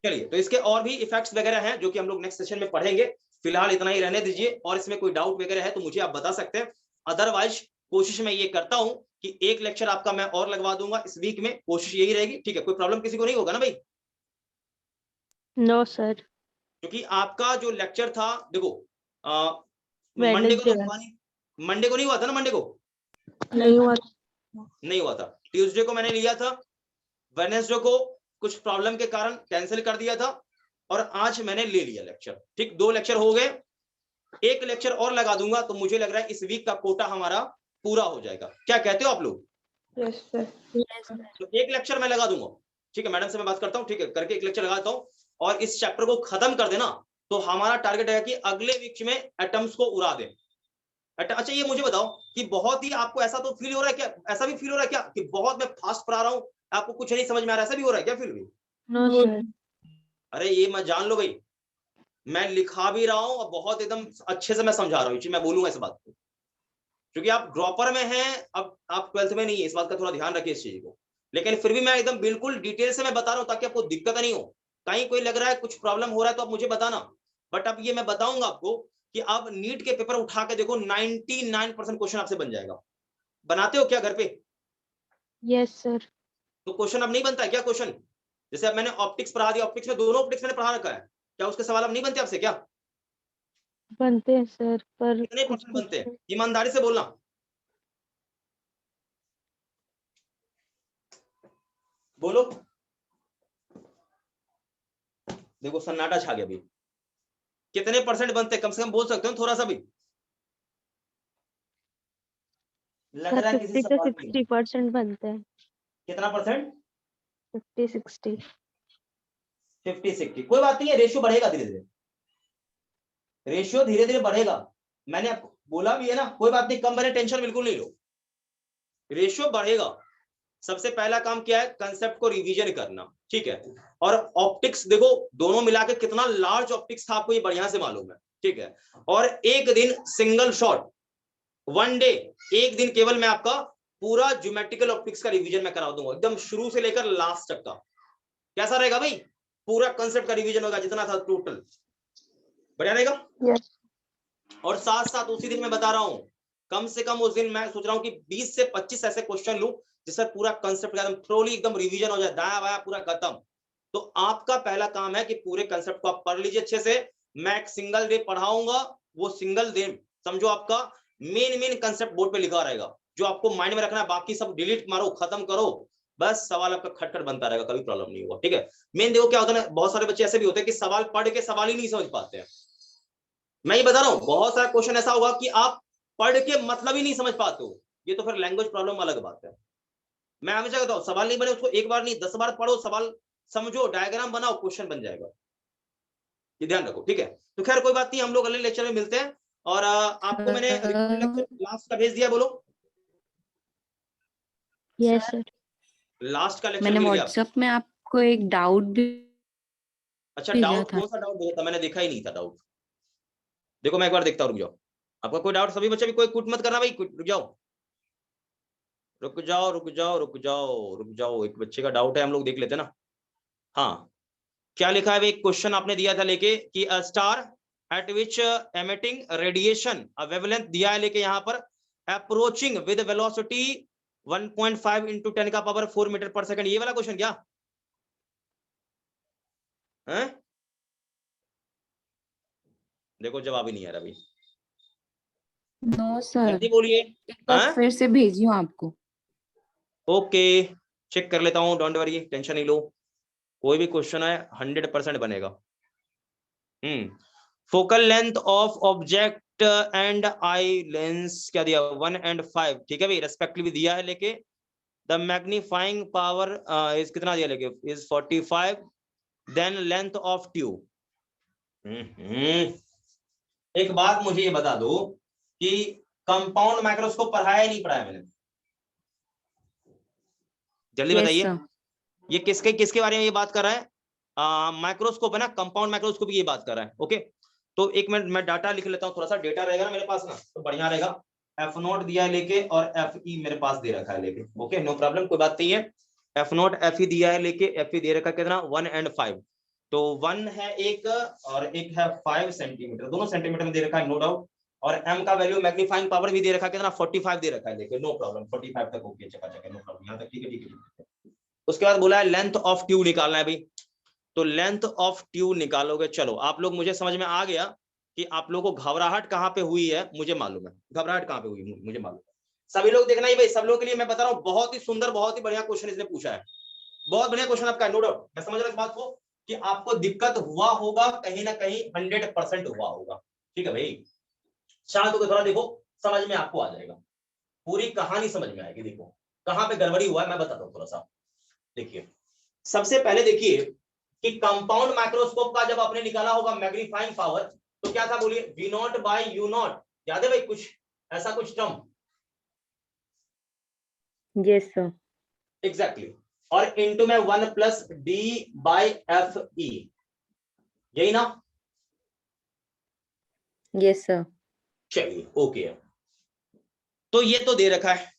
चलिए, तो इसके और भी इफेक्ट्स वगैरह हैं जो कि हम लोग नेक्स्ट सेशन में पढ़ेंगे, फिलहाल इतना ही रहने दीजिए। और इसमें कोई डाउट वगैरह है तो मुझे आप बता सकते हैं, अदरवाइज कोशिश मैं ये करता हूं कि एक लेक्चर आपका मैं और लगवा दूंगा इस वीक में, कोशिश यही रहेगी, ठीक है। कोई प्रॉब्लम किसी को नहीं होगा ना भाई? No sir. क्योंकि आपका जो लेक्चर था, देखो मंडे को नहीं हुआ था ना, मंडे को नहीं हुआ। नहीं हुआ था, ट्यूसडे को मैंने लिया था, वेडनेसडे को कुछ प्रॉब्लम के कारण कैंसिल कर दिया था, और आज मैंने ले लिया लेक्चर, ठीक। 2 लेक्चर हो गए, एक लेक्चर और लगा दूंगा तो मुझे लग रहा है इस वीक का कोटा हमारा पूरा हो जाएगा। क्या कहते हो आप लोग? Yes, sir. तो एक लेक्चर मैं लगा दूंगा, ठीक है। मैडम से मैं बात करता हूँ, ठीक है, करके एक लेक्चर लगाता हूँ और इस चैप्टर को खत्म कर देना। तो हमारा टारगेट है कि अगले वीक में एटम्स को उड़ा दें। अच्छा ये मुझे बताओ कि बहुत ही आपको ऐसा तो फील हो रहा है क्या, ऐसा भी फील हो रहा है क्या कि बहुत मैं फास्ट पढ़ा रहा हूँ, आपको कुछ नहीं समझ में आ रहा है, ऐसा भी हो रहा है क्या फील भी? No sir. अरे ये मैं जान लो भाई, मैं लिखा भी रहा हूँ और बहुत एकदम अच्छे से मैं समझा रहा हूँ, मैं बोलूंगा इस बात को, क्योंकि आप ड्रॉपर में हैं, अब आप 12th में नहीं है, इस बात का थोड़ा ध्यान रखिए इस चीज को। लेकिन फिर भी मैं एकदम बिल्कुल डिटेल से मैं बता रहा हूँ ताकि आपको दिक्कत नहीं हो। कहीं कोई लग रहा है कुछ प्रॉब्लम हो रहा है तो आप मुझे बताना, बट अब ये मैं बताऊंगा आपको कि अब नीट के पेपर उठा के देखो, 99% क्वेश्चन आपसे बन जाएगा। बनाते हो क्या घर पे? Yes sir. तो क्वेश्चन अब नहीं बनता है क्या क्वेश्चन? जैसे अब मैंने ऑप्टिक्स पढ़ा दिया, ऑप्टिक्स में दोनों ऑप्टिक्स मैंने पढ़ा रखा है, क्या उसके सवाल अब नहीं बनते आपसे क्या? बनते हैं सर, पर कितने परसेंट बनते हैं, ईमानदारी से बोलना। बोलो, देखो सन्नाटा छा गया भी। कितने परसेंट बनते हैं, कम से कम बोल सकते हो थोड़ा सा भी? लग रहा है किसी 50 से 60% बनते हैं। कितना परसेंट? 50-60। 50-60, कोई बात नहीं है, रेशियो बढ़ेगा धीरे धीरे, रेशियो धीरे धीरे बढ़ेगा। मैंने आपको बोला भी है ना, कोई बात नहीं, कम बने, टेंशन बिल्कुल नहीं लो, रेशियो बढ़ेगा। सबसे पहला काम क्या है, कंसेप्ट को रिवीजन करना, ठीक है। और ऑप्टिक्स देखो दोनों मिला के कितना लार्ज ऑप्टिक्स था आपको ये बढ़िया से मालूम है, ठीक है। और एक दिन सिंगल शॉट, वन डे, एक दिन केवल मैं आपका पूरा ज्योमेट्रिकल ऑप्टिक्स का रिवीजन मैं करा दूंगा एकदम शुरू से लेकर लास्ट तक का। कैसा रहेगा भाई? पूरा कंसेप्ट का रिवीजन होगा जितना था टोटल, बढ़िया रहेगा। Yes. और साथ साथ उसी दिन मैं बता रहा हूं, कम से कम उस दिन मैं सोच रहा हूं कि 20 से 25 ऐसे क्वेश्चन लूं जिससे पूरा कंसेप्ट एकदम थ्रोली एकदम रिवीजन हो जाए, दाया बाया पूरा खत्म। तो आपका पहला काम है कि पूरे कंसेप्ट को आप पढ़ लीजिए अच्छे से। मैं एक सिंगल डे पढ़ाऊंगा, वो सिंगल डे समझो आपका मेन कंसेप्ट बोर्ड पे लिखा रहेगा, जो आपको माइंड में रखना है, बाकी सब डिलीट मारो, खत्म करो, बस सवाल आपका खटखट बनता रहेगा, कभी प्रॉब्लम नहीं होगा, ठीक है। मेन देखो क्या होता है ना, बहुत सारे बच्चे ऐसे भी होते हैं कि सवाल पढ़ के सवाल ही नहीं समझ पाते हैं। मैं ये बता रहा हूं बहुत सारा क्वेश्चन ऐसा होगा कि आप पढ़ के मतलब ही नहीं समझ पाते हो, ये तो फिर लैंग्वेज प्रॉब्लम अलग बात है। मैं हमेशा कहता हूं सवाल नहीं बने उसको एक बार नहीं 10 बार पढ़ो, सवाल समझो, डायग्राम बनाओ, क्वेश्चन बन जाएगा, ये ध्यान रखो, ठीक है। तो खैर कोई बात नहीं, हम लोग अगले लेक्चर में मिलते हैं। और आपको मैंने लेक्चर लास्ट का भेज दिया, बोलो यस सर। लास्ट का लेक्चर मैंने मिल गया। व्हाट्सएप में आपको एक डाउट भी अच्छा भेजा डाउट, था। कौन सा डाउट भेजा था? मैंने देखा ही नहीं था डाउट। देखो मैं एक बार देखता हूँ, रुक जाओ। आपका कोई डाउट? सभी बच्चे भी कोई कुट मत करना भाई, रुक जाओ रुक जाओ रुक जाओ रुक जाओ रुक जाओ, एक बच्चे का डाउट है, हम लोग देख लेते हैं ना। हाँ, क्या लिखा है? एक क्वेश्चन आपने दिया था लेके कि a star eight which emitting radiation a wavelength दिया है लेके यहाँ पर अप्रोचिंग विद वेलोसिटी 1.5 into 10 का पावर 4 मीटर पर सेकंड, ये वाला क्वेश्चन क्या है? देखो जवाब ही नहीं आ रहा अभी, नो सर, जल्दी बोलिए। एक बार फिर से भेजी हूँ आपको। ओके, चेक कर लेता हूँ, डोंट वरी, टेंशन नहीं लो, कोई भी क्वेश्चन है 100% बनेगा। Focal length of object and eye lens क्या दिया? 1 and 5, ठीक है भाई, रेस्पेक्टिवली दिया है लेके। द मैग्नीफाइंग पावर इज कितना दिया लेके? Is 45, then length of tube. एक बात मुझे ये बता दो कि कंपाउंड माइक्रोस्कोप पढ़ाया या नहीं पढ़ाया मैंने? जल्दी Yes, बताइए। sir. ये किसके बारे में ये बात कर रहा है? माइक्रोस्कोप है ना, कंपाउंड माइक्रोस्कोप की ये बात कर रहा है। ओके, तो एक मिनट मैं डाटा लिख लेता हूँ, थोड़ा सा डेटा रहेगा ना मेरे पास ना तो बढ़िया रहेगा। F0 दिया है लेके और Fe मेरे पास दे रखा है लेके। ओके, नो प्रॉब्लम, कोई बात नहीं है। F0 Fe दिया है लेके, Fe दे रखा है कितना? 1 and 5। तो 1 है एक और एक है 5 सेंटीमीटर, दोनों सेंटीमीटर में दे रखा है, नो डाउट। और m का वैल्यू मैग्नीफाइंग पावर भी दे रखा है कितना? 45 दे रखा है लेके, नो प्रॉब्लम, 45 तक ओके, चका नो प्रॉब्लम, यहाँ तक ठीक है, ठीक है। उसके बाद बोला है लेंथ ऑफ ट्यूब निकालना है भाई, तो लेंथ ऑफ ट्यूब निकालोगे। चलो आप लोग, मुझे समझ में आ गया कि आप लोगों को घबराहट कहाँ पे हुई है, मुझे मालूम है घबराहट कहाँ पे हुई, मुझे मालूम है। सभी लोग देखना ही भाई, सब लोगों के लिए मैं बता रहा हूँ, बहुत ही सुंदर, बहुत ही बढ़िया क्वेश्चन इसने पूछा है, बहुत बढ़िया क्वेश्चन आपका, नो डाउट। मैं समझ रहा इस बात को कि आपको दिक्कत हुआ होगा कहीं ना कहीं, 100% हुआ होगा, ठीक है भाई। शांत होकर थोड़ा देखो, समझ में आपको आ जाएगा, पूरी कहानी समझ में आएगी। देखो कहाँ पे गड़बड़ी हुआ है मैं बताता हूँ थोड़ा सा। देखिए सबसे पहले देखिए कि कंपाउंड माइक्रोस्कोप का जब आपने निकाला होगा मैग्नीफाइंग पावर, तो क्या था बोलिए? V0 by U0, याद है भाई कुछ ऐसा कुछ टर्म? Yes, sir. एग्जैक्टली, और इनटू में 1 + D/Fe, यही ना? Yes, sir. चलिए ओके है, तो ये तो दे रखा है,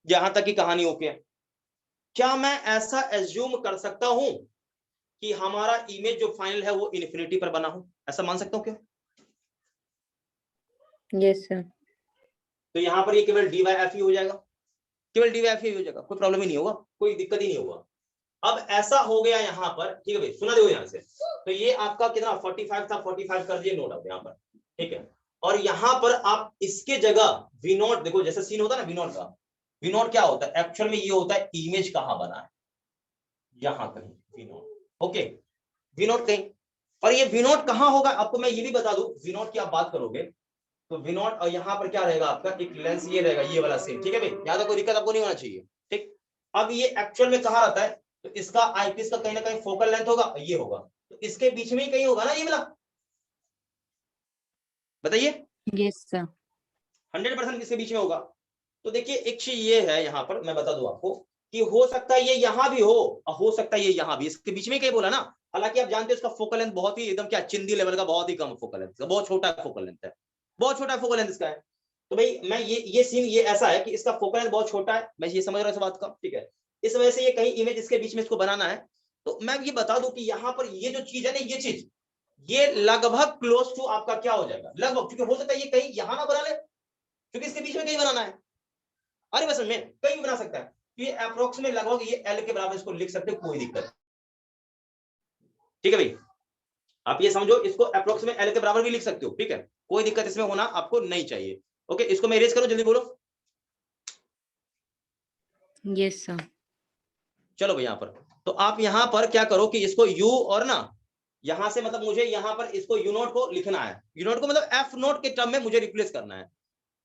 यहां तक की कहानी ओके है। क्या मैं ऐसा एज्यूम कर सकता हूं कि हमारा इमेज जो फाइनल है वो इन्फिनिटी पर बना हो? ऐसा मान सकता हूं क्या? Yes, sir. तो यहां पर ये केवल D/Fe हो जाएगा, केवल D/Fe हो जाएगा, कोई प्रॉब्लम ही नहीं होगा, कोई दिक्कत ही नहीं होगा। अब ऐसा हो गया यहाँ पर, ठीक है भाई, सुना देखो यहाँ से, तो ये आपका कितना 45 था, 45 कर दिए, नो डाउट यहाँ पर, ठीक है। और यहाँ पर आप इसके जगह V0 देखो, जैसे सीन होता है ना V0 का, V0 क्या होता है एक्चुअल में? ये होता है इमेज कहाँ बना है, यहाँ कहीं V0, ओके, V0 कहीं। और ये V0 कहाँ होगा आपको मैं ये भी बता दूं, V0 की आप बात करोगे तो V0 और यहाँ पर क्या रहेगा आपका? एक लेंस ये रहेगा, ये वाला सेम, ठीक है भाई, यहाँ तक कोई दिक्कत आपको नहीं होना चाहिए, ठीक। अब ये एक्चुअल में कहाँ रहता है? तो इसका आईपीस का कहीं ना कहीं फोकल लेंथ होगा, ये होगा, तो इसके बीच में ही कहीं होगा ना ये वाला, बताइए। Yes, sir. 100% इसके बीच में होगा। तो देखिए एक चीज ये है यहाँ पर मैं बता दूं आपको कि हो सकता है ये यहां भी हो सकता है ये यहां भी, इसके बीच में कहीं बोला ना। हालांकि आप जानते हो इसका फोकल लेंथ बहुत ही एकदम क्या चिंदी लेवल का, बहुत ही कम फोकल लेंथ, बहुत छोटा फोकल लेंथ है, बहुत छोटा फोकल लेंथ इसका है। तो भाई मैं ये सीन ये ऐसा है कि इसका फोकल लेंथ बहुत छोटा है, मैं ये समझ रहा हूँ इस बात का, ठीक है। इस वजह से ये कहीं इमेज इसके बीच में इसको बनाना है। तो मैं ये बता दूं कि यहाँ पर ये जो चीज है ना, ये चीज ये लगभग क्लोज टू आपका क्या हो जाएगा, लगभग, क्योंकि हो सकता है ये कहीं यहां ना बना ले, क्योंकि इसके बीच में कहीं बनाना है। अरे बस में कहीं बना सकता है, ये अप्रोक्स में लगभग ये एल के बराबर इसको लिख सकते हो, कोई दिक्कत नहीं। ठीक है भाई, आप ये समझो, इसको अप्रोक्स में एल के बराबर भी लिख सकते हो, ठीक है, कोई दिक्कत इसमें होना आपको नहीं चाहिए। ओके, इसको मैं इरेज करूं, जल्दी बोलो। Yes, sir. चलो भाई, यहाँ पर तो आप यहाँ पर क्या करो कि इसको यू और ना यहां से मतलब मुझे यहाँ पर इसको यू नोट को लिखना है, यू नोट को मतलब एफ नोट के टर्म में मुझे रिप्लेस करना है,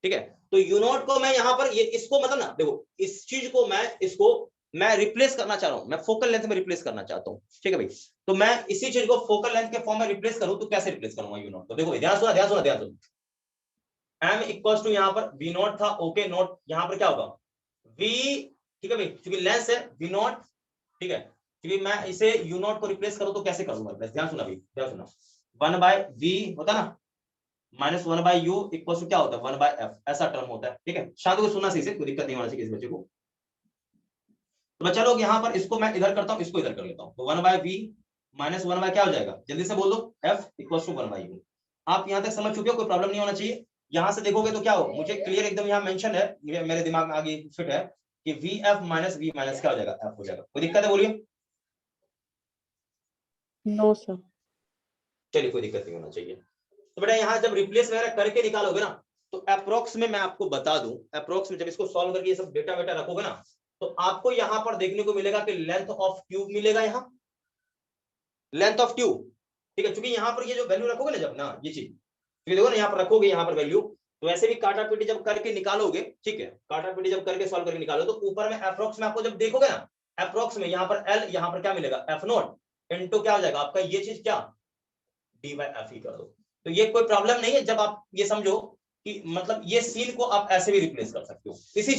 ठीक है। तो यू नोट को मैं यहाँ पर ये इसको मतलब ना देखो, इस चीज को मैं रिप्लेस करना चाह रहा हूँ, मैं फोकल लेंथ में रिप्लेस करना चाहता हूँ, ठीक है भाई। तो मैं इसी चीज को फोकल लेंथ के फॉर्म में रिप्लेस करूँ तो कैसे रिप्लेस करूंगा यू नोट को, देखो भाई ध्यान सुना ध्यान सुना ध्यान सुना। एम इक्वल्स टू यहाँ पर वी नोट था, ओके नोट, यहाँ पर क्या होगा वी, ठीक है भाई, क्योंकि लेंथ है वी नोट, ठीक है, क्योंकि मैं इसे यू नोट को रिप्लेस करूँ तो कैसे करूंगा, ध्यान सुना भाई ध्यान सुना। 1/v होता ना माइनस 1/u इक्वल टू क्या होता है 1/f, ऐसा टर्म होता है, ठीक है। शायद को सुनना सही से, कोई दिक्कत नहीं होना चाहिए किसी बच्चे को। तो बच्चा लोग यहाँ पर इसको मैं इधर करता हूँ, इसको इधर कर लेता हूँ, तो 1/v माइनस 1 क्या हो जाएगा, जल्दी से बोल दो, f इक्वल टू 1/u। आप यहाँ तक समझ चुके हो, कोई प्रॉब्लम नहीं होना चाहिए। यहाँ से देखोगे तो क्या हो, मुझे क्लियर एकदम यहाँ मेंशन है, मेरे दिमाग में आगे फिट है कि vf माइनस v माइनस क्या हो जाएगा, f हो जाएगा। कोई दिक्कत है बोलिए। No, sir. चलिए कोई दिक्कत नहीं होना चाहिए। तो बेटा यहाँ जब रिप्लेस वगैरह करके निकालोगे ना, तो अप्रोक्स में मैं आपको बता दूं, अप्रोक्स में जब इसको सॉल्व करके ये सब डेटा वेटा रखोगे ना, तो आपको यहाँ पर देखने को मिलेगा कि लेंथ ऑफ ट्यूब मिलेगा, यहाँ लेंथ ऑफ ट्यूब, ठीक है। क्योंकि यहाँ पर ये जो वैल्यू रखोगे ना जब ना, ये चीज देखो ना, यहाँ पर रखोगे यहाँ पर वैल्यू, तो ऐसे भी काटा पीटी जब करके निकालोगे, ठीक है, काटा पीटी जब करके सॉल्व करके निकालो, तो ऊपर में अप्रोक्स में आपको जब देखोगे ना, अप्रोक्स में यहाँ पर एल, यहाँ पर क्या मिलेगा एफ नोट इनटू क्या हो जाएगा आपका ये चीज क्या dy/f ही कर दो। तो ये कोई प्रॉब्लम नहीं है, जब आप ये समझो कि मतलब ये सीन को आप ऐसे भी रिप्लेस कर सकते हो, इसी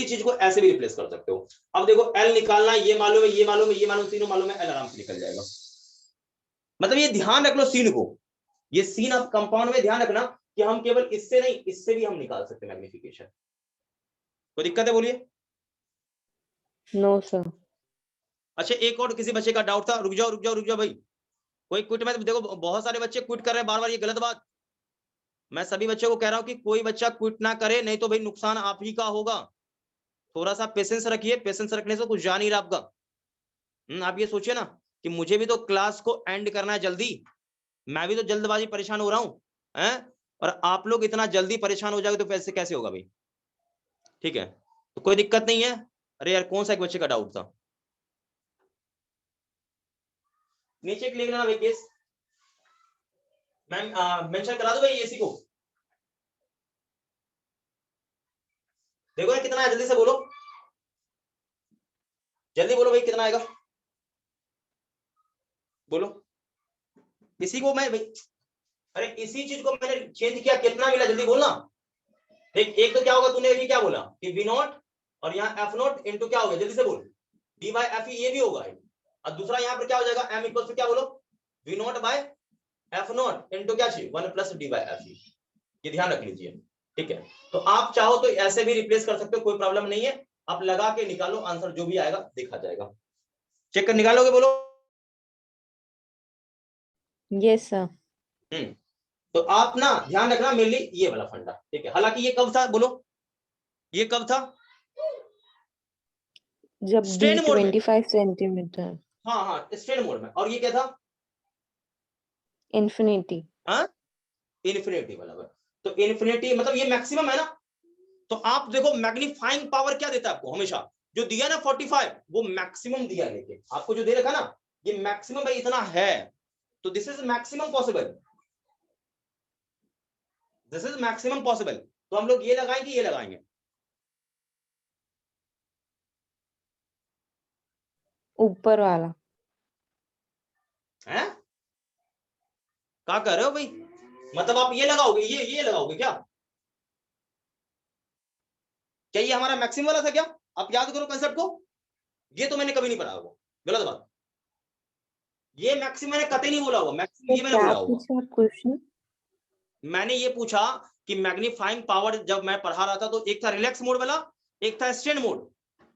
चीज को ऐसे भी रिप्लेस कर सकते हो। अब देखो एल निकालना, ये मालूम है, ये मालूम है, ये मालूम, तीनों मालूम है, एल आराम से निकल जाएगा। मतलब ये ध्यान रख लो सीन को, ये सीन आप कंपाउंड में ध्यान रखना कि हम केवल इससे नहीं, इससे भी हम निकाल सकते हैं मैग्निफिकेशन। कोई दिक्कत है बोलिए। No, sir. अच्छा एक और किसी बच्चे का डाउट था, रुक जाओ भाई, कोई क्विट में देखो बहुत सारे बच्चे क्विट कर रहे हैं बार बार, ये गलत बात। मैं सभी बच्चों को कह रहा हूं कि कोई बच्चा क्विट ना करे, नहीं तो भाई नुकसान आप ही का होगा। थोड़ा सा पेशेंस रखिए, पेशेंस रखने से कुछ जा नहीं रहा आपका। आप ये सोचिए ना कि मुझे भी तो क्लास को एंड करना है जल्दी, मैं भी तो जल्दबाजी परेशान हो रहा हूं, और आप लोग इतना जल्दी परेशान हो जाओगे तो पैसे कैसे होगा भाई, ठीक है। तो कोई दिक्कत नहीं है। अरे यार कौन सा एक बच्चे का डाउट था, नीचे लिख लेना भाई केस, मैं मेंशन करा दो भाई एसी को। देखो ना कितना है, जल्दी से बोलो, जल्दी बोलो भाई कितना आएगा, बोलो इसी को मैं भाई, अरे इसी चीज को मैंने चेंज किया, कितना मिला जल्दी बोलना। एक तो क्या होगा, तूने अभी क्या बोला कि वी नॉट और यहाँ एफ नॉट इनटू क्या होगा, जल्दी से बोल, डी बाई एफ, ये भी होगा। और दूसरा यहाँ पर क्या हो जाएगा, एम इक्वल टू क्या बोलो, V naught by F naught into क्या चाहिए 1 प्लस डी बाई एफ, ये ध्यान रख लीजिए, ठीक है। तो आप चाहो तो ऐसे भी रिप्लेस कर सकते हो, कोई प्रॉब्लम नहीं है, आप लगा के निकालो, आंसर जो भी आएगा देखा जाएगा। चेक कर निकालोगे बोलो। Yes, sir. तो आप ना ध्यान रखना मेनली ये वाला फंडा, ठीक है। हालांकि ये कब था बोलो, ये कब था, जब स्ट्रेन मोड में, 25 सेंटीमीटर हाँ स्ट्रेन मोड में। और ये क्या था, इन्फिनिटी। इन्फिनिटी वाला। तो इन्फिनिटी मतलब ये मैक्सिमम है ना। तो आप देखो मैग्नीफाइंग पावर क्या देता है आपको, हमेशा जो दिया ना 45 वो मैक्सिमम दिया, लेके आपको जो दे रखा ना ये मैक्सिमम भाई इतना है, तो this is maximum possible, this is maximum possible. तो हम लोग ये लगाएंगे, ये लगाएंगे, ऊपर वाला। हैं क्या कर रहे हो भाई, मतलब आप ये लगाओगे, ये लगाओगे क्या, क्या ये हमारा मैक्सिमम वाला था क्या, आप याद करो कंसेप्ट को, ये तो मैंने कभी नहीं पढ़ा हुआ, गलत बात। ये मैक्सिमम मैंने कतई नहीं बोला हुआ, मैक्सिमम ये मैंने क्या बोला हुआ। पूछा क्वेश्चन? मैंने ये पूछा कि मैग्नीफाइंग पावर जब मैं पढ़ा रहा था तो एक था रिलैक्स मोड वाला, एक था स्ट्रेन मोड,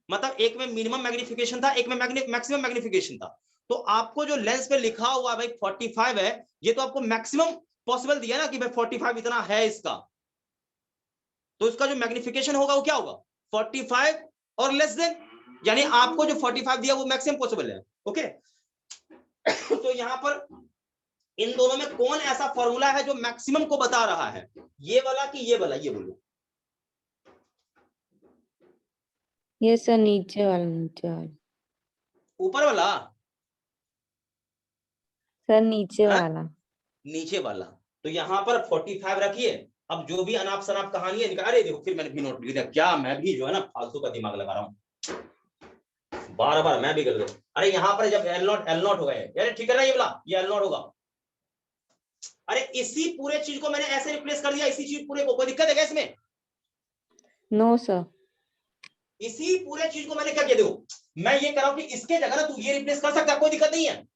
मतलब एक में मिनिमम मैग्निफिकेशन था, एक में मैक्सिमम मैग्निफिकेशन था। तो आपको जो लेंस पे लिखा हुआ भाई 45 है, ये तो आपको मैक्सिमम पॉसिबल दिया ना कि भाई 45 इतना है इसका, तो इसका जो मैग्निफिकेशन होगा वो क्या होगा 45 और लेस देन, यानी आपको जो 45 दिया वो मैक्सिमम पॉसिबल है। ओके तो यहां पर इन दोनों में कौन ऐसा फॉर्मूला है जो मैक्सिमम को बता रहा है, ये वाला कि ये वाला, ये बोलो। ये सर नीचे वाला, नीचे वाला ऊपर वाला, सर, नीचे हाँ? वाला। नीचे वाला। तो यहां पर 45 रखिए। अब जो भी अनाप शनाप कहानी है निकाल, अरे देखो फिर मैंने भी नोट लिख दिया, क्या मैं भी जो है ना फालतू का दिमाग लगा रहा हूँ, बार बार मैं भी कर दो। अरे यहाँ पर जब एल नॉट होगा, यार ठीक है ना, ये वाला ये एल नॉट होगा। अरे इसी पूरे चीज को मैंने ऐसे रिप्लेस कर दिया, इसी चीज पूरे को, कोई दिक्कत है क्या इसमें? No sir. इसी पूरे चीज को मैंने क्या किया, देखो मैं ये कर रहा हूं कि इसके जगह ना तू ये रिप्लेस कर सकता है, कोई दिक्कत नहीं है।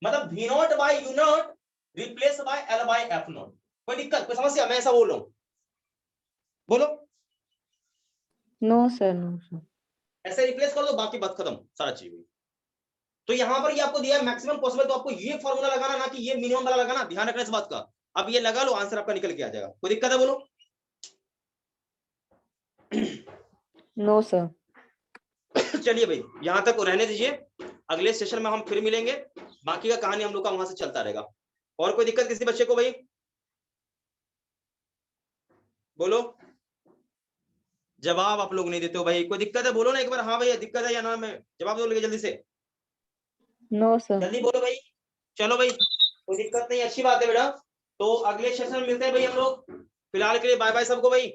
मतलब V naught by U naught replace by L by F naught, कोई दिक्कत, कोई समस्या? मैं ऐसा बोल रहा हूं, बोलो। No sir, no sir. ऐसे रिप्लेस कर दो, बाकी बात खत्म, सारा चीज। तो यहां पर ये आपको दिया है मैक्सिमम पॉसिबल, तो आपको ये फॉर्मूला लगाना ना कि ये मिनिमम वाला लगाना, ध्यान रखना इस बात का। अब ये लगा लो, आंसर आपका निकल के आ जाएगा, कोई दिक्कत है बोलो? No sir. चलिए भाई यहां तक रहने दीजिए, अगले सेशन में हम फिर मिलेंगे, बाकी का कहानी हम लोग का वहां से चलता रहेगा। और कोई दिक्कत किसी बच्चे को भाई, बोलो। जवाब आप लोग नहीं देते हो भाई, कोई दिक्कत है बोलो ना एक बार, हाँ भैया दिक्कत है या ना, मैं जवाब दो जल्दी से, नो सर। जल्दी बोलो भाई। चलो भाई कोई दिक्कत नहीं, अच्छी बात है बेटा। तो अगले सेशन में मिलते हैं भाई हम लोग, फिलहाल के लिए बाय बाय सबको भाई।